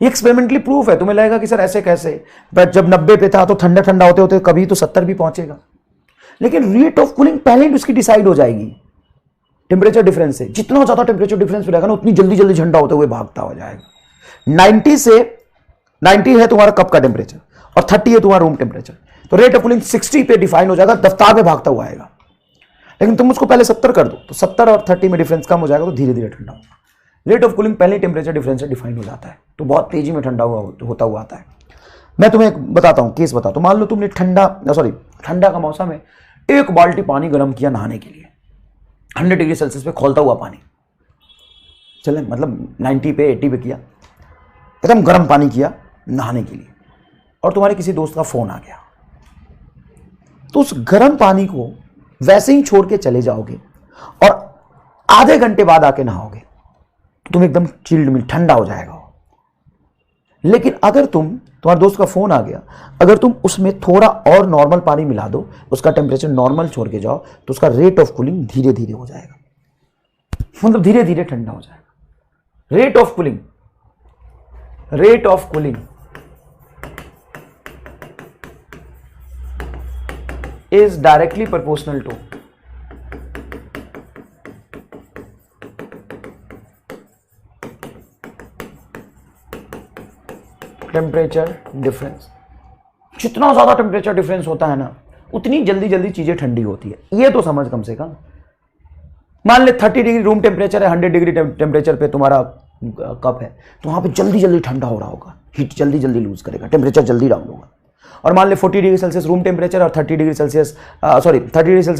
ये एक्सपेरिमेंटली प्रूफ है, तुम्हें लगेगा कि सर ऐसे कैसे, बट जब 90 पे था तो ठंडा ठंडा होते होते कभी तो 70 भी पहुंचेगा, लेकिन रेट ऑफ कूलिंग पहले ही उसकी डिसाइड हो जाएगी टेम्परेचर डिफरेंस से। जितना ज्यादा टेम्परेचर डिफरेंस रहेगा ना, उतनी जल्दी जल्दी ठंडा होते हुए भागता हो जाएगा। 90 है तुम्हारा कप का टेम्परेचर और 30 है तुम्हारा रूम टेम्परेचर, तो रेट ऑफ कूलिंग 60 पे डिफाइन हो जाएगा, दफ्तार में भागता हुआ आएगा। लेकिन तुम उसको पहले 70 कर दो तो 70 और 30 में डिफरेंस कम हो जाएगा, तो धीरे धीरे ठंडा होगा। रेट ऑफ कूलिंग पहले टेम्परेचर डिफरेंस से डिफाइन हो जाता है, तो बहुत तेजी में ठंडा होता हुआ आता है। मैं तुम्हें एक बताता हूं, केस बताता हूं। मान लो तुमने ठंडा का मौसम है, एक बाल्टी पानी गर्म किया नहाने के लिए, 100 डिग्री सेल्सियस पे खौलता हुआ पानी, चले मतलब 90 पे 80 पे किया, एकदम गर्म पानी किया नहाने के लिए, और तुम्हारे किसी दोस्त का फोन आ गया, तो उस गर्म पानी को वैसे ही छोड़ के चले जाओगे और आधे घंटे बाद आके नहाओगे, तो तुम एकदम चिल्ड में ठंडा हो जाएगा। लेकिन अगर तुम्हारे दोस्त का फोन आ गया, अगर तुम उसमें थोड़ा और नॉर्मल पानी मिला दो, उसका टेम्परेचर नॉर्मल छोड़ के जाओ, तो उसका रेट ऑफ कूलिंग धीरे धीरे हो जाएगा, मतलब धीरे धीरे ठंडा हो जाएगा। Rate of cooling is directly proportional to temperature difference. जितना ज्यादा टेम्परेचर डिफरेंस होता है ना, उतनी जल्दी जल्दी चीजें ठंडी होती है। ये तो समझ कम से कम। मान ले 30 डिग्री रूम टेम्परेचर है, 100 डिग्री टेम्परेचर पे तुम्हारा कप है, तो वहां पे जल्दी जल्दी ठंडा हो रहा होगा, हीट जल्दी जल्दी लूज करेगा, टेम्परेचर जल्दी डाउन होगा। और मान ले 40 डिग्री सेल्सियस रूम टेम्परेचर और 30 डिग्री सेल्सियस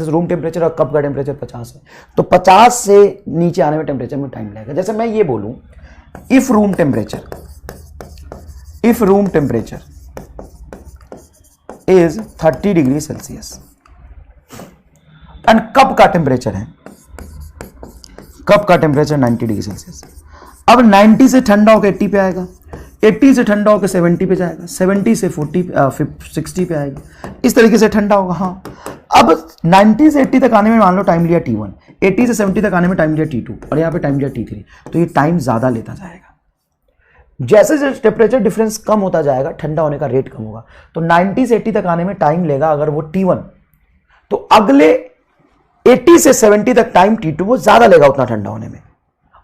रूम टेम्परेचर और कप का टेम्परेचर 50 है, तो 50 से नीचे आने में टेम्परेचर में टाइम लगेगा। जैसे मैं ये बोलूं, if room temperature is 30 degree Celsius and cup का टेम्परेचर 90 डिग्री सेल्सियस। अब 90 से ठंडा होकर 80 पे आएगा, 80 से ठंडा होकर 70 पे जाएगा, 70 से 60 पे आएगा, इस तरीके से ठंडा होगा। हाँ, अब 90 से 80 तक आने में मान लो टाइम लिया T1, 80 से 70 तक आने में टाइम लिया T2 और यहाँ पे टाइम लिया T3, तो ये टाइम ज्यादा लेता जाएगा। जैसे जैसे टेम्परेचर डिफरेंस कम होता जाएगा, ठंडा होने का रेट कम होगा। तो 90 से 80 तक आने में टाइम लेगा अगर वो T1, तो अगले 80 से 70 तक टाइम T2 वो ज्यादा लेगा उतना ठंडा होने में,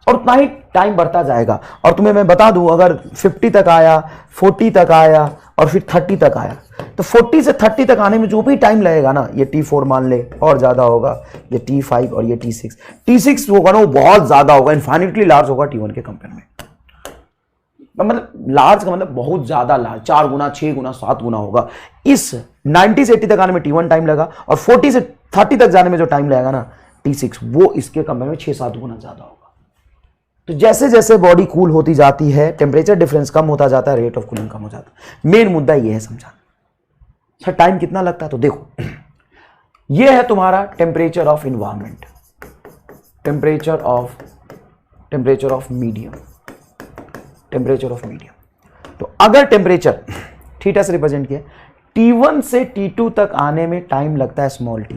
और उतना ही टाइम बढ़ता जाएगा। और तुम्हें मैं बता दूं, अगर 50 तक आया, 40 तक आया और फिर 30 तक आया, तो 40 से 30 तक आने में जो भी टाइम लगेगा ना, ये T4 मान ले और ज्यादा होगा, ये T5 और ये T6 होगा ना, वो बहुत ज्यादा होगा, इनफाइनिटली लार्ज होगा T1 के कंपेयर में। मतलब लार्ज का मतलब बहुत ज्यादा लार्ज, 4 गुना, 6 गुना, 7 गुना होगा। इस 90 से 80 तक आने में T1 टाइम लगा, और 40 से 30 तक जाने में जो टाइम लगेगा ना T6, वो इसके कंपेयर में 6-7 गुना ज्यादा होगा। तो जैसे जैसे बॉडी कूल होती जाती है, टेम्परेचर डिफरेंस कम होता जाता है, रेट ऑफ कूलिंग कम हो जाता है। मेन मुद्दा ये है समझाना। सर टाइम कितना लगता है? तो देखो, ये है तुम्हारा temperature of environment, temperature of medium. तो अगर टेम्परेचर थीटा से रिप्रेजेंट किया, T1 से T2 तक आने में टाइम लगता है स्मॉल t,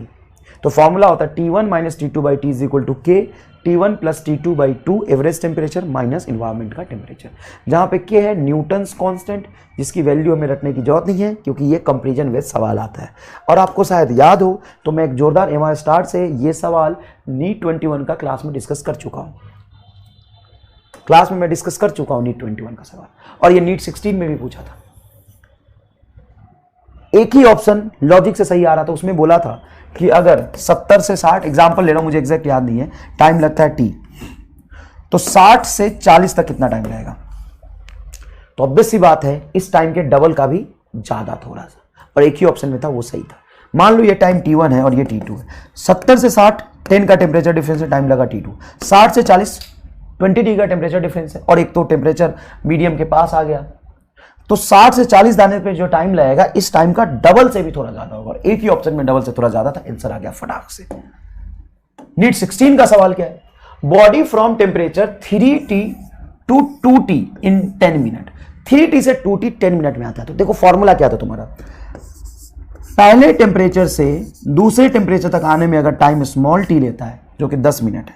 तो फॉर्मूला होता है T1 minus T2 by T is equal to K, T1 plus T2 by 2 average temperature minus environment का टेम्परेचर, जहां पे K है न्यूटन्स कांस्टेंट, जिसकी वैल्यू हमें रखने की जरूरत नहीं है क्योंकि ये कंपैरिजन बेस्ड सवाल आता है। और आपको शायद याद हो तो मैं एक जोरदार MR स्टार्ट से ये सवाल नीट 21 का क्लास में डिस्कस कर चुका हूं, नीट 21 का सवाल, और ये नीट 16 में भी पूछा था। एक ही ऑप्शन लॉजिक से सही आ रहा था, उसमें बोला था कि अगर 70 से 60, एग्जांपल ले रहा हूं, मुझे एग्जैक्ट याद नहीं है, टाइम लगता है T, तो 60 से 40 तक कितना टाइम लगेगा? तो ऑब्वियस सी बात है इस टाइम के डबल का भी ज्यादा थोड़ा सा, और एक ही ऑप्शन में था, वो सही था। मान लो ये टाइम T1 है और ये T2 है, 70 से 60 10 का टेम्परेचर डिफरेंस है, टाइम लगा T2, 60 से 40 20 डिग्री का टेम्परेचर डिफरेंस है, और एक तो टेम्परेचर मीडियम के पास आ गया, तो 60 से 40 दाने पे जो टाइम लगेगा इस टाइम का डबल से भी थोड़ा ज्यादा होगा। एक ही ऑप्शन में डबल से थोड़ा ज्यादा था, आंसर आ गया फटाक से। नीट 16 का सवाल क्या है? Body from temperature 3T to 2T in 10 minute, 3T से 2T 10 मिनट में आता है। तो देखो फॉर्मूला क्या था तुम्हारा, पहले टेम्परेचर से दूसरे टेम्परेचर तक आने में अगर टाइम स्मॉल टी लेता है जो कि 10 मिनट है,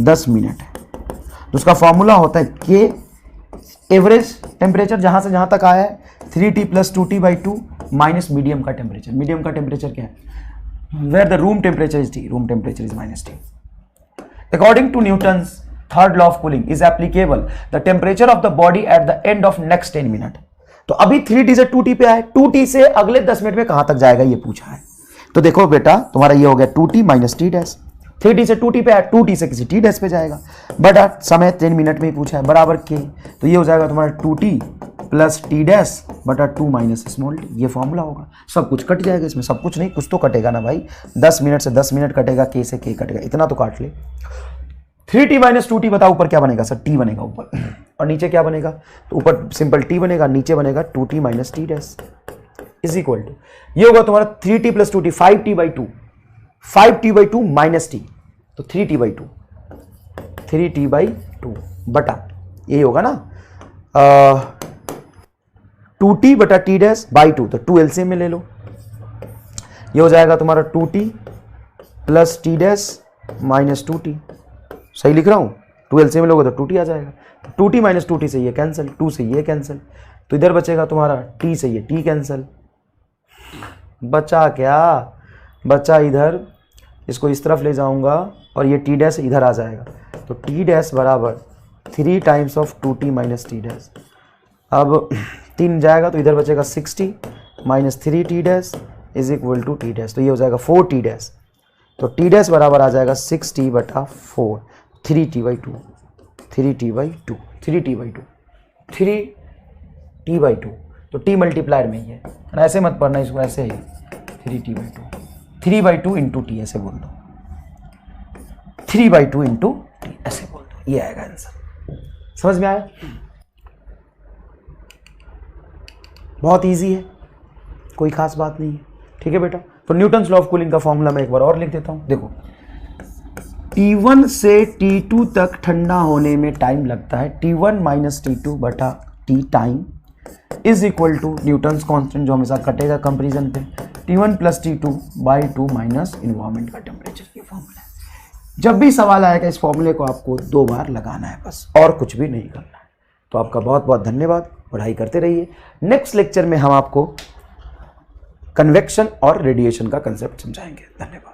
10 मिनट है, तो उसका फॉर्मूला होता है के एवरेज टेम्परेचर जहां से जहां तक आया है 3T + 2T/2 माइनस मीडियम का टेम्परेचर। मीडियम का टेम्परेचर क्या है, where the room temperature is T, room temperature is -T। According to Newton's third law of cooling is applicable the temperature of the body at the end of next 10 minute. तो अभी 3T से 2T पे आए, 2T से अगले 10 मिनट में कहां तक जाएगा ये पूछा है। तो देखो बेटा तुम्हारा ये हो गया 2T - T डैश, 3T से 2T पे आया, 2T से किसी T डैश पे जाएगा, बटा समय 10 मिनट में ही पूछा है बराबर के, तो ये हो जाएगा तुम्हारा 2T + T डैश बटा 2 - स्मॉल t। ये फॉर्मूला होगा, सब कुछ कट जाएगा इसमें, सब कुछ नहीं कुछ तो कटेगा ना भाई, 10 मिनट से 10 मिनट कटेगा, के से के कटेगा, इतना तो काट ले। 3T - 2T बताओ ऊपर क्या बनेगा सर, T बनेगा ऊपर, और नीचे क्या बनेगा, तो ऊपर सिंपल T बनेगा, नीचे बनेगा 2T - T dash is equal to, ये होगा तुम्हारा 3T + 2T 5T/2, 5T/2 - T, तो 3T/2, 3T/2 बटा यही होगा ना 2T बटा T डैश बाई 2, तो 2 LCM में ले लो, ये हो जाएगा तुम्हारा 2T + T डैश - 2T, सही लिख रहा हूं, 2 LCM में लोगे तो 2T आ जाएगा, 2T - 2T से ये कैंसिल, 2 से ये कैंसिल, तो इधर बचेगा तुम्हारा T से ये T कैंसिल, बचा क्या, बचा इधर, इसको इस तरफ ले जाऊंगा और ये T डैश इधर आ जाएगा, तो T डैश बराबर 3 times of 2T - T dash. अब 3 जाएगा तो इधर बचेगा 6T - 3T dash is equal to T dash, तो ये हो जाएगा 4T डैश, तो T डैश बराबर आ जाएगा 6T बटा 4, 3T/2, 3T/2, 3T/2, 3T/2, तो T मल्टीप्लायर में ही है, ऐसे मत पढ़ना इसको, ऐसे ही 3T/2, 3/2 इंटू T ऐसे बोल दो, 3/2 इंटू T ऐसे बोल दो, ये आएगा आंसर। समझ में आया, बहुत इजी है, कोई खास बात नहीं है, ठीक है बेटा। तो न्यूटन्स लॉ ऑफ कूलिंग का फॉर्मूला मैं एक बार और लिख देता हूं, देखो T1 से T2 तक ठंडा होने में टाइम लगता है T1 - T2 बटा T time is equal to Newton's constant जो हमेशा कटेगा कंपैरिजन पे, T1 + T2/2 माइनस इन्वायरमेंट का टेम्परेचर, ये फॉर्मूला है। जब भी सवाल आएगा इस फॉर्मूले को आपको 2 बार लगाना है बस, और कुछ भी नहीं करना है। तो आपका बहुत बहुत धन्यवाद, पढ़ाई करते रहिए। नेक्स्ट लेक्चर में हम आपको कन्वेक्शन और रेडिएशन का कंसेप्ट समझाएंगे। धन्यवाद।